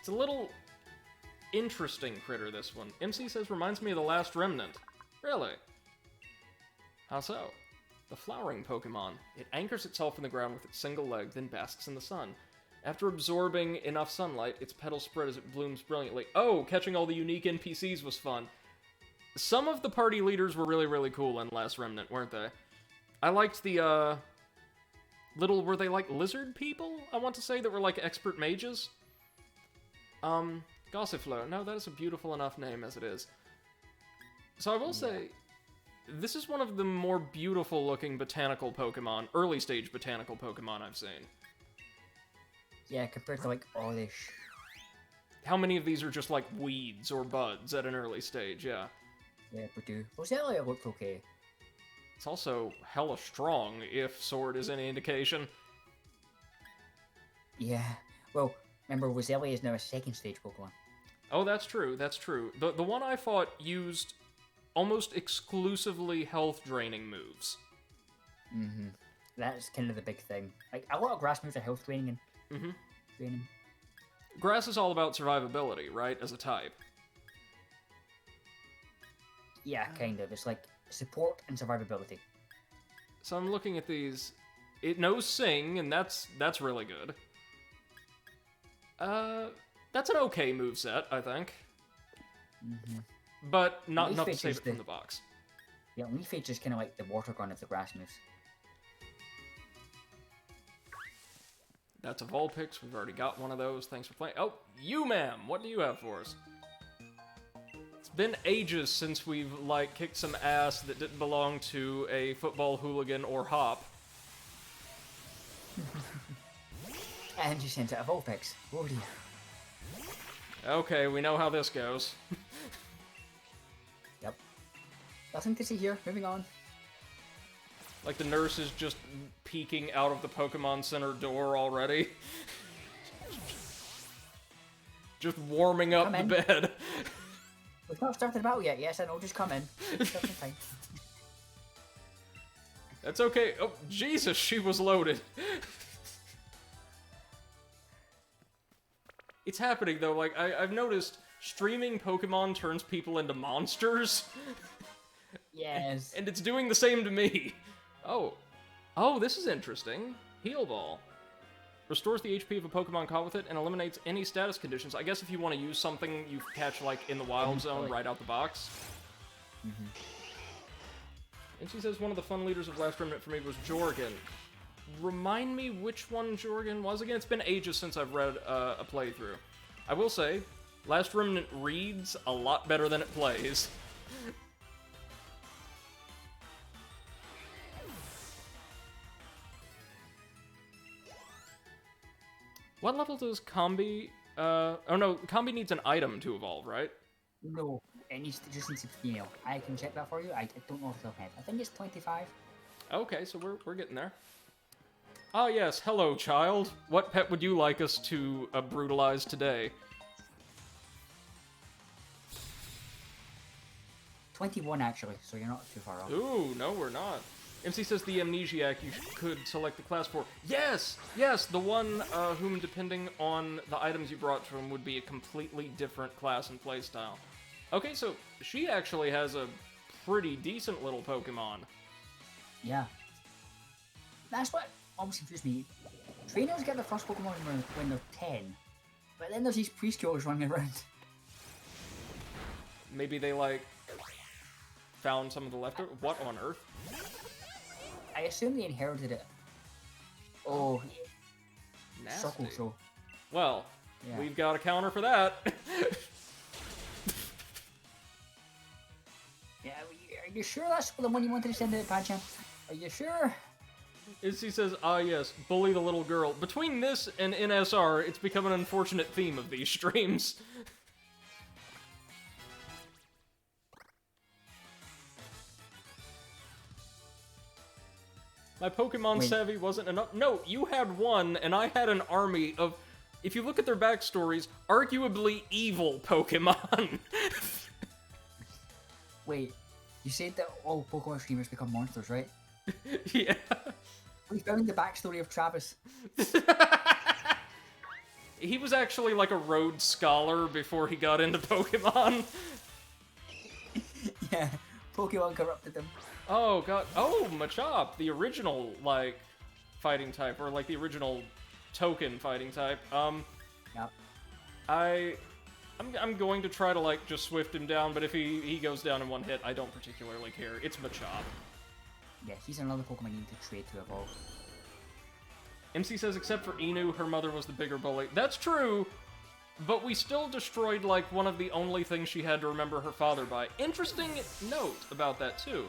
little interesting critter, this one. MC says reminds me of the Last Remnant. Really? How so? The flowering Pokemon. It anchors itself in the ground with its single leg, then basks in the sun. After absorbing enough sunlight, its petals spread as it blooms brilliantly. Oh, catching all the unique NPCs was fun. Some of the party leaders were really, really cool in Last Remnant, weren't they? I liked the, were they like lizard people, I want to say, that were like expert mages? Gossifleur. No, that is a beautiful enough name as it is. So I will say, this is one of the more beautiful looking botanical Pokemon, early stage botanical Pokemon I've seen. Yeah, compared to like Oddish. How many of these are just like weeds or buds at an early stage, yeah. Yeah, Purdue. Roselia looked okay. It's also hella strong, if Sword is any indication. Yeah. Well, remember, Roselia is now a second stage Pokemon. Oh, that's true, that's true. The one I fought used almost exclusively health-draining moves. Mm-hmm. That's kind of the big thing. Like, a lot of grass moves are health draining and draining. Grass is all about survivability, right, as a type? Yeah, kind of. It's like support and survivability. So I'm looking at these. It knows Sing, and that's really good. That's an okay moveset, I think. Mm-hmm. But not Leaf enough to Edge save is it from the- the box. Yeah, Leaf Edge is kind of like the water gun of the grass moves. That's a Vulpix. We've already got one of those. Thanks for playing. Oh, you, ma'am. What do you have for us? It's been ages since we've, like, kicked some ass that didn't belong to a football hooligan or hop. And you sent out a Vulpix. Oh dear. Okay, we know how this goes. Yep. Nothing to see here. Moving on. Like, the nurse is just peeking out of the Pokemon Center door already. Just warming up Come the in. bed. We've not started the battle yet. Yes, I know. Just come in. Everything's fine. That's okay. Oh, Jesus, she was loaded. It's happening, though. Like, I've noticed streaming Pokemon turns people into monsters. Yes. And it's doing the same to me. Oh. Oh, this is interesting. Heal Ball. Restores the HP of a Pokemon caught with it and eliminates any status conditions. I guess if you want to use something you catch, like, in the Wild Zone right out the box. Mm-hmm. And she says one of the fun leaders of Last Remnant for me was Jorgen. Remind me which one Jorgen was again? It's been ages since I've read a playthrough. I will say, Last Remnant reads a lot better than it plays. What level does Combi... oh no, Combi needs an item to evolve, right? No, it just needs to be female. I can check that for you. I don't know off the top of my head. I think it's 25. Okay, so we're getting there. Ah yes, hello child. What pet would you like us to brutalize today? 21 actually, so you're not too far off. Ooh, no we're not. MC says the Amnesiac you could select the class for. Yes! Yes, the one whom, depending on the items you brought to him, would be a completely different class and playstyle. Okay, so she actually has a pretty decent little Pokemon. Yeah. That's what almost confused me. Trainers get their first Pokemon when they're 10. But then there's these preschoolers running around. Maybe they, like, found some of the leftover... What on earth? I assume they inherited it. Oh, Nasty. Circle Show. Well, Yeah. we've got a counter for that. Yeah, are you sure that's the one you wanted to send out, Padchan? Are you sure? Izzy says, ah yes, bully the little girl. Between this and NSR, it's become an unfortunate theme of these streams. My Pokemon Wait. savvy wasn't enough. No, you had one, and I had an army of, if you look at their backstories, arguably evil Pokemon. Wait, you said that all Pokemon streamers become monsters, right? Yeah. We found the backstory of Travis. He was actually like a Rhodes Scholar before he got into Pokemon. Yeah, Pokemon corrupted them. Oh god. Oh, Machop, the original like fighting type, or like the original token fighting type. Yep. I'm going to try to like just swift him down, but if he goes down in one hit, I don't particularly care. It's Machop. Yeah, he's another Pokemon you need to trade to evolve. MC says, except for Inu, her mother was the bigger bully. That's true, but we still destroyed, like, one of the only things she had to remember her father by. Interesting note about that, too.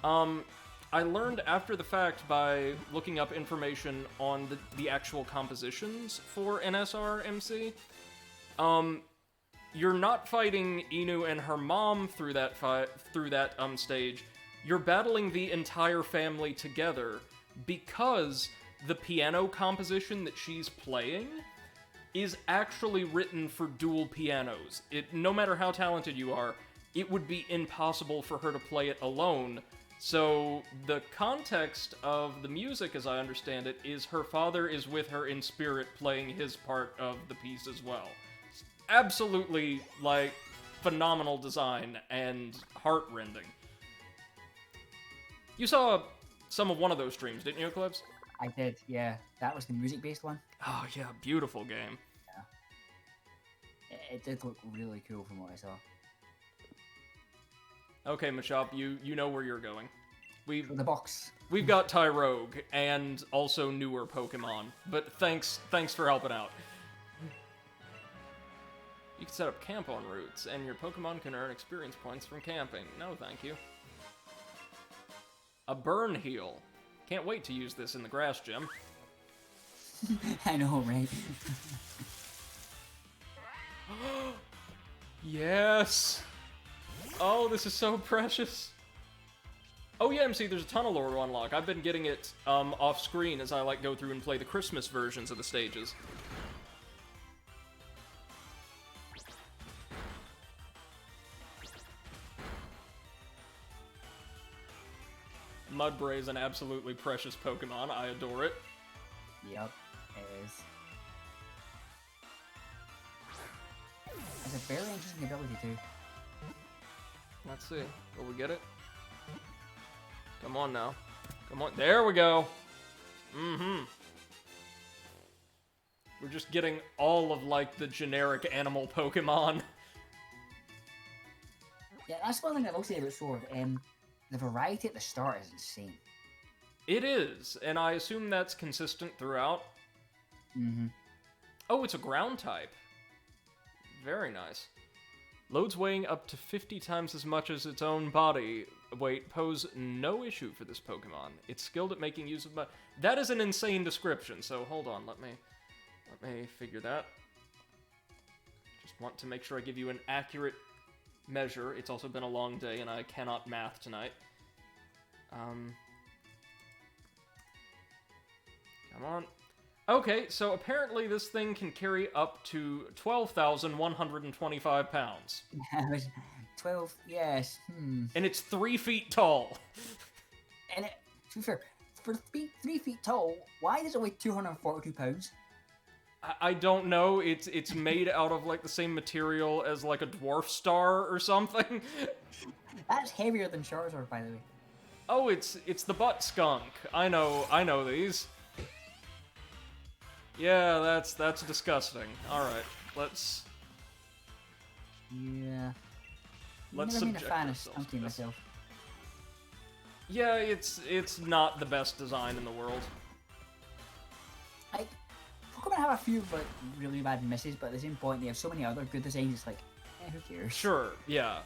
I learned after the fact by looking up information on the actual compositions for NSR MC. You're not fighting Inu and her mom through that stage. You're battling the entire family together because the piano composition that she's playing is actually written for dual pianos. No matter how talented you are, it would be impossible for her to play it alone. So the context of the music, as I understand it, is her father is with her in spirit playing his part of the piece as well. Absolutely, like, phenomenal design and heart-rending. You saw some of one of those streams, didn't you, Eclipse? I did, yeah. That was the music-based one. Oh, yeah, beautiful game. Yeah. It did look really cool from what I saw. Okay, Machop, you know where you're going. The box. We've got Tyrogue, and also newer Pokemon, but thanks for helping out. You can set up camp on routes, and your Pokemon can earn experience points from camping. No, thank you. A burn heal. Can't wait to use this in the grass gym. I know, right? Yes! Oh, this is so precious. Oh yeah, MC, there's a ton of lore to unlock. I've been getting it off screen as I like go through and play the Christmas versions of the stages. Mudbray is an absolutely precious Pokemon. I adore it. Yep, it is. It's a very interesting ability too. Let's see. Will we get it? Come on now. Come on. There we go. Mm-hmm. We're just getting all of, like, the generic animal Pokemon. Yeah, that's one thing I will say about Sword. The variety at the start is insane. It is, and I assume that's consistent throughout. Mm-hmm. Oh, it's a ground type. Very nice. Loads weighing up to 50 times as much as its own body weight pose no issue for this Pokemon. It's skilled at making use of that is an insane description, so hold on, let me figure that. Just want to make sure I give you an accurate measure. It's also been a long day and I cannot math tonight. Come on. Okay, so apparently this thing can carry up to 12,125 pounds. 12, yes. And it's 3 feet tall. And it, to be fair, for 3 feet tall, why does it weigh 242 pounds? I don't know. It's made out of like the same material as like a dwarf star or something. That's heavier than Charizard, by the way. Oh, it's the butt skunk. I know these. Yeah, that's disgusting. All right, let's. Yeah. Let's I've never been a subject fan of ourselves to Stunky this. myself. Yeah, it's not the best design in the world. Pokemon have a few like really bad misses, but at the same point they have so many other good designs. It's like, who cares? Sure, yeah.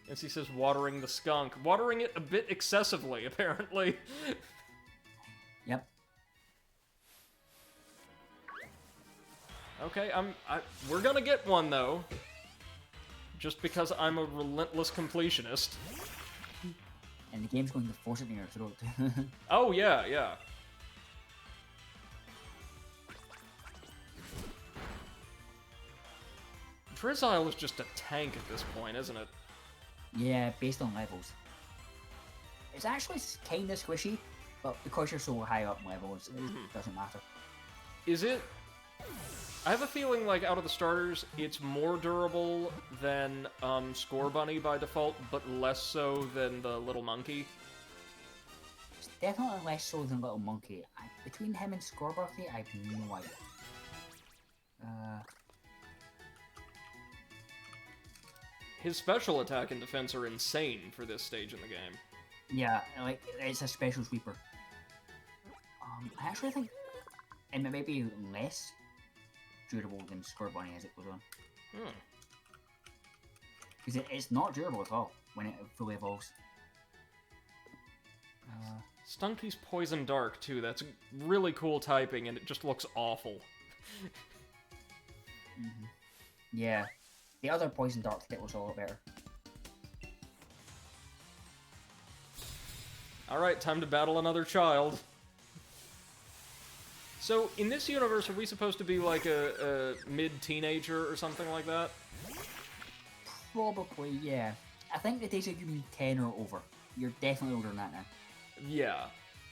As he says, watering the skunk, watering it a bit excessively, apparently. Yep. Okay, we're gonna get one though. Just because I'm a relentless completionist. And the game's going to force it in your throat. Oh yeah. Drizzile is just a tank at this point, isn't it? Yeah, based on levels. It's actually kind of squishy, but because you're so high up in levels, it doesn't matter. Is it? I have a feeling, like, out of the starters, it's more durable than Score Bunny by default, but less so than the Little Monkey. It's definitely less so than Little Monkey. Between him and Scorbucky, I have no idea. His special attack and defense are insane for this stage in the game. Yeah, like, it's a special sweeper. I actually think it may be less durable than Score Bunny as it goes on. Because it's not durable at all when it fully evolves. Stunky's Poison Dark, too. That's really cool typing, and it just looks awful. Yeah. The other Poison Dark kit was a lot better. Alright, time to battle another child. So, in this universe, are we supposed to be like a mid-teenager or something like that? Probably, yeah. I think the days of you being 10 or over. You're definitely older than that now. Yeah.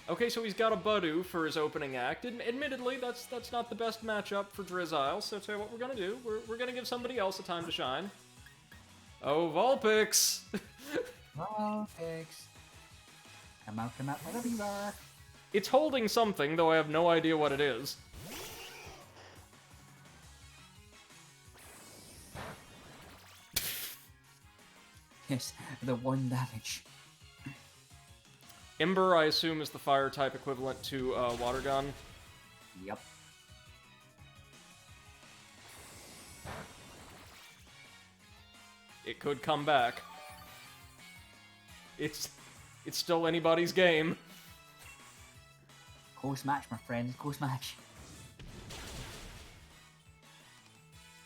Okay, so he's got a Budu for his opening act. Admittedly, that's not the best matchup for Drizzile, so tell you what we're gonna do. We're gonna give somebody else a time to shine. Oh, Vulpix! Vulpix. Come out, wherever you are. It's holding something, though I have no idea what it is. Yes, the 1 damage. Ember, I assume, is the fire type equivalent to Water Gun. Yep. It could come back. It's still anybody's game. Close match, my friend. Close match.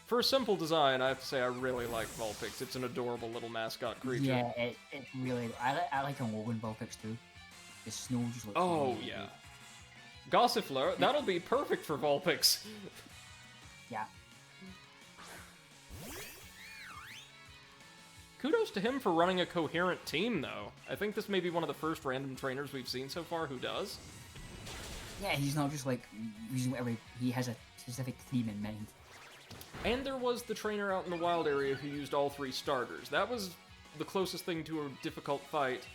For a simple design, I have to say I really like Vulpix. It's an adorable little mascot creature. Yeah, it really... I like a Logan Vulpix too. The snow just looks Oh, really yeah. good. Gossifleur, that'll be perfect for Vulpix. Yeah. Kudos to him for running a coherent team, though. I think this may be one of the first random trainers we've seen so far who does. Yeah, he's not just like using whatever... He has a specific theme in mind. And there was the trainer out in the wild area who used all 3 starters. That was the closest thing to a difficult fight,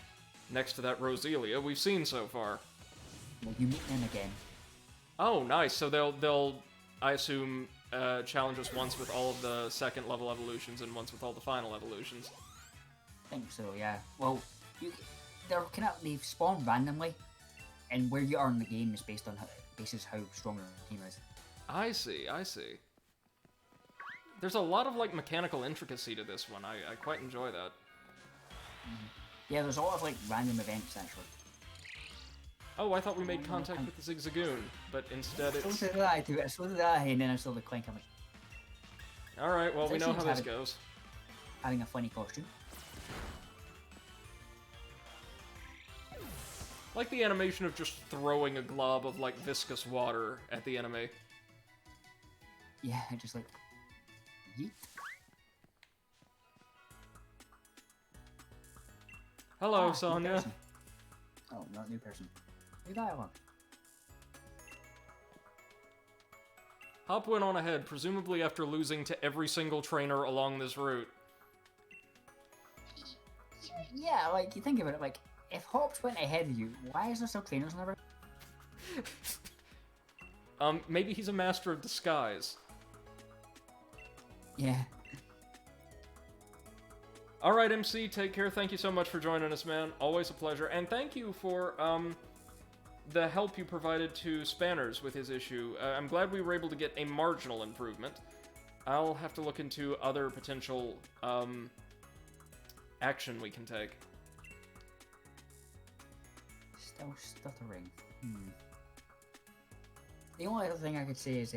next to that Roselia, we've seen so far. Well, you meet them again. Oh, nice. So they'll I assume, challenge us once with all of the second level evolutions and once with all the final evolutions. I think so, yeah. Well, they spawn randomly, and where you are in the game is based on how strong your team is. I see. There's a lot of, like, mechanical intricacy to this one. I quite enjoy that. Yeah, there's a lot of, like, random events, actually. Oh, I thought we made contact with the Zigzagoon, but instead it's... So did I, too. So did I, and then I saw the Clank coming. Alright, well, we know how this goes. Having a funny costume. Like the animation of just throwing a glob of, like, viscous water at the enemy. Yeah, just like... Yeet. Hello, Sonya. Oh, not new person. New dialogue. Hop went on ahead, presumably after losing to every single trainer along this route. Yeah, like, you think about it, like, if Hops went ahead of you, why is there still trainers on the route? Maybe he's a master of disguise. Yeah. Alright, MC, take care. Thank you so much for joining us, man. Always a pleasure. And thank you for, the help you provided to Spanners with his issue. I'm glad we were able to get a marginal improvement. I'll have to look into other potential, action we can take. Still stuttering. The only other thing I could say is,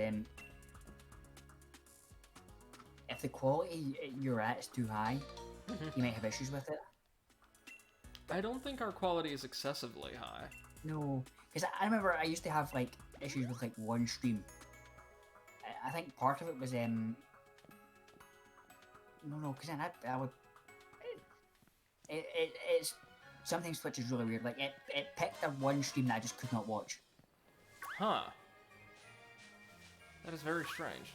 if the quality you're at is too high, you might have issues with it. I don't think our quality is excessively high. No, because I remember I used to have, like, issues with, like, one stream. I think part of it was, No, because then I would... It's... Sometimes Twitch is really weird. Like, it picked a one stream that I just could not watch. Huh. That is very strange.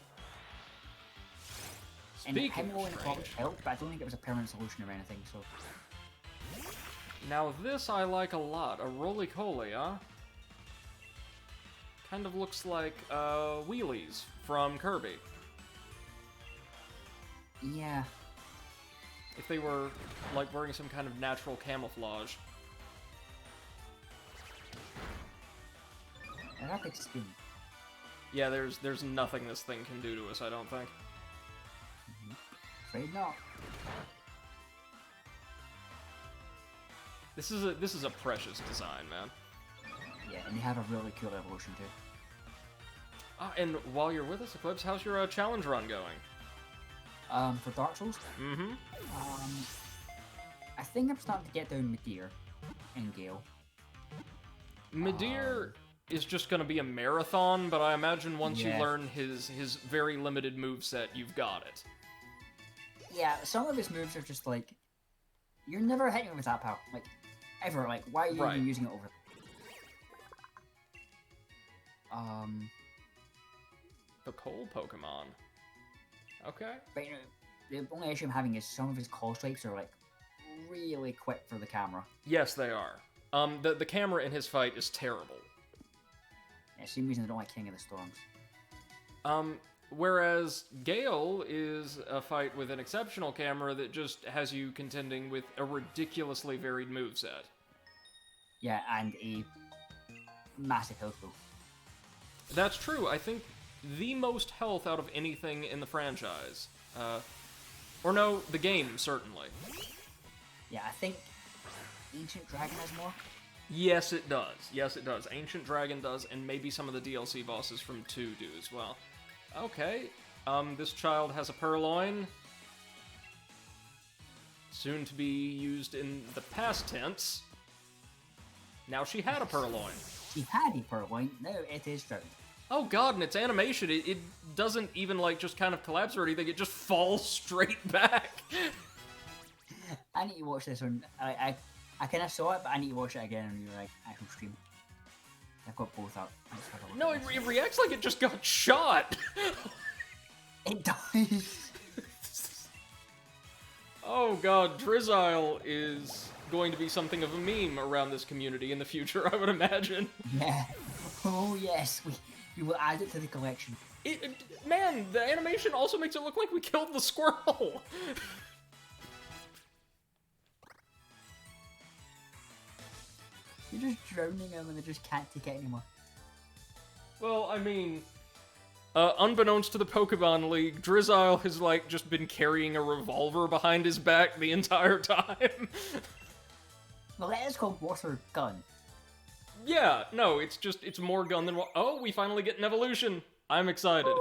And Speaking him going of top range, helped, but I don't think it was a permanent solution or anything, so... now this I like a lot. A roly-coly, huh? Kind of looks like, wheelies from Kirby. Yeah. If they were, like, wearing some kind of natural camouflage. A rapid spin. Yeah, there's nothing this thing can do to us, I don't think. Afraid not. This is a precious design, man. Yeah, and they have a really cool evolution too. And while you're with us, Eclipse, how's your challenge run going? For Dark Souls, Mm-hmm. I think I'm starting to get down Meteor and Gale. Midir is just gonna be a marathon, but I imagine once you Yeah. learn his very limited moveset, you've got it. Yeah, some of his moves are just like, you're never hitting him with that power, like, ever. Like, why are you Right. even using it over? The coal Pokemon. Okay. But you know, the only issue I'm having is some of his call strikes are like really quick for the camera. Yes, they are. The camera in his fight is terrible. Yeah, same reason I don't like King of the Storms. Whereas Gale is a fight with an exceptional camera that just has you contending with a ridiculously varied moveset. Yeah, and a massive health pool. That's true. I think the most health out of anything in the franchise. Or no, the game, certainly. Yeah, I think Ancient Dragon has more. Yes, it does. Yes, it does. Ancient Dragon does, and maybe some of the DLC bosses from 2 do as well. Okay. This child has a purloin. Soon to be used in the past tense. Now she had a purloin. She had a purloin, now it is drowned. Oh god, and its animation, it doesn't even, like, just kind of collapse or anything, it just falls straight back. I need to watch this one. I kind of saw it, but I need to watch it again on your like actual stream. I've got both up. Let's have a look No, at it reacts like it just got shot. this. It does. Oh god, Drizzile is going to be something of a meme around this community in the future, I would imagine. Yeah. Oh yes, we will add it to the collection. Man, the animation also makes it look like we killed the squirrel. You're just drowning them and they just can't take it anymore. Well, I mean, unbeknownst to the Pokemon League, Drizzile has, like, just been carrying a revolver behind his back the entire time. Well, that is called Water Gun. Yeah, no, it's more gun than... Oh, we finally get an evolution. I'm excited.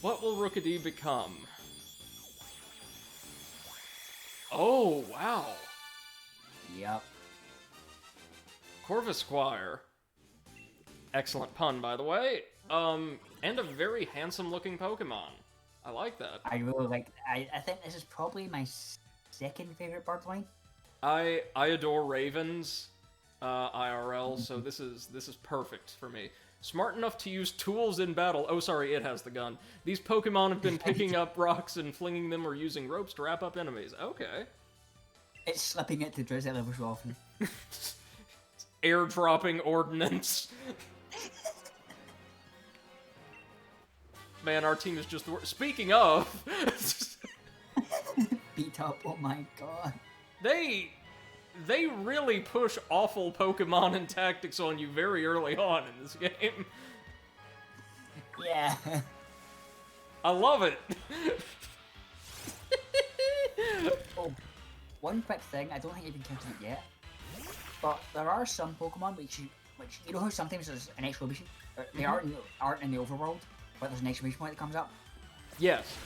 What will Rookidee become? Oh, wow. Yep. Corvisquire. Excellent pun, by the way. And a very handsome-looking Pokemon. I like that. I really like. I think this is probably my second favorite bird line. I adore ravens, IRL, so this is perfect for me. Smart enough to use tools in battle. Oh, sorry, it has the gun. These Pokemon have been picking up rocks and flinging them or using ropes to wrap up enemies. Okay. It's slipping it to Drizzle ever so often. Airdropping ordnance. Man, our team is just the worst. Speaking of, Beat up, oh my god. they really push awful Pokemon and tactics on you very early on in this game. Yeah. I love it. Oh, one quick thing, I don't think you've encountered it yet, but there are some Pokemon which you know how sometimes there's an exclamation, they aren't in the overworld, but there's an exclamation point that comes up. Yes.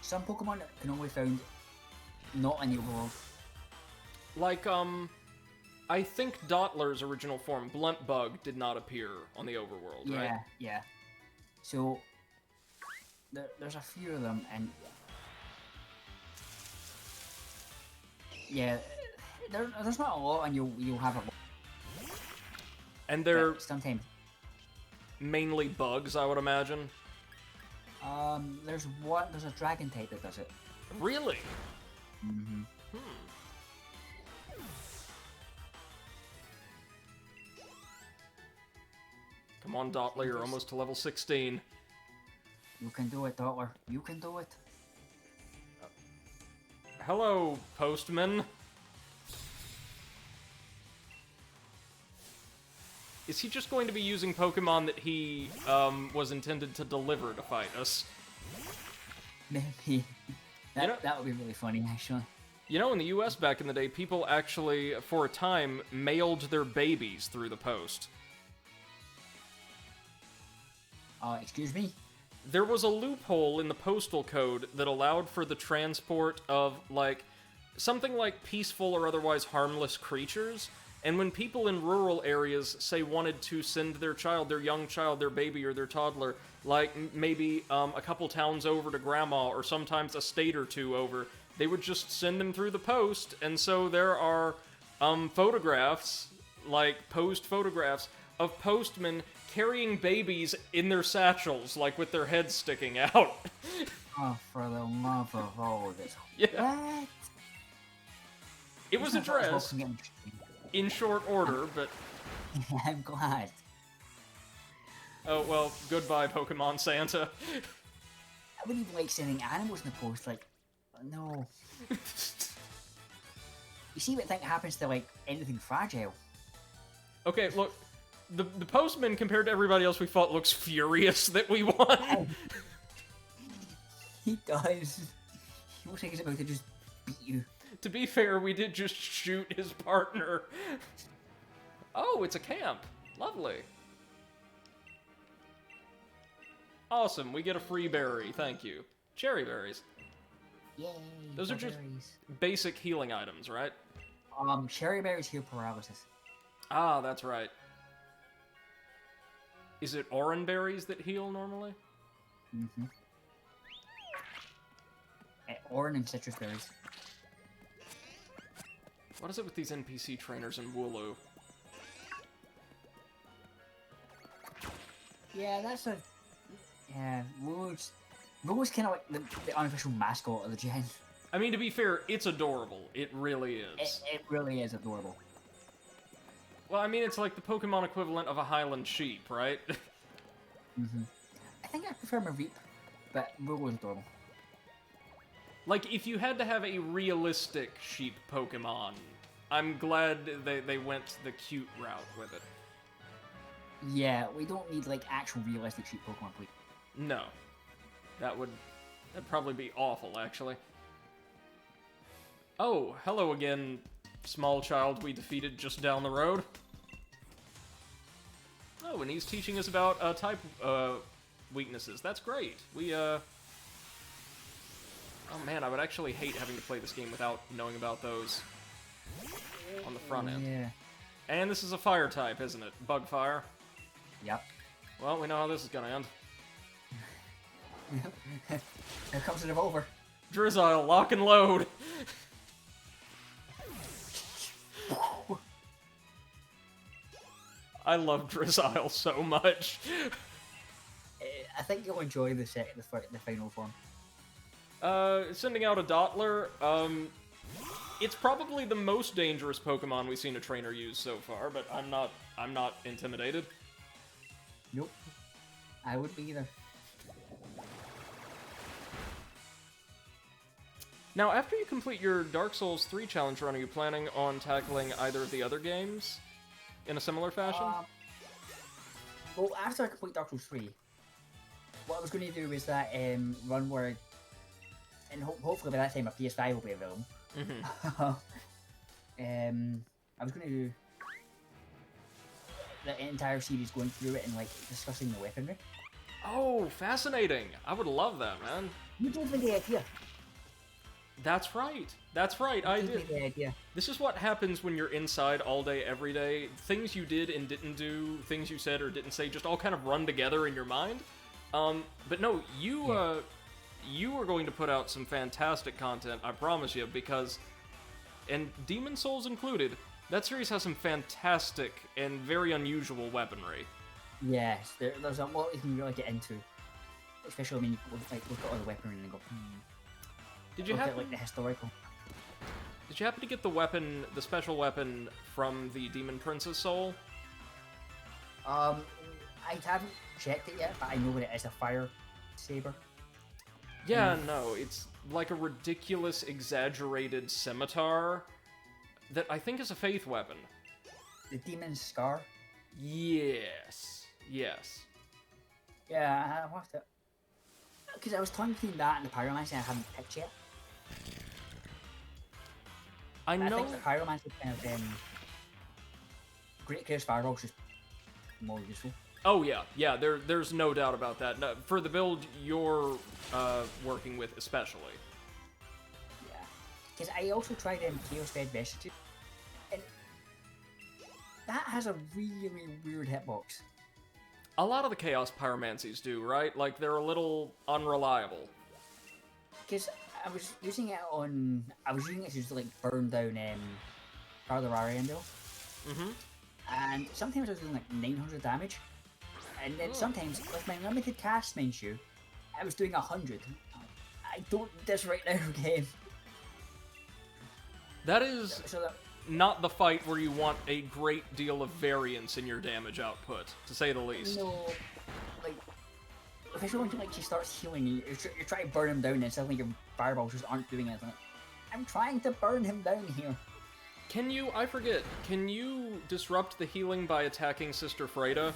Some Pokemon can only be found not in the overworld. Like, I think Dottler's original form, Bluntbug, did not appear on the overworld, Yeah, right? yeah. So there's a few of them, and yeah, there's not a lot, and you'll have a lot. And they're But sometimes, mainly bugs, I would imagine. There's a dragon type that does it. Really? Mm-hmm. Come on, Dotler, you're almost to level 16. You can do it, Dottler. You can do it. Hello, Postman. Is he just going to be using Pokemon that he, was intended to deliver to fight us? Maybe. That would be really funny, actually. You know, in the US back in the day, people actually, for a time, mailed their babies through the post. Excuse me? There was a loophole in the postal code that allowed for the transport of, like, something like peaceful or otherwise harmless creatures, and when people in rural areas, say, wanted to send their child, their young child, their baby or their toddler, like, maybe a couple towns over to grandma, or sometimes a state or two over, they would just send them through the post, and so there are photographs, like, posed photographs, of postmen carrying babies in their satchels, like with their heads sticking out. Oh, for the love of all this. Yeah. What? It was addressed in short order, but... I'm glad. Oh, well, goodbye, Pokemon Santa. I wouldn't even like sending animals in the post, like, no. You see what thing happens to, like, anything fragile? Okay, look, the postman, compared to everybody else we fought, looks furious that we won. He does. He looks like he's about to just beat you. To be fair, we did just shoot his partner. Oh, it's a camp. Lovely. Awesome, we get a free berry, thank you. Cherry berries. Yay. Those are just basic healing items, right? Cherry berries heal paralysis. Ah, that's right. Is it orange berries that heal normally? Mm-hmm. Orange and citrus berries. What is it with these NPC trainers in Wooloo? Yeah, that's a... Yeah, Wooloo's kind of like the unofficial mascot of the gen. I mean, to be fair, it's adorable. It really is. It really is adorable. Well, I mean, it's like the Pokemon equivalent of a Highland sheep, right? Mm-hmm. I think I prefer Mareep, but Wooloo's adorable. Like, if you had to have a realistic sheep Pokemon, I'm glad they went the cute route with it. Yeah, we don't need, like, actual realistic sheep Pokemon, please. No. That'd probably be awful, actually. Oh, hello again, small child we defeated just down the road. Oh, and he's teaching us about type weaknesses. That's great. Oh man, I would actually hate having to play this game without knowing about those on the front end. Yeah. And this is a fire type, isn't it? Bug fire. Yep. Well, we know how this is gonna end. Here comes the revolver. Drizzile, lock and load! I love Drizzile so much. I think you'll enjoy the final form. Sending out a Dottler, it's probably the most dangerous Pokemon we've seen a trainer use so far, but I'm not intimidated. Nope. I wouldn't be either. Now, after you complete your Dark Souls 3 challenge run, are you planning on tackling either of the other games in a similar fashion? Well, after I complete Dark Souls 3, what I was going to do is that run where, and hopefully by that time a PS5 will be available. Mm-hmm. I was going to do the entire series going through it and like discussing the weaponry. Oh, fascinating! I would love that, man. You gave me the idea. That's right. That's right. I You gave did. me the idea. This is what happens when you're inside all day, every day. Things you did and didn't do, things you said or didn't say, just all kind of run together in your mind. But no, you are going to put out some fantastic content, I promise you, because, and Demon Souls included, that series has some fantastic and very unusual weaponry. Yes, there's a lot you can really get into. especially when you look at all the weaponry and go, Did you look happen? at like the historical. Did you happen to get the weapon, the special weapon from the Demon Prince's soul? I haven't checked it yet, but I know what it is, a fire saber. Yeah, no, it's like a ridiculous, exaggerated scimitar that I think is a faith weapon. The demon's scar. Yes. Yes. Yeah, I'll have to. Because I was torn between that and the pyromancy, I haven't picked yet. I But know. I think the pyromancy kind of Great Chaos Fireball is just more useful. Oh yeah, yeah. There's no doubt about that. No, for the build you're working with, especially. Yeah. Because I also tried Chaos Fed Vestiges, and that has a really weird hitbox. A lot of the Chaos Pyromancies do, right? Like, they're a little unreliable. Because I was using it to just like burn down Farther Ariandel. Mm-hmm. And sometimes I was doing like 900 damage. And then sometimes, with my limited cast menu, I was doing 100. I don't need this right now, game. That is So that, not the fight where you want a great deal of variance in your damage output, to say the least. no, like, especially when she starts healing, you're trying to burn him down, and suddenly your fireballs just aren't doing anything. I'm trying to burn him down here. Can you, I forget, can you disrupt the healing by attacking Sister Freda?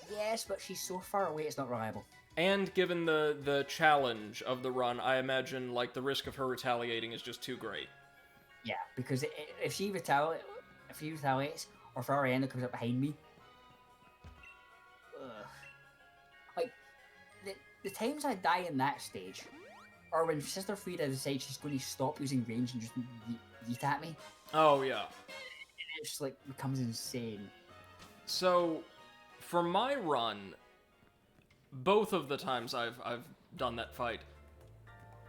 Yes, but she's so far away, it's not reliable. And given the challenge of the run, I imagine, like, the risk of her retaliating is just too great. Yeah, because if she retaliates, or if Ariana comes up behind me, like the times I die in that stage, or when Sister Frida decides she's going to stop using range and just yeet at me, Oh, yeah. it just like becomes insane. So, for my run, both of the times I've done that fight,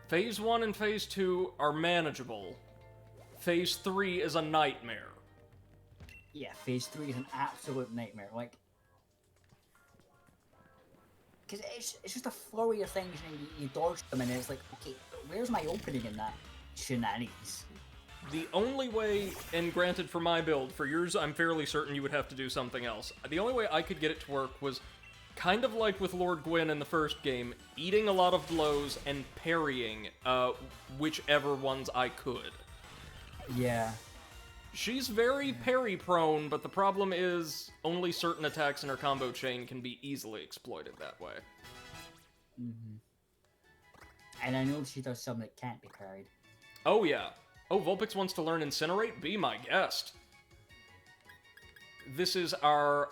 Phase 1 and Phase 2 are manageable. Phase 3 is a nightmare. Yeah, Phase 3 is an absolute nightmare. Like, because it's just a flurry of things, and you dodge them, and it's like, okay, where's my opening in that shenanigans? The only way, and granted for my build, for yours I'm fairly certain you would have to do something else. The only way I could get it to work was kind of like with Lord Gwyn in the first game, eating a lot of blows and parrying whichever ones I could. Yeah. She's very parry prone, but the problem is only certain attacks in her combo chain can be easily exploited that way. Mm-hmm. And I know she does some that can't be parried. Oh yeah. Oh, Vulpix wants to learn Incinerate? Be my guest. This is our,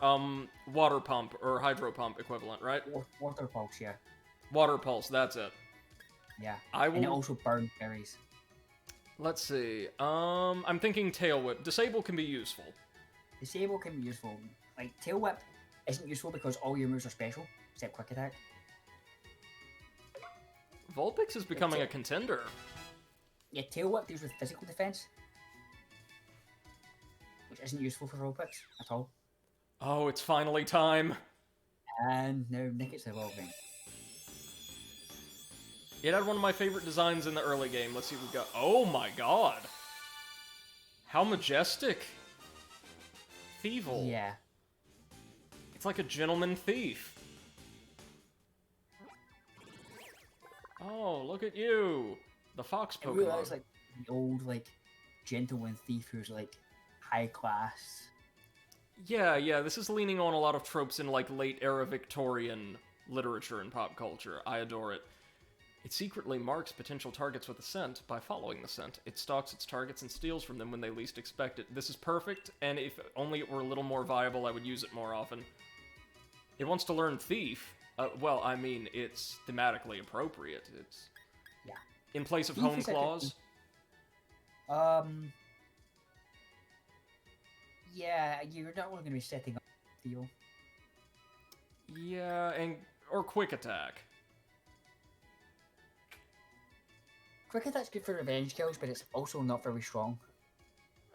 water pump, or hydro pump equivalent, right? Water pulse, yeah. Water pulse, that's it. Yeah. I will... And it also burns berries. Let's see. I'm thinking Tail Whip. Disable can be useful. Disable can be useful. Like, Tail Whip isn't useful because all your moves are special, except Quick Attack. Vulpix is becoming a contender. Yeah, Tail Whip deals with physical defense, which isn't useful for Vulpix at all. Oh, it's finally time. And now Nicket's evolving. It had one of my favorite designs in the early game. Let's see what we've got. Oh my god. How majestic. Thievel. Yeah. It's like a gentleman thief. Oh, look at you. The fox It Pokemon. really is like the old, like, gentleman thief who's, like, high class. Yeah, this is leaning on a lot of tropes in, like, late-era Victorian literature and pop culture. I adore it. It secretly marks potential targets with a scent. By following the scent, it stalks its targets and steals from them when they least expect it. This is perfect, and if only it were a little more viable, I would use it more often. It wants to learn Thief. Well, I mean, it's thematically appropriate. It's... Yeah. In place of Thief Hone is like Claws. Yeah, you're not only going to be setting up Theo. Yeah, or Quick Attack. Quick Attack's good for revenge kills, but it's also not very strong.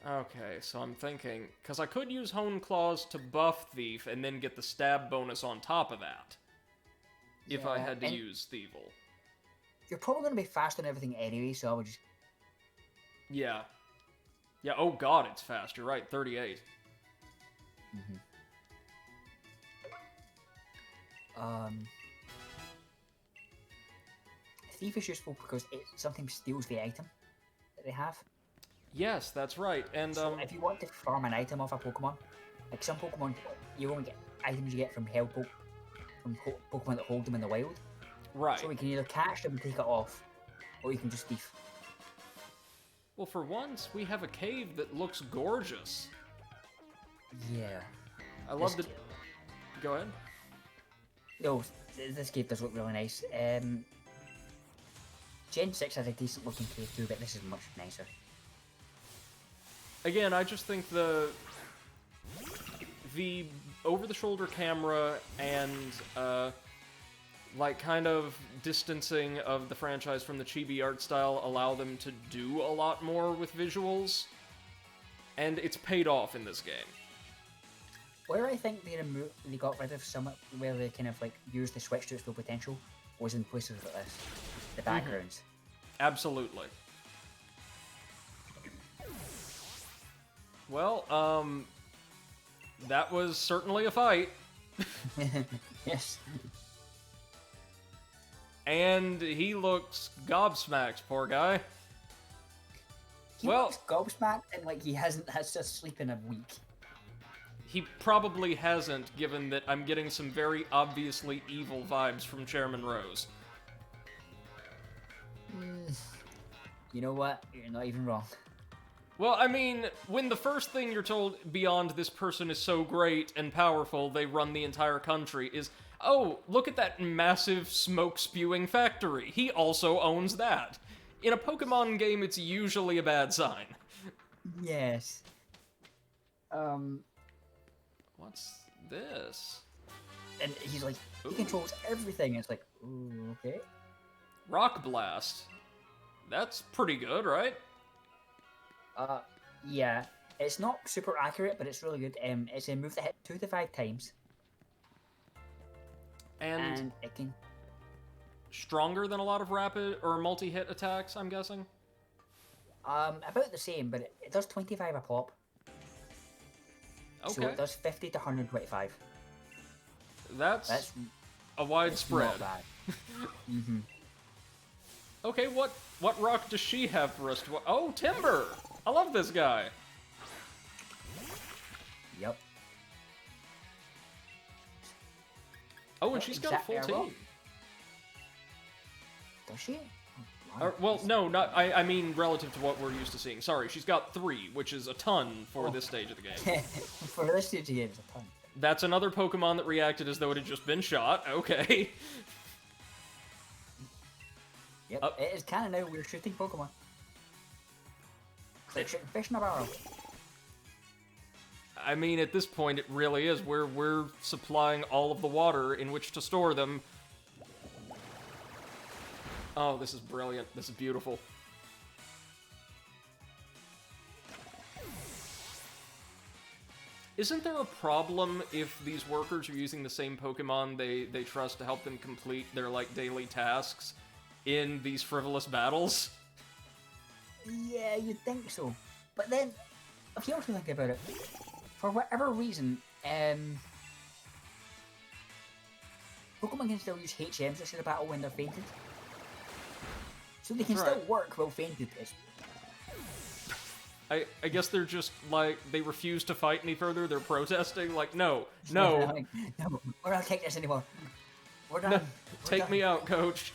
Okay, so I'm thinking, because I could use Hone Claws to buff Thief and then get the stab bonus on top of that. If I Yeah, had to and use Thievul. you're probably going to be fast on everything anyway, so I would just... Yeah. Yeah, oh god, it's fast. You're right, 38. Thief is useful because it sometimes steals the item that they have. Yes, that's right, and, So if you want to farm an item off a Pokemon, like some Pokemon, you only get items you get from Pokemon that hold them in the wild. right. So we can either catch them and take it off, or you can just thief. Well, for once, we have a cave that looks gorgeous. Yeah. I love the... This- Go ahead. No, this cave does look really nice. Gen 6 has a decent looking cave too, but this is much nicer. Again, I just think the over-the-shoulder camera and, like, kind of distancing of the franchise from the chibi art style allow them to do a lot more with visuals, and it's paid off in this game. Where I think they got rid of some, where they kind of like used the Switch to its full potential, was in places like this. The backgrounds. Absolutely. Well, that was certainly a fight. Yes. And he looks gobsmacked, poor guy. He Well- looks gobsmacked and like he hasn't had to sleep in a week. He probably hasn't, given that I'm getting some very obviously evil vibes from Chairman Rose. You know what? You're not even wrong. Well, I mean, when the first thing you're told beyond this person is so great and powerful, they run the entire country is, oh, look at that massive smoke-spewing factory. He also owns that. In a Pokemon game, it's usually a bad sign. Yes. What's this? And he's like, he controls everything. It's like, ooh, okay. Rock Blast. That's pretty good, right? Yeah. It's not super accurate, but it's really good. It's a move that hit 2 to 5 times, And and it can. stronger than a lot of rapid or multi-hit attacks, I'm guessing? About the same, but it does 25 a pop. So Okay. it does 50 to 125. That's a It's wide not spread. bad. Mm-hmm. Okay, what rock does she have for us to... Oh, Timber! I love this guy. Yep. Oh, and she's got a full Exactly, I will. team. Does she? Well, no, not. I mean relative to what we're used to seeing. Sorry, she's got 3, which is a ton for this stage of the game. For this stage of the game, it's a ton. That's another Pokemon that reacted as though it had just been shot. Okay. Yep, it is kind of now we're shooting Pokemon. It's like shooting fish in a barrel. I mean, at this point, it really is. We're supplying all of the water in which to store them. Oh, this is brilliant. This is beautiful. Isn't there a problem if these workers are using the same Pokemon they trust to help them complete their, like, daily tasks in these frivolous battles? Yeah, you'd think so. But then, if you also think about it, for whatever reason, Pokemon can still use HMs instead of battle when they're fainted. So they can Right. still work while fainted. I guess they're just, like, they refuse to fight any further. They're protesting, like, no, no, Like, no, we're not taking this anymore. We're done. no, We're take done. me out, coach.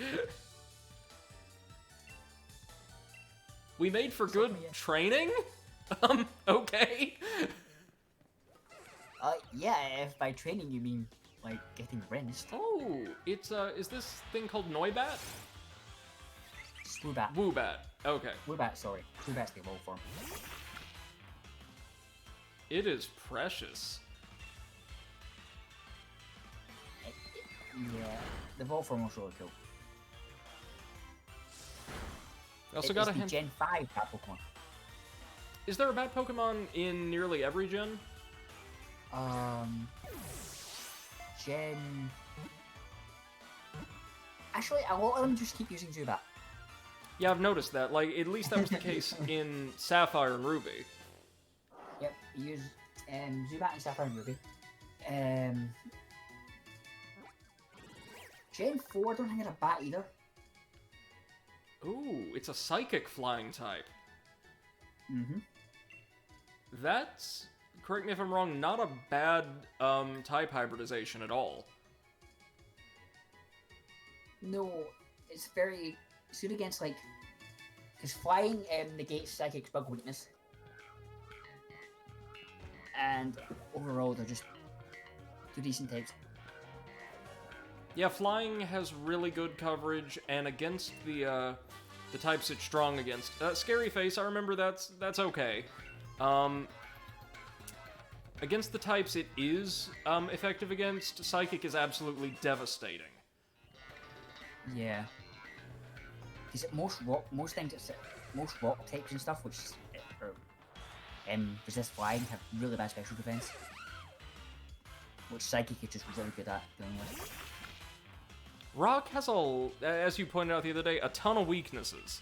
We made for good Yeah. training? Okay. Yeah, if by training you mean, like, getting rinsed. Oh, it's, is this thing called Noibat? Swoobat. Woobat. Okay. Woobat, sorry. Swoobat's the evolved form. It is precious. Yeah, the evolved form was really cool. I also It got is a the hint. Gen 5 that Pokemon. Is there a bad Pokemon in nearly every gen? Gen... Actually, a lot of them just keep using Zubat. Yeah, I've noticed that. Like, at least that was the case in Sapphire and Ruby. Yep, you use Zubat and Sapphire and Ruby. Gen 4 don't think it's a bat either. Ooh, it's a Psychic flying type. Mm-hmm. That's, correct me if I'm wrong, not a bad type hybridization at all. No, it's very suited against, like, because flying negates Psychic's bug weakness. And overall, they're just two decent types. Yeah, flying has really good coverage, and against the types it's strong against. Scary Face, I remember that's okay. Against the types it is effective against, Psychic is absolutely devastating. Yeah. Because most things, most rock types and stuff, which resist flying, have really bad special defense. Which Psychic is just really good at dealing with. Rock has, as you pointed out the other day, a ton of weaknesses,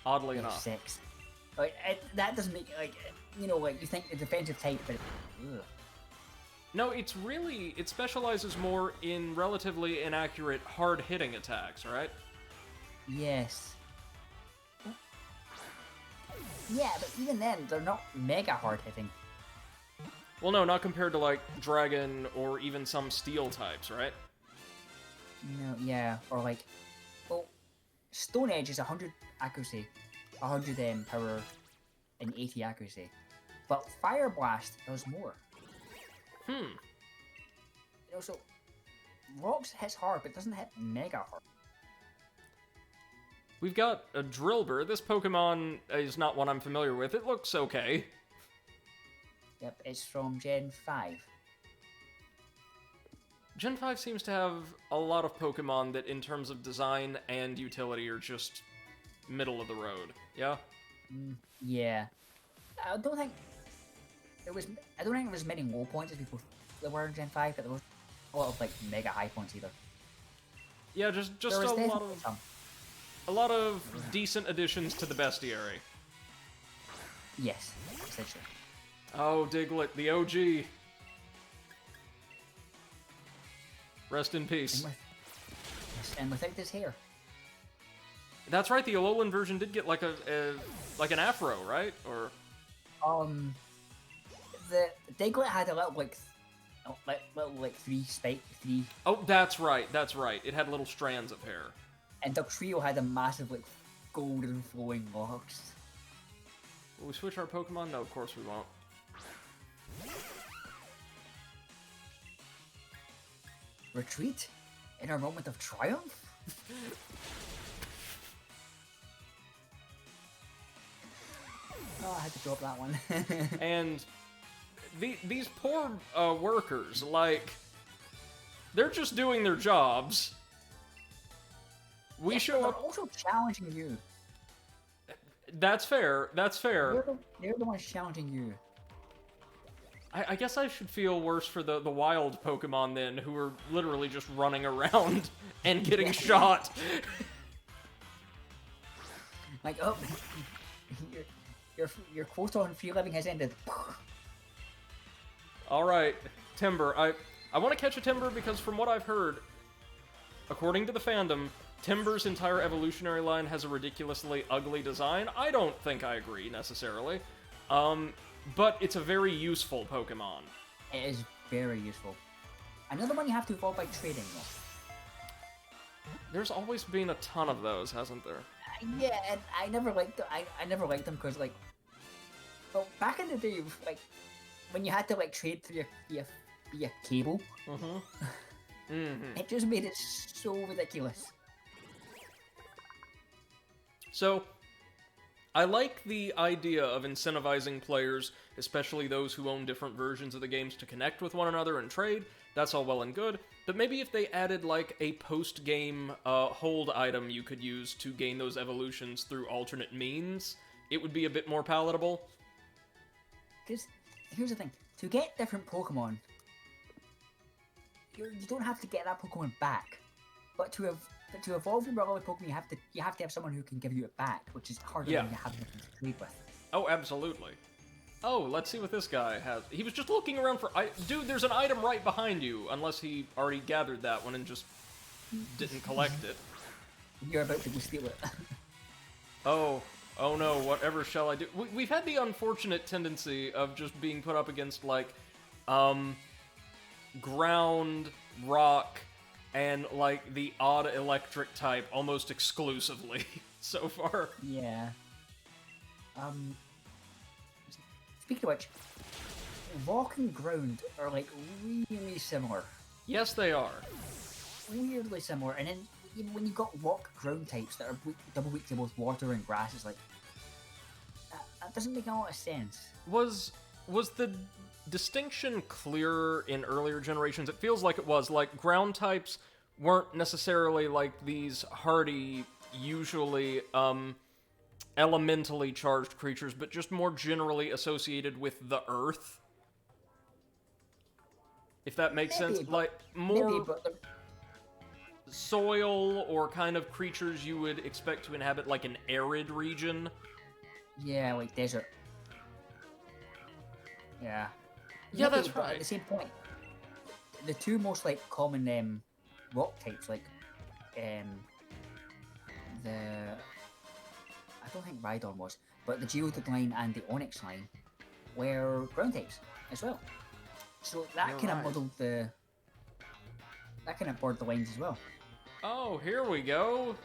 oddly enough. 6. Like, that doesn't make, like, you know, like, you think the defensive type, but... Ugh. No, it specializes more in relatively inaccurate, hard-hitting attacks, right? Yes. Yeah, but even then, they're not mega hard-hitting. Well, no, not compared to, like, Dragon or even some Steel types, right? No, yeah, or like... Well, Stone Edge is 100 accuracy, 100 power, and 80 accuracy. But Fire Blast does more. You know, so... Rocks hits hard, but doesn't hit mega hard. We've got a Drillbur. This Pokemon is not one I'm familiar with. It looks okay. Yep, it's from Gen 5. Gen 5 seems to have a lot of Pokemon that, in terms of design and utility, are just middle of the road. Yeah? Yeah. I don't think there was many low points as people there were in Gen 5, but there was a lot of like mega high points either. Yeah, just a lot of decent additions to the bestiary. Yes, essentially. Oh, Diglett, the OG. Rest in peace. And without this hair. That's right, the Alolan version did get like like an afro, right? Or the Diglett had a little like three. Oh, that's right. It had little strands of hair. And Dugtrio had a massive like golden flowing locks. Will we switch our Pokemon? No, of course we won't. Retreat? In our moment of triumph? Oh, I had to drop that one. And these poor workers, like, they're just doing their jobs. We show up... also challenging you. That's fair. They're the ones challenging you. I guess I should feel worse for the wild Pokemon then, who are literally just running around and getting shot. Like, oh, your quota on free living has ended. Alright, Timber. I want to catch a Timber because from what I've heard, according to the fandom, Timber's entire evolutionary line has a ridiculously ugly design. I don't think I agree, necessarily. But it's a very useful Pokemon. It is very useful. Another one you have to evolve by trading, though. There's always been a ton of those, hasn't there? Yeah, and I never liked them. I never liked them because, like, well, back in the day, like, when you had to like trade through your cable, it just made it so ridiculous. So, I like the idea of incentivizing players, especially those who own different versions of the games, to connect with one another and trade. That's all well and good. But maybe if they added, like, a post-game hold item you could use to gain those evolutions through alternate means, it would be a bit more palatable. Because here's the thing: to get different Pokemon, you don't have to get that Pokemon back, but to evolve your other Pokemon, you have to have someone who can give you it back, which is harder Yeah. when you have nothing to trade with. Oh, absolutely. Oh, let's see what this guy has. He was just looking around for... Dude, there's an item right behind you, unless he already gathered that one and just didn't collect it. You're about to go steal it. Oh no, whatever shall I do? We've had the unfortunate tendency of just being put up against, like, ground, rock, and, like, the odd electric type almost exclusively so far. Yeah. Speaking of which, rock and ground are, like, really similar. Yes, they are. Weirdly similar, and then even when you've got rock ground types that are double weak to both water and grass, it's like that doesn't make a lot of sense. Was the distinction clearer in earlier generations? It feels like it was. Like, ground types weren't necessarily like these hardy, usually elementally charged creatures, but just more generally associated with the earth. If that makes Maybe, sense. Like, more Maybe, but soil or kind of creatures you would expect to inhabit, like, an arid region. yeah, like desert. Yeah. Yeah, Maybe, that's but right. At the same point, the two most like common rock types, like the I don't think Rhydon was, but the Geodude line and the Onyx line were ground types as well. So that You're kind of right. muddled that kind of blurred the lines as well. Oh, here we go.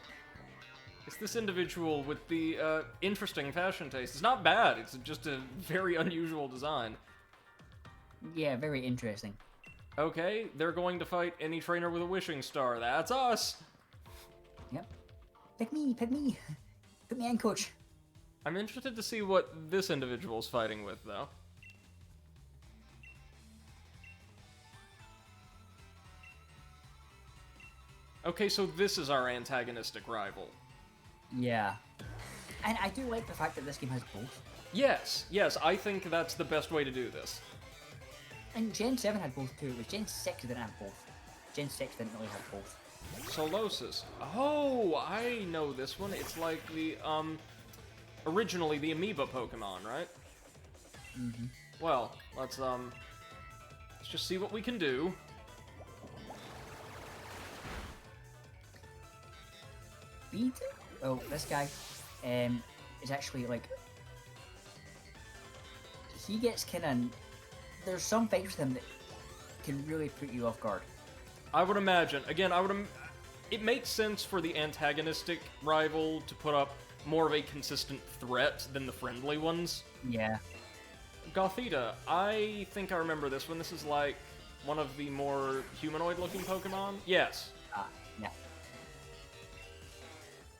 It's this individual with the interesting fashion taste. It's not bad. It's just a very unusual design. Yeah, very interesting. Okay, they're going to fight any trainer with a wishing star. That's us. Yep. Pick me, put me in, coach. I'm interested to see what this individual's fighting with, though. Okay, so this is our antagonistic rival. Yeah. And I do like the fact that this game has both. Yes, I think that's the best way to do this. And Gen 7 had both too. It was Gen 6 that didn't have both. Gen 6 didn't really have both. Solosis. Oh, I know this one. It's like the, originally the Amoeba Pokemon, right? Mm-hmm. Well, let's just see what we can do. Beat? Oh, this guy is actually like... He gets kind of... There's some fights with him that can really put you off guard. I would imagine. Again, it makes sense for the antagonistic rival to put up more of a consistent threat than the friendly ones. Yeah. Gothita, I think I remember this one. This is like one of the more humanoid-looking Pokemon. Yes. Yeah.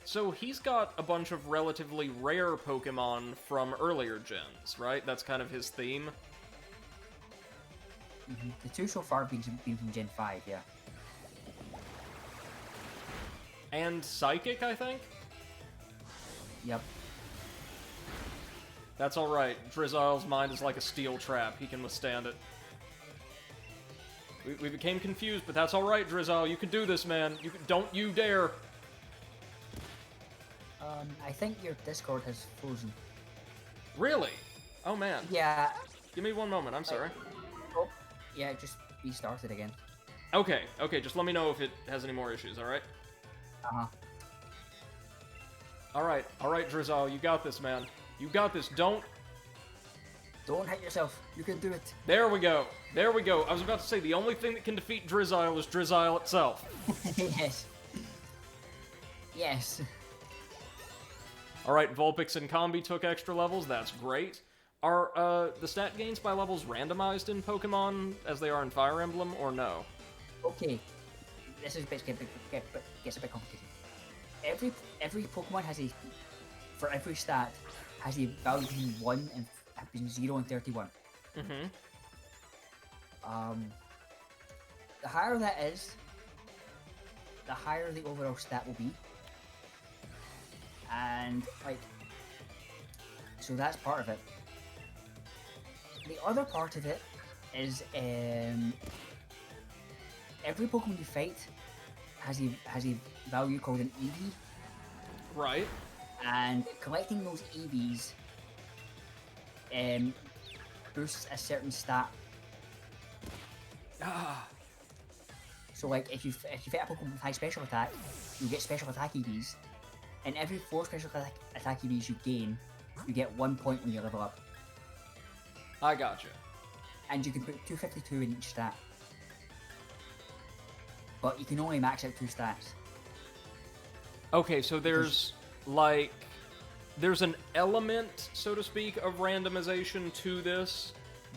So he's got a bunch of relatively rare Pokemon from earlier gens, right? That's kind of his theme. Mm-hmm. The two so far have been from Gen 5, yeah. And Psychic, I think? Yep. That's alright. Drizzile's mind is like a steel trap. He can withstand it. We became confused, but that's alright, Drizzile. You can do this, man. Don't you dare. I think your Discord has frozen. Really? Oh, man. Yeah. Give me one moment. I'm sorry. Oh, yeah, it just restarted again. Okay, just let me know if it has any more issues, alright? Uh-huh. Alright, Drizzile. You got this, man. You got this. Don't hit yourself. You can do it. There we go. I was about to say, the only thing that can defeat Drizzile is Drizzile itself. Yes. Yes. Alright, Vulpix and Combi took extra levels. That's great. Are the stat gains by levels randomized in Pokemon as they are in Fire Emblem, or no? Okay. This is gets a bit complicated. Every Pokemon has for every stat, has a value between 1 and between 0 and 31. Mm-hmm. The higher that is, the higher the overall stat will be. And, like, so that's part of it. the other part of it is every Pokemon you fight has a value called an EV, Right. and collecting those EVs boosts a certain stat. Ah. So like if you fight a Pokemon with high special attack, you get special attack EVs, and every 4 special attack EVs you gain, you get 1 point when you level up. I gotcha. And you can put 252 in each stat. But you can only max out 2 stats. Okay, so there's like there's an element, so to speak, of randomization to this,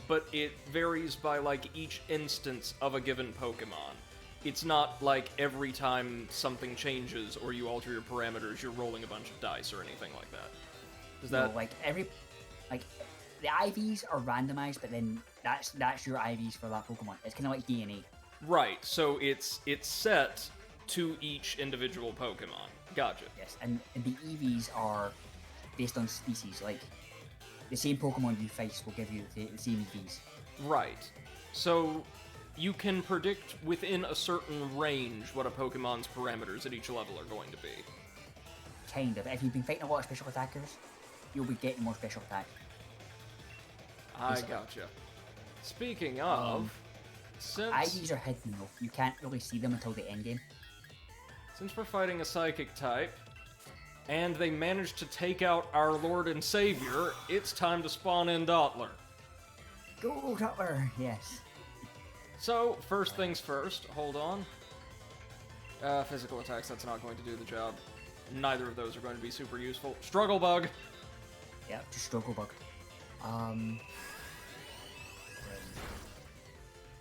but it varies by like each instance of a given Pokemon. It's not like every time something changes or you alter your parameters, you're rolling a bunch of dice or anything like that. Is that No, like the IVs are randomized, but then that's your IVs for that Pokemon. It's kind of like DNA. right? So it's set to each individual Pokemon. Gotcha. Yes, and the EVs are based on species. Like the same Pokemon you face will give you the same EVs. Right. So you can predict within a certain range what a Pokemon's parameters at each level are going to be. Kind of. If you've been fighting a lot of special attackers, you'll be getting more special attack. I gotcha. Speaking of, since IVs are hidden though. You can't really see them until the end game. we're fighting a psychic type, and they managed to take out our Lord and Savior, it's time to spawn in Dottler. Go, Dottler! Yes. So, first things first, hold on. Physical attacks, that's not going to do the job. Neither of those are going to be super useful. Struggle Bug! Yeah, just Struggle Bug.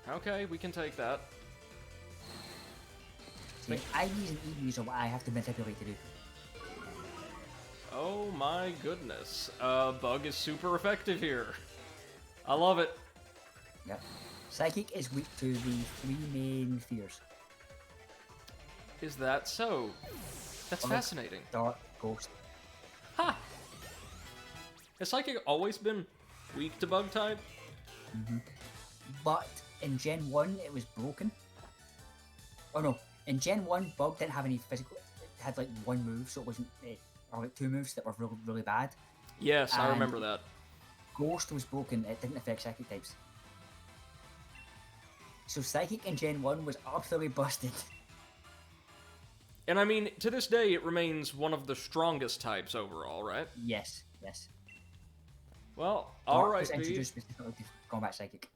Okay, we can take that. See, IVs and EVs are what I have to manipulate to do. Oh my goodness. Bug is super effective here. I love it. Yep. Psychic is weak to the 3 main fears. Is that so? That's Bug, fascinating. Dark, Ghost. Ha! Has Psychic always been weak to Bug type? But in Gen 1, it was broken. Oh no, in Gen 1, Bug didn't have any physical. It had like 1 move, so it wasn't. Or like 2 moves that were really, really bad. Yes, I And remember that. Ghost was broken, it didn't affect Psychic types. So Psychic in Gen 1 was absolutely busted. And I mean, to this day, it remains one of the strongest types overall, right? Yes, yes. Well, Dark alright, was B. introduced specifically to combat Psychic.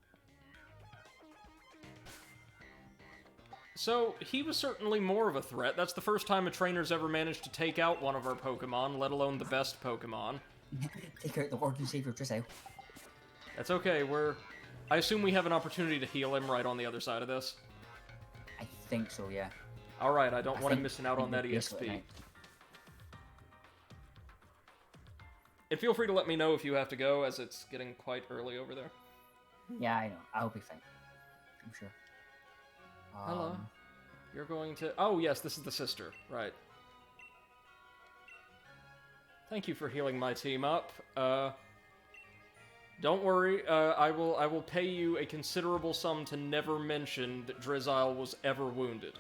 So, he was certainly more of a threat. That's the first time a trainer's ever managed to take out one of our Pokemon, let alone the best Pokemon. Take out the Lord and Savior Drizzle. That's okay, I assume we have an opportunity to heal him right on the other side of this. I think so, yeah. Alright, I don't want him think- missing out on that we're basically EXP. right. And feel free to let me know if you have to go, as it's getting quite early over there. Yeah, I know. I'll be fine. I'm sure. Hello. You're going to... Oh, yes, this is the sister. Right. Thank you for healing my team up. Don't worry, I will pay you a considerable sum to never mention that Drizzile was ever wounded.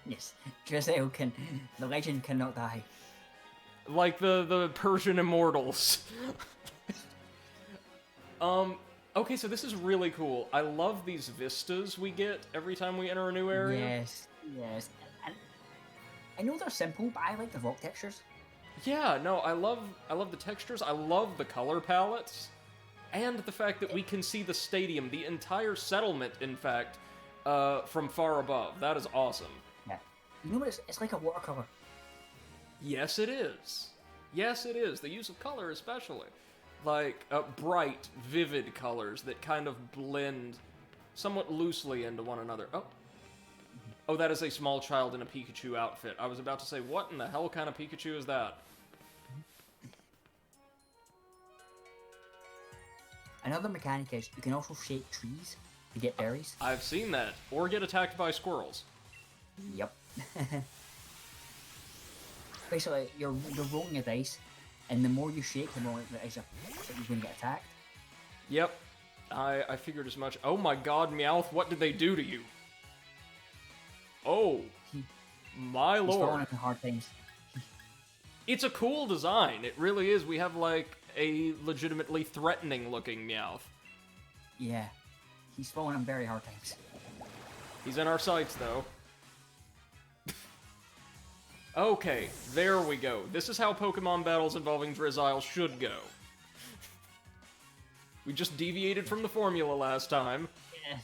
Yes, Drizzle can. The legend cannot die. Like the Persian immortals. Okay, so this is really cool. I love these vistas we get every time we enter a new area. Yes, yes. And I know they're simple, but I like the rock textures. Yeah, no, I love the textures. I love the color palettes. And the fact that we can see the stadium, the entire settlement, in fact, from far above. That is awesome. Yeah. You know what? It's like a watercolor. Yes, it is. Yes, it is. The use of color, especially. Like, bright, vivid colors that kind of blend somewhat loosely into one another. Oh. Oh, that is a small child in a Pikachu outfit. I was about to say, what in the hell kind of Pikachu is that? Another mechanic is you can also shake trees to get berries. I've seen that. Or get attacked by squirrels. Yep. Basically, you're rolling a dice, and the more you shake, the more the dice are you're going to get attacked. Yep. I figured as much. Oh my god, Meowth, what did they do to you? Oh, my He's falling lord. into hard times. It's a cool design. It really is. We have, like, a legitimately threatening-looking Meowth. Yeah. He's falling on very hard times. He's in our sights, though. Okay, there we go. This is how Pokemon battles involving Drizzile should go. We just deviated from the formula last time. Yeah.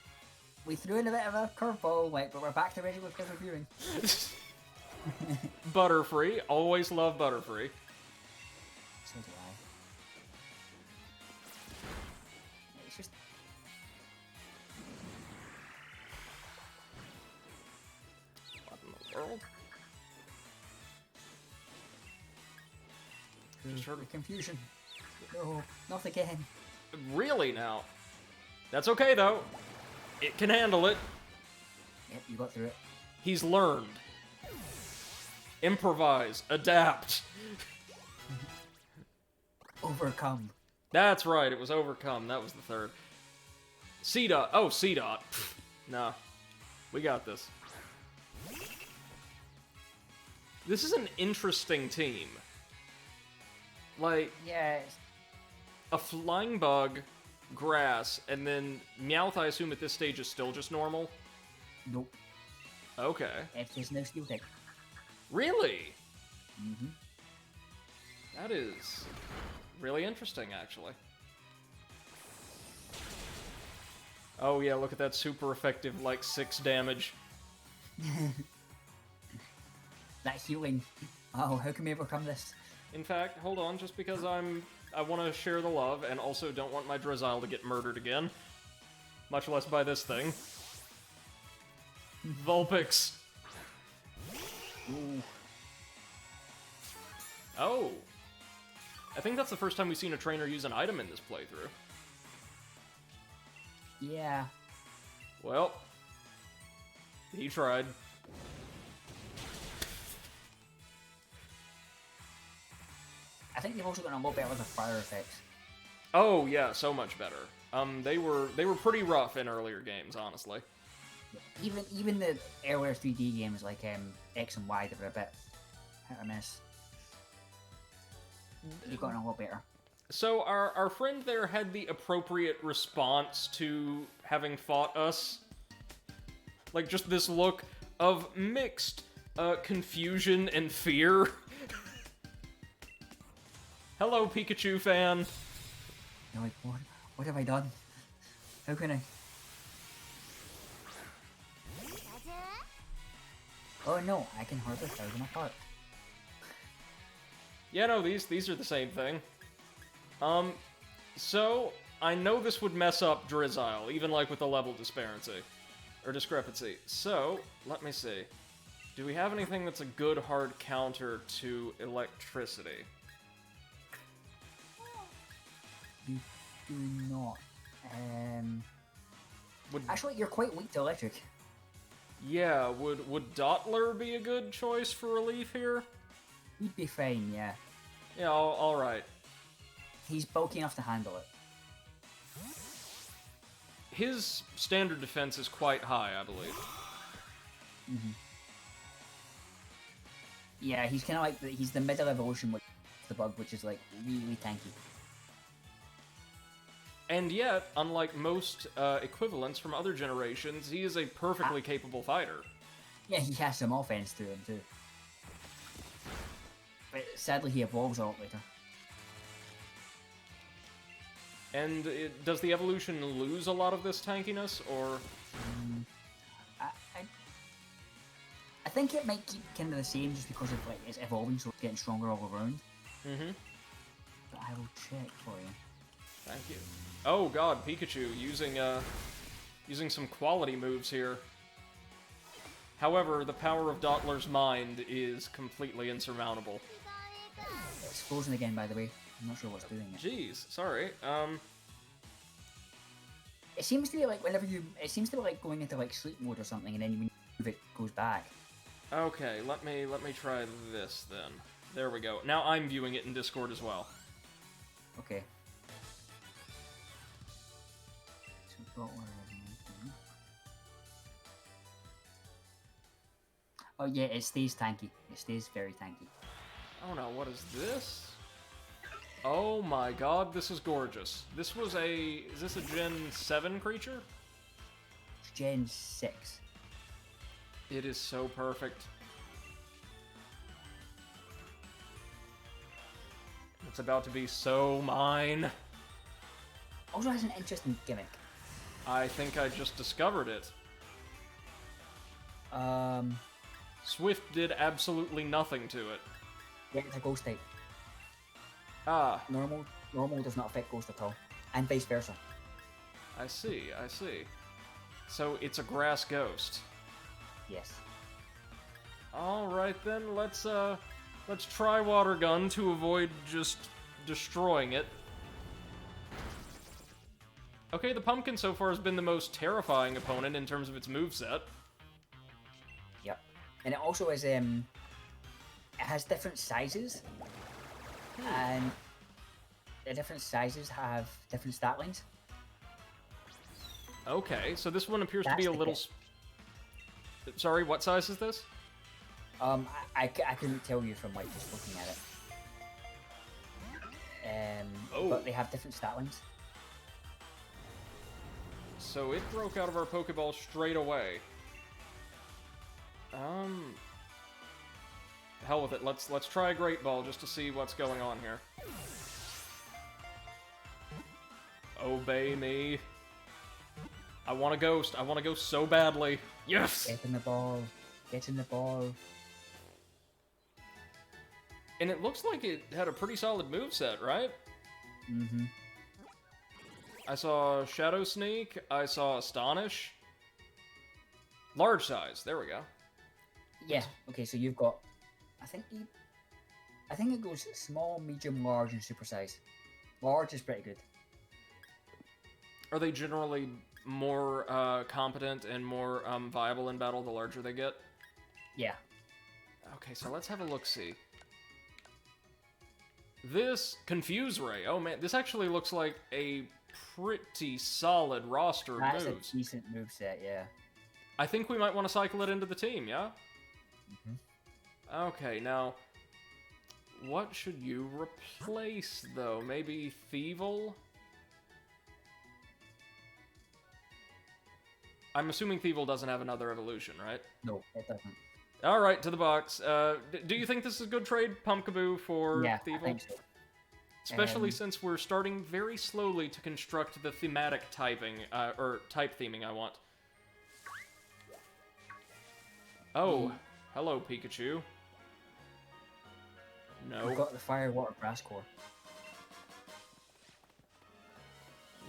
We threw in a bit of a curveball, like, but we're back to regular reviewing. Butterfree. Always love Butterfree. So do I. It's just... What in the world? Just heard The confusion. No, not again. Really now? That's okay, though. It can handle it. Yep, you got through it. He's learned. Improvise. Adapt. Overcome. That's right, it was overcome. That was the third. C-Dot. Oh, C-Dot. Nah. We got this. This is an interesting team. Like, Yeah. a flying bug, grass, and then Meowth, I assume at this stage is still just normal? Nope. Okay. If there's no steel type. Really? Mm-hmm. That is really interesting, actually. Oh yeah, look at that super effective, like, 6 damage. That healing. Oh, how can we overcome this? In fact, hold on, just because I want to share the love, and also don't want my Drizzile to get murdered again. Much less by this thing. Vulpix. Ooh. Oh. I think that's the first time we've seen a trainer use an item in this playthrough. Yeah. Well. He tried. I think they've also gotten a lot better with the fire effects. Oh yeah, so much better. They were pretty rough in earlier games, honestly. Even the earlier 3D games like X and Y, they were a bit hit or miss. They've gotten a lot better. So our friend there had the appropriate response to having fought us. Like, just this look of mixed confusion and fear. Hello, Pikachu fan. You're like, what have I done? How can I? Oh no, I can hardly tear them apart. Yeah, no, these are the same thing. So, I know this would mess up Drizzile, even like with the level disparity. Or discrepancy. So, let me see. Do we have anything that's a good hard counter to electricity? You do not. Would, Actually, you're quite weak to electric. yeah, would Dottler be a good choice for relief here? He'd be fine, yeah. Yeah, alright. He's bulky enough to handle it. His standard defense is quite high, I believe. Mm-hmm. Yeah, he's kind of like he's the middle evolution with the bug, which is like really tanky. And yet, unlike most equivalents from other generations, he is a perfectly capable fighter. Yeah, he has some offense to him too. But sadly, he evolves a lot later. And does the evolution lose a lot of this tankiness, or...? I think it might keep kind of the same just because of like it's evolving, so it's getting stronger all around. Mm-hmm. But I will check for you. Thank you. Oh god, Pikachu using some quality moves here. However, the power of Dottler's mind is completely insurmountable. It's frozen again, by the way. I'm not sure what's doing it. Jeez, sorry. It seems to be like whenever you... It seems to be like going into like sleep mode or something, and then when you move it goes back. Okay, let me try this then. There we go. Now I'm viewing it in Discord as well. Okay. Oh yeah, it stays tanky. It stays very tanky. Oh no, what is this? Oh my god, this is gorgeous. This was is this a Gen 7 creature? It's Gen 6. It is so perfect. It's about to be so mine. Also has an interesting gimmick. I think I just discovered it. Swift did absolutely nothing to it. Yeah, it's a ghost type. Ah, Normal does not affect ghost at all. And vice versa. I see, I see. So it's a grass ghost. Yes. Alright then, let's try Water Gun to avoid just destroying it. Okay, the pumpkin so far has been the most terrifying opponent in terms of its moveset. Yep. And it also is it has different sizes. And the different sizes have different stat lines. Okay, so this one appears to That's be a the little... Sorry, what size is this? I couldn't tell you from like just looking at it. But they have different stat lines. So it broke out of our Pokeball straight away. Hell with it. Let's try a Great Ball just to see what's going on here. Obey me. I want a ghost. I want a ghost so badly. Yes! Get in the ball. Get in the ball. And it looks like it had a pretty solid moveset, right? Mm-hmm. I saw Shadow Sneak. I saw Astonish. Large size. There we go. Yeah. Okay, so you've got... I think it goes small, medium, large, and super size. Large is pretty good. Are they generally more competent and more viable in battle the larger they get? Yeah. Okay, so let's have a look-see. This Confuse Ray. Oh man, this actually looks like a pretty solid roster of That's moves. a decent moveset, yeah. I think we might want to cycle it into the team, yeah? Mm-hmm. Okay, now... what should you replace, though? Maybe Thievul? I'm assuming Thievul doesn't have another evolution, right? No, it doesn't. Alright, to the box. Do you think this is a good trade, Pumpkaboo, for Yeah, Thievul? I think so. Especially since we're starting very slowly to construct the thematic typing, or type theming I want. Oh, hello, Pikachu. No. We've got the fire, water, grass core.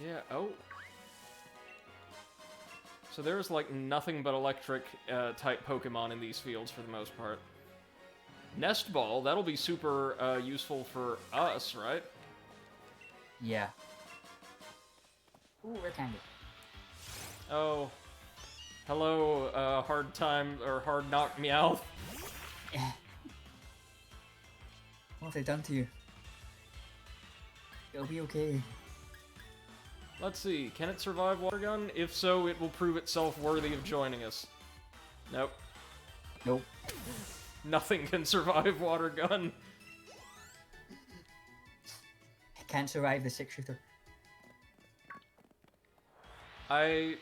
Yeah, oh. So there's like nothing but electric type Pokemon in these fields for the most part. Nest Ball, that'll be super useful for us, right? Yeah. Ooh, rare candy. Oh. Hello, hard time, or hard knock Meowth. What have they done to you? It'll be okay. Let's see, can it survive Water Gun? If so, it will prove itself worthy of joining us. Nope. Nope. Nothing can survive Water Gun. It can't survive the 6-shooter. I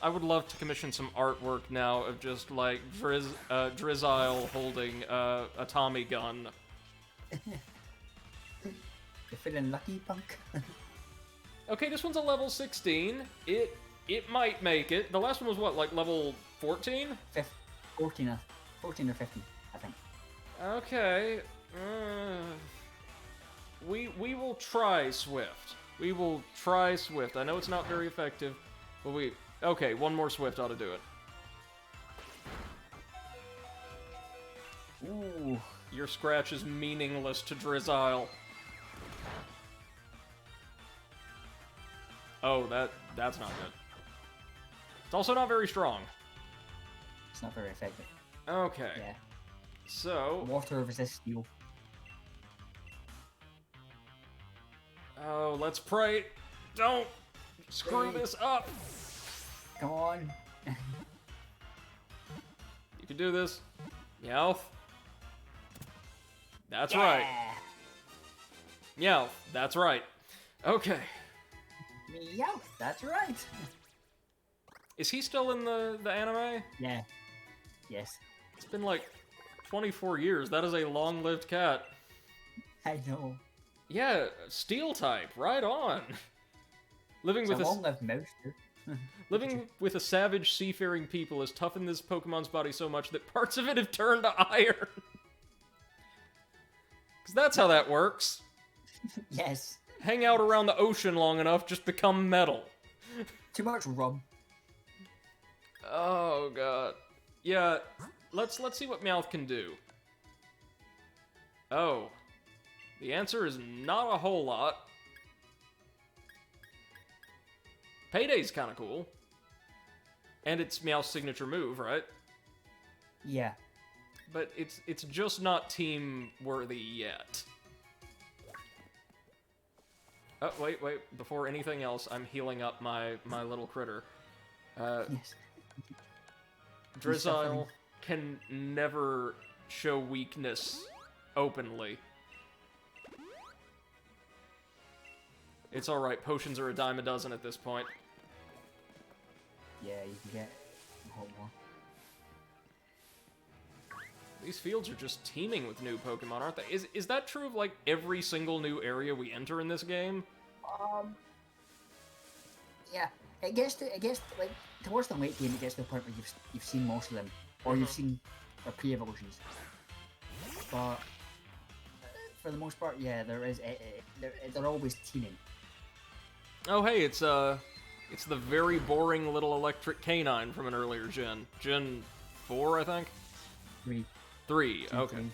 would love to commission some artwork now of just like Drizzile holding a Tommy gun. You're feeling lucky, punk? Okay, this one's a level 16. It might make it. The last one was what, like level 14? 14 or 15, I think. Okay. We will try Swift. We will try Swift. I know it's not very effective, but okay, one more Swift ought to do it. Ooh. Your scratch is meaningless to Drizzile. Oh, that's not good. It's also not very strong. It's not very effective. Okay. Yeah. So... water resists steel. oh, let's pray. Don't! Screw this up! Come on. You can do this. Meowth. That's Yeah. right. Meowth. That's right. Okay. Meow. That's right. Is he still in the anime? Yeah. Yes. It's been like 24 years. That is a long-lived cat. I know. Yeah, steel type. Right on. Living It's with a a long-lived mouse, too. living with a savage seafaring people has toughened this Pokemon's body so much that parts of it have turned to iron. Because that's how that works. Yes. Hang out around the ocean long enough, just become metal. Too much rum. Oh god. Yeah, let's see what Meowth can do. Oh. The answer is not a whole lot. Payday's kind of cool. And it's Meowth's signature move, right? Yeah. But it's just not team worthy yet. Oh, wait. Before anything else, I'm healing up my little critter. Yes. Drizzile can never show weakness openly. It's alright, potions are a dime a dozen at this point. Yeah, you can get a whole more. These fields are just teeming with new Pokemon, aren't they? Is that true of, like, every single new area we enter in this game? Yeah, it gets like towards the late game. It gets to the point where you've seen most of them, or you've seen their pre-evolutions. But for the most part, yeah, they're always teeming. Oh, hey, it's the very boring little electric canine from an earlier gen. Gen 4, I think? 3, Gen okay. 3,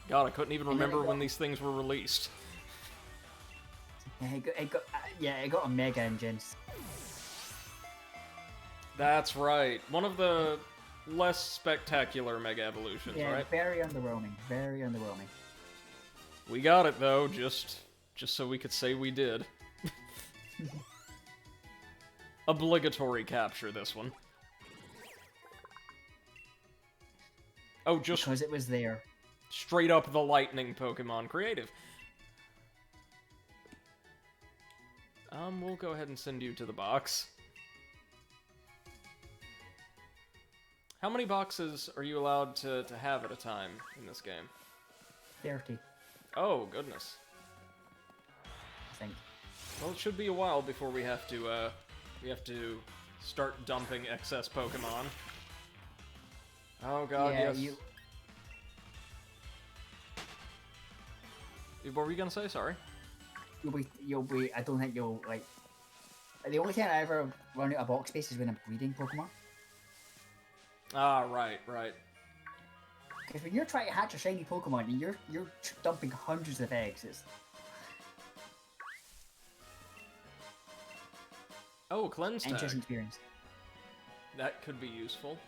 God, I couldn't even remember got- when these things were released. Yeah, it got a mega engine. That's right. One of the less spectacular Mega Evolutions, Yeah, right? very underwhelming. Very underwhelming. We got it, though, just so we could say we did. Obligatory capture, this one. Oh, just Because it was there. straight up the lightning Pokemon creative. We'll go ahead and send you to the box. How many boxes are you allowed to have at a time in this game? 30, Oh, goodness. I think. Well, it should be a while before we have to start dumping excess Pokemon. Oh god, Yeah, yes. What were you gonna say? Sorry. You'll be. I don't think you'll like. The only time I ever run out of box space is when I'm breeding Pokemon. Ah, right. Because when you're trying to hatch a shiny Pokemon and you're dumping hundreds of eggs, it's Oh, cleanse tag. interesting experience. That could be useful.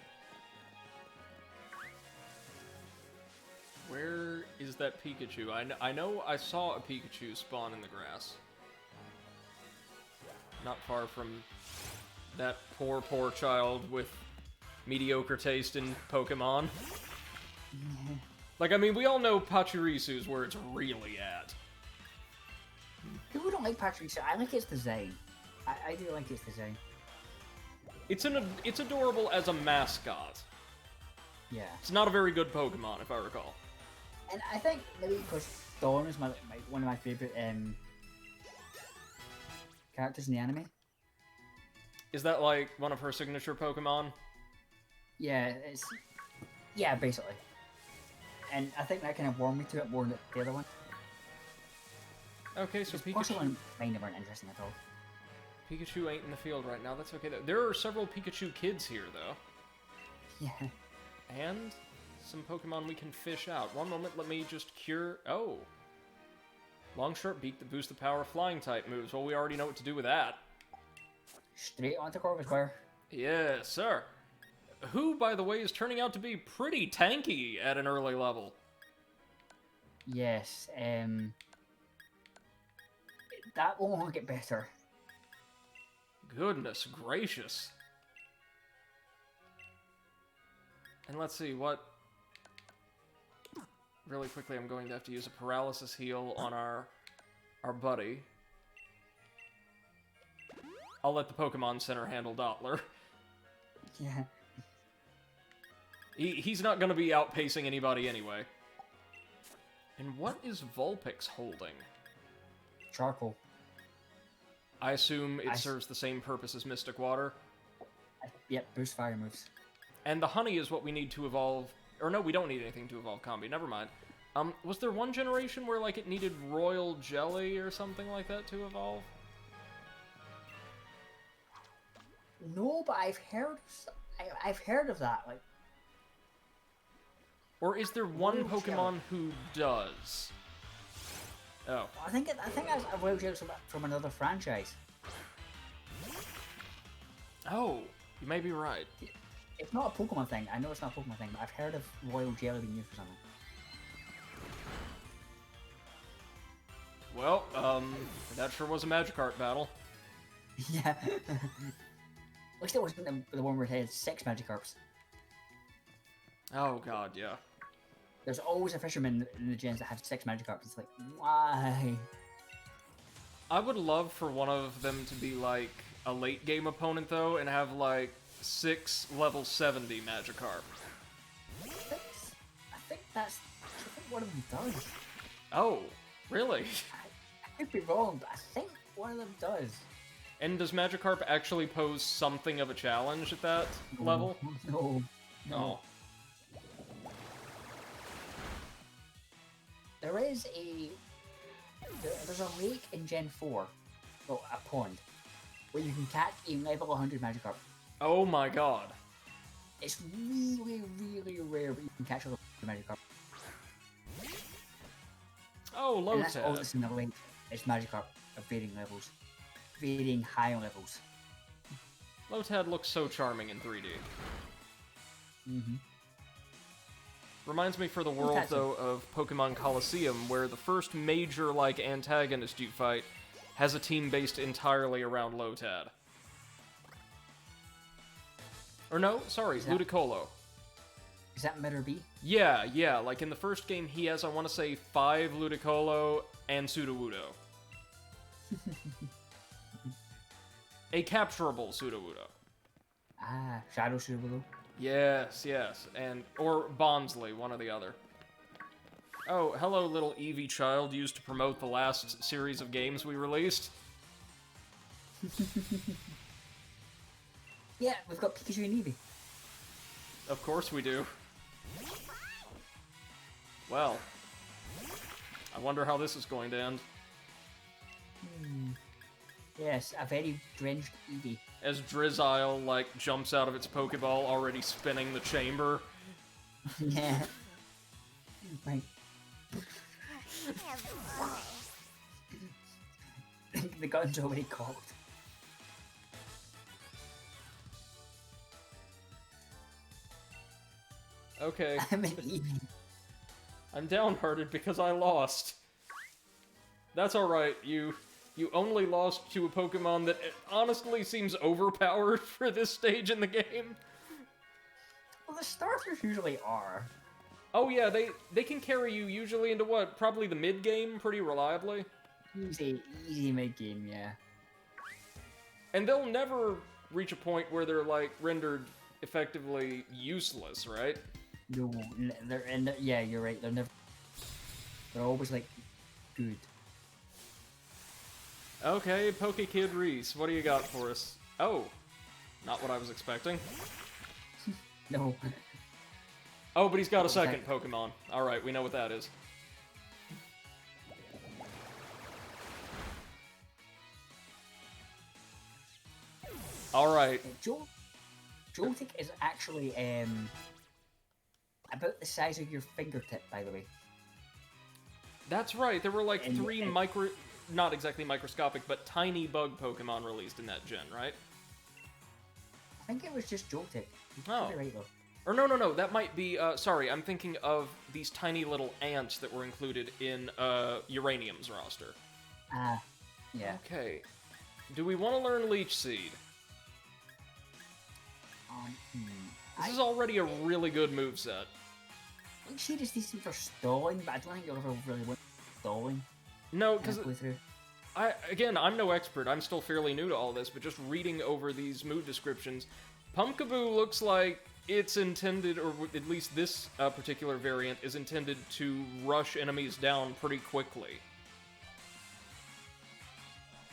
Where is that Pikachu? I know I saw a Pikachu spawn in the grass. Not far from that poor child with mediocre taste in Pokemon. Like, I mean, we all know Pachirisu's where it's really at. People don't like Patrick. I like its design. I do like its design. It's adorable as a mascot. Yeah. It's not a very good Pokemon, if I recall. And I think maybe because Dawn is one of my favorite characters in the anime. Is that, like, one of her signature Pokemon? Yeah, yeah, basically. And I think that kind of warmed me to it more than the other one. Okay, so The first Pikachu... one kind of weren't interesting at all. Pikachu ain't in the field right now, that's okay. There are several Pikachu kids here, though. Yeah. And some Pokemon we can fish out. One moment, let me just cure... Oh. Long Sharp Beak that boosts the power of flying-type moves. Well, we already know what to do with that. Straight onto Corvus Square. Yes, sir. Who, by the way, is turning out to be pretty tanky at an early level. Yes, that will only get better. Goodness gracious. And let's see, what... Really quickly, I'm going to have to use a paralysis heal on our buddy. I'll let the Pokemon Center handle Dottler. Yeah. He's not going to be outpacing anybody anyway. And what is Vulpix holding? Charcoal. I assume it serves the same purpose as Mystic Water. Yep, boost fire moves. And the honey is what we need to evolve... Or no, we don't need anything to evolve Combi, never mind. Was there one generation where, like, it needed Royal Jelly or something like that to evolve? No, but I've heard of that, like... Or is there one Pokemon who does? Oh. I think that's a Royal Jelly from another franchise. Oh, you may be right. It's not a Pokemon thing. I know it's not a Pokemon thing, but I've heard of Royal Jelly being used for something. Well, that sure was a Magikarp battle. Yeah. At least it wasn't the one where it had 6 Magikarps. Oh god, yeah. There's always a fisherman in the gyms that has 6 Magikarps. It's like, why? I would love for one of them to be, like, a late game opponent, though, and have, like, 6 level 70 Magikarp. I think one of them does. Oh, really? I could be wrong, but I think one of them does. And does Magikarp actually pose something of a challenge at that level? No. Oh. There's a lake in Gen 4, well, a pond, where you can catch a level 100 Magikarp. Oh my god. It's really, really rare, but you can catch a level 100 Magikarp. Oh, And that's all Lotad. that's in the lake. It's Magikarp of varying levels. Varying high levels. Lotad looks so charming in 3D. Mm-hmm. Reminds me for the world, Lotad's though, of Pokemon Colosseum, where the first major, like, antagonist you fight has a team based entirely around Lotad. Or no, sorry, Ludicolo. Is that Mitter B? Yeah, like in the first game he has, I want to say, 5 Ludicolo and Sudowoodo. A capturable Sudowoodo. Ah, Shadow Sudowoodo. Yes, or Bonsly, one or the other. Oh, hello, little Eevee child used to promote the last series of games we released. Yeah, we've got Pikachu and Eevee. Of course we do. Well, I wonder how this is going to end. Yes, a very drenched Eevee. As Drizzile, like, jumps out of its Pokeball, already spinning the chamber. Yeah. Like... the gun's already cocked. Okay. I'm an Eevee. I'm downhearted because I lost. That's alright, you only lost to a Pokemon that honestly seems overpowered for this stage in the game. Well, the starters usually are. Oh yeah, they can carry you usually into what? Probably the mid-game pretty reliably. Easy mid-game, yeah. And they'll never reach a point where they're, like, rendered effectively useless, right? No, yeah, you're right. They're always like good. Okay, Pokekid Reese, what do you got for us? Oh, not what I was expecting. No. Oh, but he's got a second Pokemon. Alright, we know what that is. Alright. Joltik is actually about the size of your fingertip, by the way. That's right, there were like 3 not exactly microscopic, but tiny bug Pokemon released in that gen, right? I think it was just Joltik. Oh. Right, though. Or no, that might be, sorry, I'm thinking of these tiny little ants that were included in Uranium's roster. Ah, yeah. Okay. Do we want to learn Leech Seed? This is already a really good moveset. Leech Seed is decent for stalling, but I don't think you'll ever really want stalling. No, because I'm no expert. I'm still fairly new to all this, but just reading over these move descriptions, Pumpkaboo looks like it's intended, or at least this particular variant is intended to rush enemies down pretty quickly.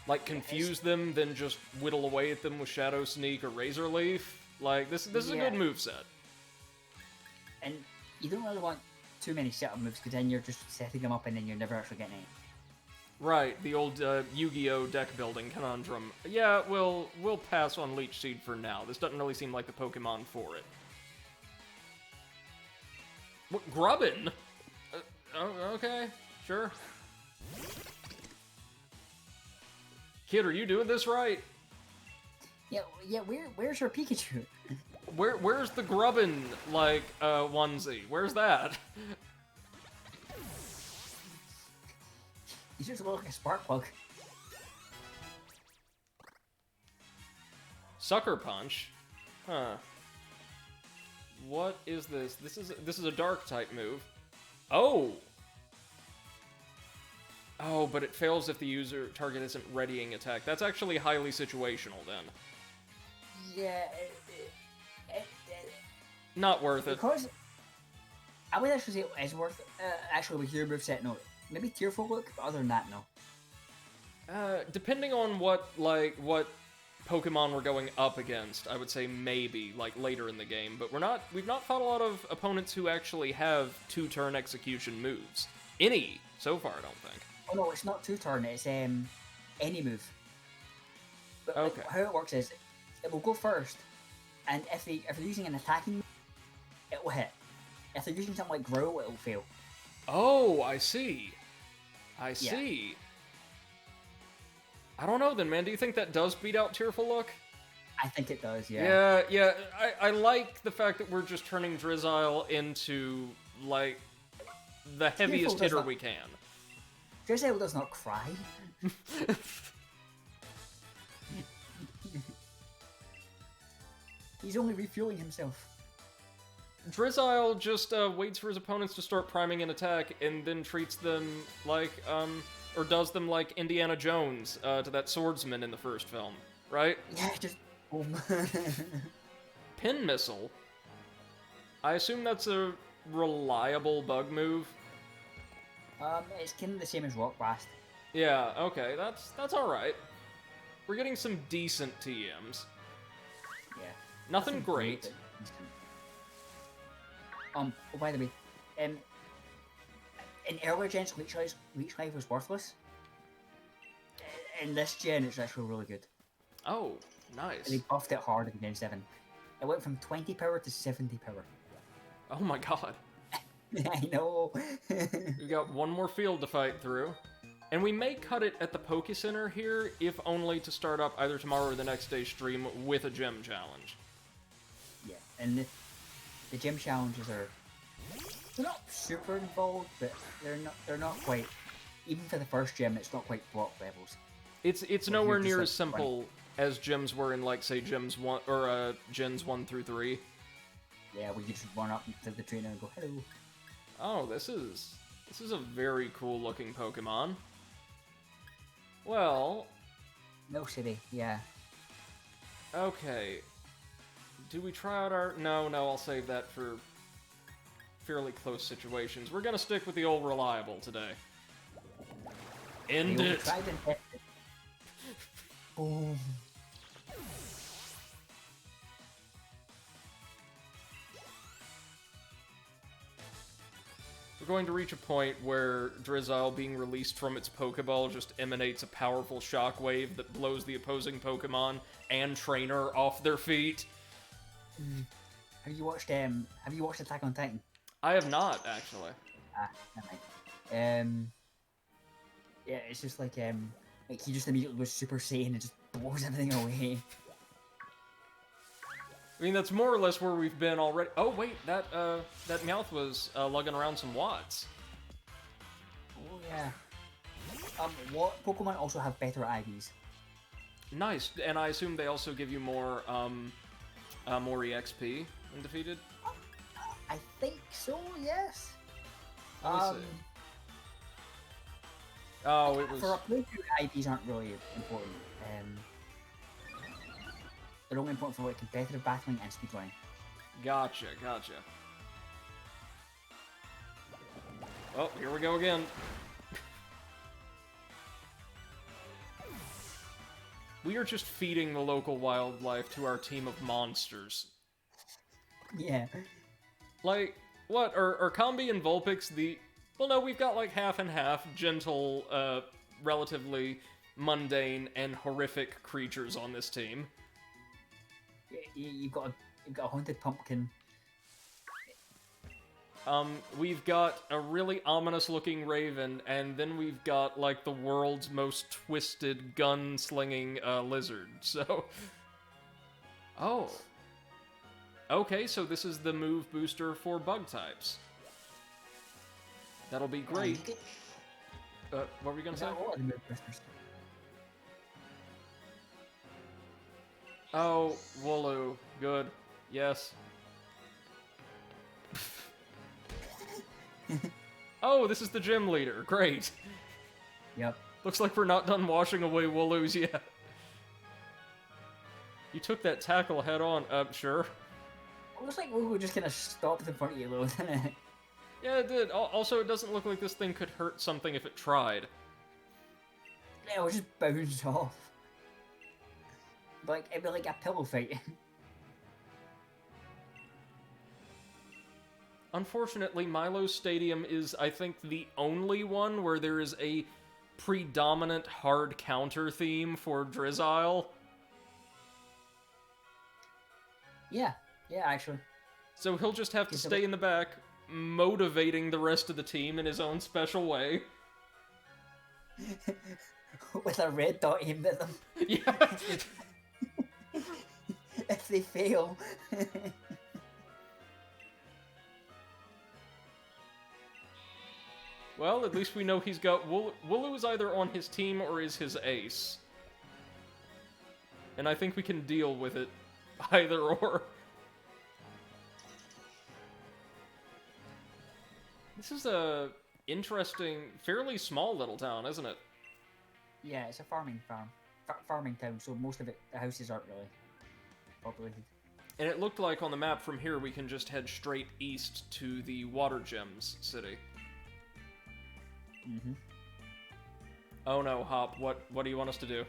Like, confuse them, then just whittle away at them with Shadow Sneak or Razor Leaf. Like, this is a good moveset. And you don't really want too many setup moves, because then you're just setting them up and then you're never actually getting any. Right, the old Yu-Gi-Oh! Deck building conundrum. Yeah, we'll pass on Leech Seed for now. This doesn't really seem like the Pokemon for it. What, Grubbin? Oh, okay, sure. Kid, are you doing this right? Yeah. Where's your Pikachu? Where's the Grubbin, like, onesie? Where's that? He's just like a spark plug. Sucker Punch? Huh. What is this? This is a dark type move. Oh! Oh, but it fails if the user target isn't readying attack. That's actually highly situational then. Yeah, not worth it. Because I would actually say it is worth it. Actually, with your moveset, no. Maybe Tearful Look, but other than that, no. Depending on what Pokemon we're going up against, I would say maybe, like, later in the game. But we've not fought a lot of opponents who actually have 2-turn execution moves. Any, so far, I don't think. Oh no, it's not 2-turn, it's any move. But okay. Like, how it works is, it will go first, and if they're using an attacking move, it will hit. If they're using something like Growl, it will fail. Oh, I see. I see. I don't know then, man. Do you think that does beat out Tearful Look? I think it does, yeah. Yeah. I like the fact that we're just turning Drizzile into, like, the heaviest hitter we can. Drizzile does not cry. He's only refueling himself. Drizzile just waits for his opponents to start priming an attack and then treats them like, or does them like Indiana Jones to that swordsman in the first film, right? Yeah, just boom. Pin Missile? I assume that's a reliable bug move? It's kind of the same as Rock Blast. Yeah, okay, that's alright. We're getting some decent TMs. Yeah. Nothing great. Oh, by the way, in earlier gens, Leech Life was worthless. In this gen, it's actually really good. Oh, nice. They buffed it hard in Gen 7. It went from 20 power to 70 power. Oh my god. I know. We got one more field to fight through. And we may cut it at the Poke Center here, if only to start up either tomorrow or the next day's stream with a gym challenge. Yeah, and the gym challenges they're not super involved, but they're not quite, even for the first gym, it's not quite block levels. It's nowhere near as simple as gyms were in, like, say, Gens 1 through 3. Yeah, we just run up to the trainer and go, hello. Oh, this is a very cool looking Pokemon. Well, No City, yeah. Okay. Do we try out our... No, I'll save that for fairly close situations. We're gonna stick with the old reliable today. End it! Boom. We're going to reach a point where Drizzile being released from its Pokeball just emanates a powerful shockwave that blows the opposing Pokemon and trainer off their feet. Have you watched Attack on Titan? I have not, actually. Never mind. Yeah, it's just like he just immediately goes Super Saiyan and just blows everything away. I mean, that's more or less where we've been already. Oh, wait, that Meowth was lugging around some watts. Oh, yeah. What Pokemon also have better IVs? Nice, and I assume they also give you more EXP when defeated? I think so, yes. Let me see. Oh, it was... For a playthrough, IDs aren't really important. They're only important for like competitive battling and speedrunning. Gotcha. Oh, here we go again. We are just feeding the local wildlife to our team of monsters. Yeah. Like, what, are Combi and Vulpix the... Well, no, we've got like half and half, gentle, relatively mundane and horrific creatures on this team. You've got a haunted pumpkin. We've got a really ominous-looking raven, and then we've got, like, the world's most twisted, gun-slinging, lizard, so... Oh. Okay, so this is the move booster for bug types. That'll be great. What were you gonna say? Oh, Wooloo. Good. Yes. Oh, this is the gym leader. Great. Yep. Looks like we're not done washing away Wooloos yet. You took that tackle head on. Sure. It looks like Wooloo just kind of stopped in front of you, though, didn't it? Yeah, it did. Also, it doesn't look like this thing could hurt something if it tried. Yeah, it was just bounced off. Like, it'd be like a pillow fight. Unfortunately, Milo's Stadium is, I think, the only one where there is a predominant hard counter theme for Drizzile. Yeah, actually. So he'll just have to stay in the back, motivating the rest of the team in his own special way. With a red dot aimed at them. Yeah. If they fail. Well, at least we know he's got... Wooloo is either on his team or is his ace. And I think we can deal with it either or. This is a interesting, fairly small little town, isn't it? Yeah, it's a farming town, so most of it, the houses aren't really populated. And it looked like on the map from here we can just head straight east to the Water Gems city. Mm-hmm. Oh no, Hop, what do you want us to do?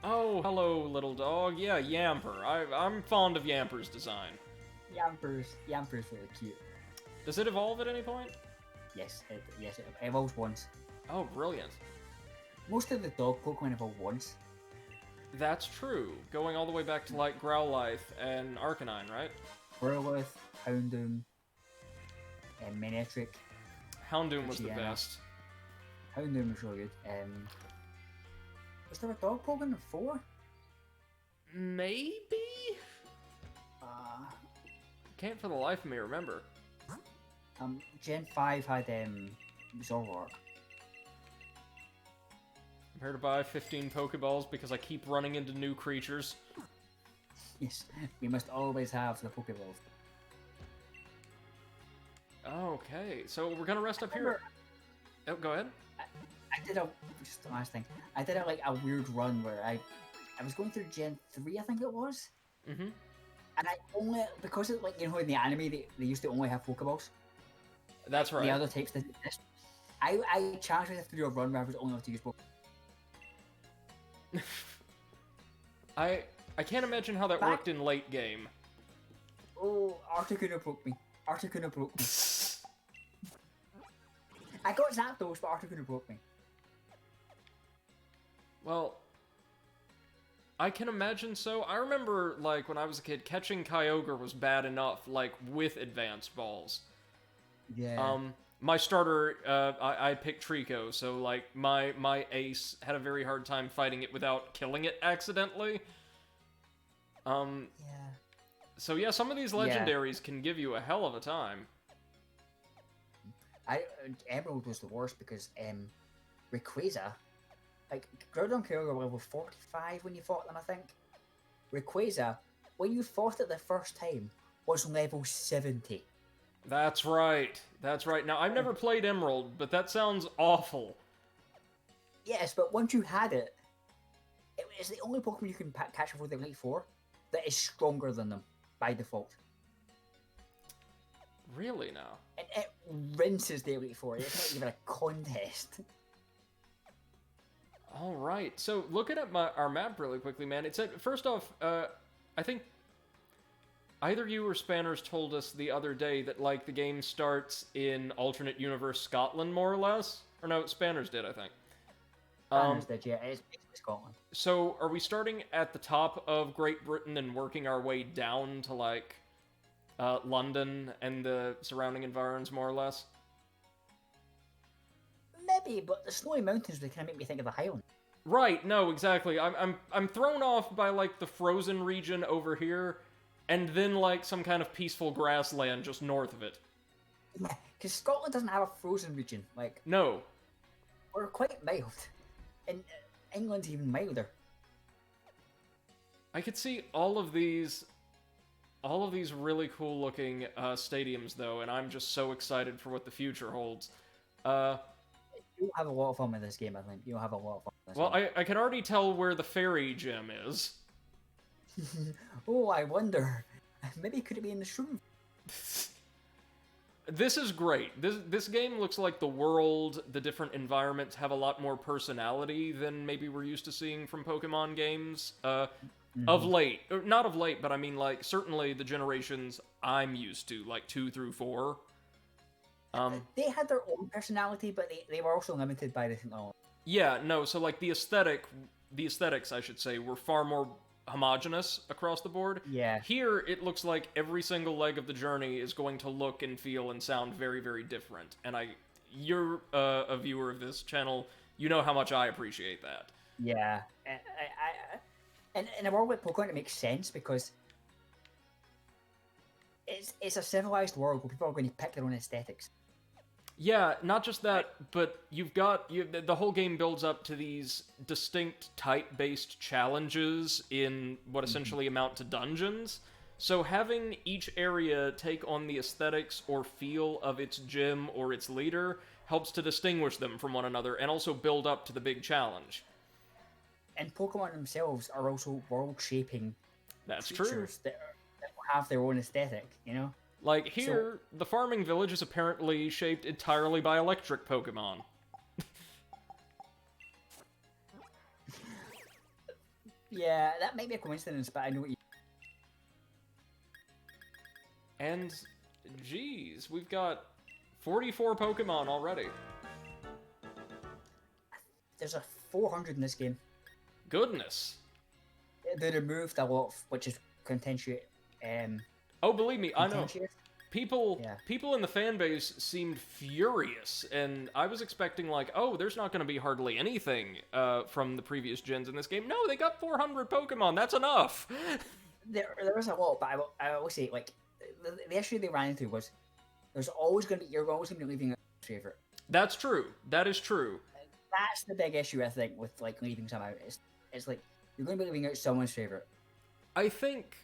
Oh, hello, little dog. Yeah, Yamper. I'm fond of Yamper's design. Yamper's really cute. Does it evolve at any point? Yes, it evolves once. Oh, brilliant. Most of the dog Pokemon evolve once. That's true. Going all the way back to, like, Growlithe and Arcanine, right? Growlithe, Houndoom, and Manectric. Houndoom was the best. Houndoom was really good. Was there a dog Pokemon in 4? Maybe? Can't for the life of me remember. Gen 5 had Zoroark. I'm here to buy 15 Pokeballs because I keep running into new creatures. Yes, we must always have the Pokeballs. Okay, so we're gonna rest up here. Oh, go ahead. I did just the last thing. I did like a weird run where I was going through Gen 3, I think it was. Mm-hmm. And I only, because of, like, you know, in the anime they used to only have Pokeballs. That's right. The other types didn't exist. I challenged myself to do a run where I was only able to use Pokeballs. I can't imagine how that worked in late game. Oh, Articuno broke me. Articuno broke me. I got Zapdos, but Articuno broke me. Well, I can imagine so. I remember, like, when I was a kid, catching Kyogre was bad enough, like, with advanced balls. Yeah. My starter, I picked Trico, so, like, my ace had a very hard time fighting it without killing it accidentally. Yeah. So yeah, some of these legendaries can give you a hell of a time. Emerald was the worst because Rayquaza, like Groudon Kyogre were level 45 when you fought them, I think. Rayquaza, when you fought it the first time, was level 70. That's right. That's right. Now, I've never played Emerald, but that sounds awful. Yes, but once you had it, it is the only Pokemon you can catch before the Elite Four that is stronger than them by default. Really now? And it rinses the Elite Four. It's not even a contest. All right. So looking at our map really quickly, man. It said first off, I think either you or Spanners told us the other day that like the game starts in alternate universe Scotland, more or less. Or no, Spanners did, I think. Spanners did, yeah. It's basically Scotland. So are we starting at the top of Great Britain and working our way down to like London and the surrounding environs, more or less? Maybe, but the snowy mountains would kind of make me think of the Highlands. Right. No, exactly. I'm thrown off by like the frozen region over here, and then like some kind of peaceful grassland just north of it. Yeah, because Scotland doesn't have a frozen region. Like, No. we're quite mild, and England's even milder. I could see all of these really cool looking stadiums though, and I'm just so excited for what the future holds. You'll have a lot of fun with this game, I think. You'll have a lot of fun with this Well, game. I can already tell where the fairy gym is. Oh, I wonder. Maybe could it be in the shroom? This is great. This game looks like the world, the different environments have a lot more personality than maybe we're used to seeing from Pokemon games. Of late. Not of late, but I mean, like, certainly the generations I'm used to, like 2 through 4. They had their own personality, but they were also limited by the technology. Yeah, no, so, like, the aesthetics, I should say, were far more homogenous across the board. Yeah. Here, it looks like every single leg of the journey is going to look and feel and sound very, very different. And you're a viewer of this channel, you know how much I appreciate that. Yeah. And in a world with Pokemon, it makes sense because it's a civilized world where people are going to pick their own aesthetics. Yeah, not just that, but the whole game builds up to these distinct type-based challenges in what essentially amount to dungeons. So having each area take on the aesthetics or feel of its gym or its leader helps to distinguish them from one another and also build up to the big challenge. And Pokemon themselves are also world-shaping That's true. creatures that have their own aesthetic, you know? Like here, the farming village is apparently shaped entirely by electric Pokemon. Yeah, that might be a coincidence, but I know what you... And, geez, we've got 44 Pokemon already. There's a 400 in this game. Goodness. They removed a lot, which is contentious. Oh, believe me, I know. Contentious? People in the fan base seemed furious, and I was expecting like, oh, there's not going to be hardly anything from the previous gens in this game. No, they got 400 Pokemon. That's enough. There was a lot, but I will say, like, the issue they ran into was you're always going to be leaving a favorite. That's true. That is true. That's the big issue, I think, with like leaving some out. It's like you're going to be leaving out someone's favorite. I think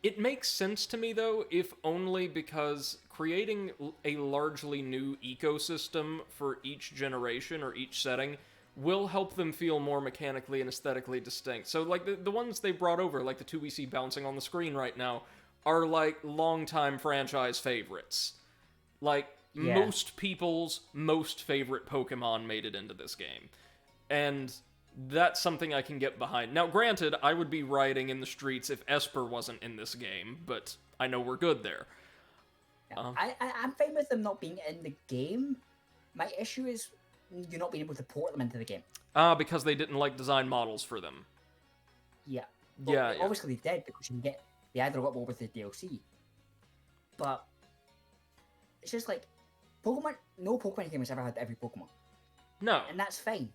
it makes sense to me, though, if only because creating a largely new ecosystem for each generation or each setting will help them feel more mechanically and aesthetically distinct. So, like, the ones they brought over, like the two we see bouncing on the screen right now, are, like, longtime franchise favorites. Like, most people's most favorite Pokemon made it into this game. And that's something I can get behind. Now, granted, I would be rioting in the streets if Esper wasn't in this game, but I know we're good there. Yeah. I'm fine with them not being in the game. My issue is you not being able to port them into the game. Because they didn't like design models for them. Yeah. Yeah. Obviously they did, because you can get the either got more with the DLC. But it's just like Pokemon. No Pokemon game has ever had every Pokemon. No. And that's fine.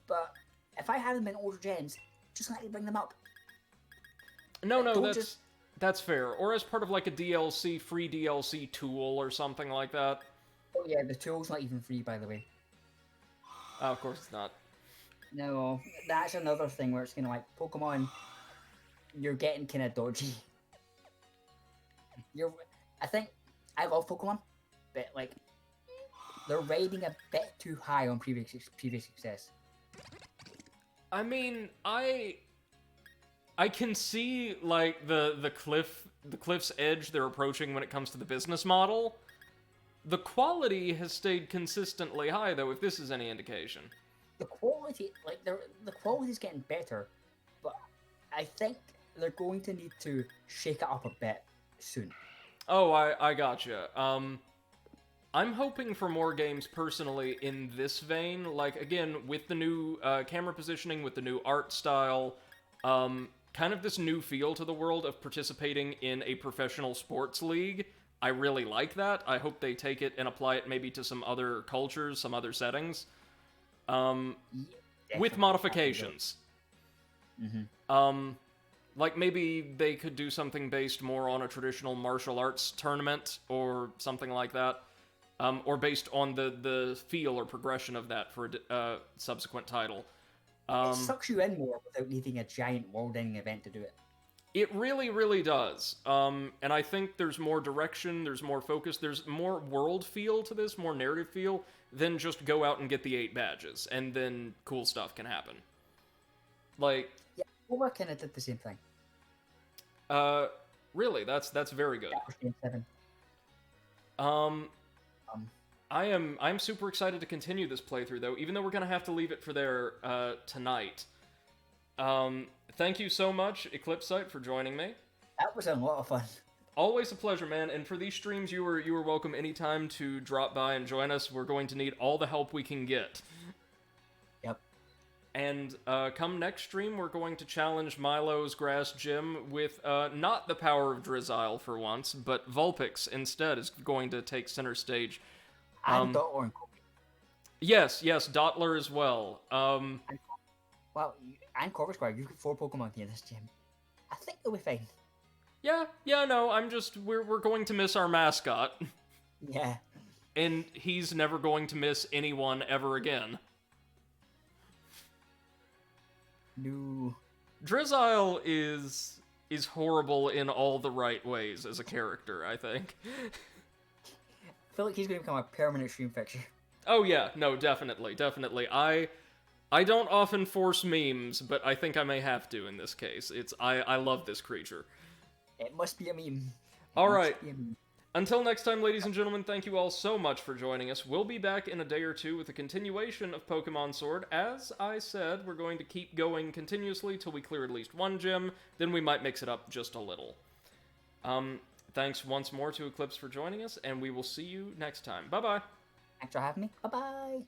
But if I had them in older gens, just let me bring them up. No, that's fair. Or as part of like a DLC, free DLC tool or something like that. Oh yeah, the tool's not even free, by the way. Oh, of course it's not. No, that's another thing where it's kind of like Pokemon. You're getting kind of dodgy. You're, I think, I love Pokemon, but like they're riding a bit too high on previous success. I mean, I can see like the cliff's edge they're approaching when it comes to the business model. The quality has stayed consistently high, though, if this is any indication. The quality, like the quality is getting better, but I think they're going to need to shake it up a bit soon. Oh, I gotcha. I'm hoping for more games personally in this vein. Like, again, with the new camera positioning, with the new art style, kind of this new feel to the world of participating in a professional sports league. I really like that. I hope they take it and apply it maybe to some other cultures, some other settings. With modifications. Mm-hmm. Like maybe they could do something based more on a traditional martial arts tournament or something like that. Or based on the feel or progression of that for a subsequent title. It sucks you in more without needing a giant world-ending event to do it. It really, really does. And I think there's more direction, there's more focus, there's more world feel to this, more narrative feel, than just go out and get the 8 badges, and then cool stuff can happen. Like... Yeah, Cobra kind of did the same thing. Really, that's very good. Game 7. I'm super excited to continue this playthrough, though, even though we're gonna have to leave it for there, tonight. Thank you so much, Eclipsite, for joining me. That was a lot of fun. Always a pleasure, man, and for these streams, you were welcome anytime to drop by and join us. We're going to need all the help we can get. Yep. And, come next stream, we're going to challenge Milo's Grass Gym with, not the power of Drizzile for once, but Vulpix instead is going to take center stage. And Dottler and Corby. Yes, Dottler as well. Well, and Corby Squire, you've got 4 Pokemon here this gym. I think they'll be fine. Yeah, no, we're going to miss our mascot. Yeah. And he's never going to miss anyone ever again. No. Drizzile is horrible in all the right ways as a character, I think. I feel like he's going to become a permanent stream fixture. Oh yeah, no, definitely. I don't often force memes, but I think I may have to in this case. I love this creature. It must be a meme. Alright. Until next time, ladies and gentlemen, thank you all so much for joining us. We'll be back in a day or two with a continuation of Pokemon Sword. As I said, we're going to keep going continuously till we clear at least 1 gym, then we might mix it up just a little. Thanks once more to Eclipse for joining us, and we will see you next time. Bye-bye. Thanks for having me. Bye-bye.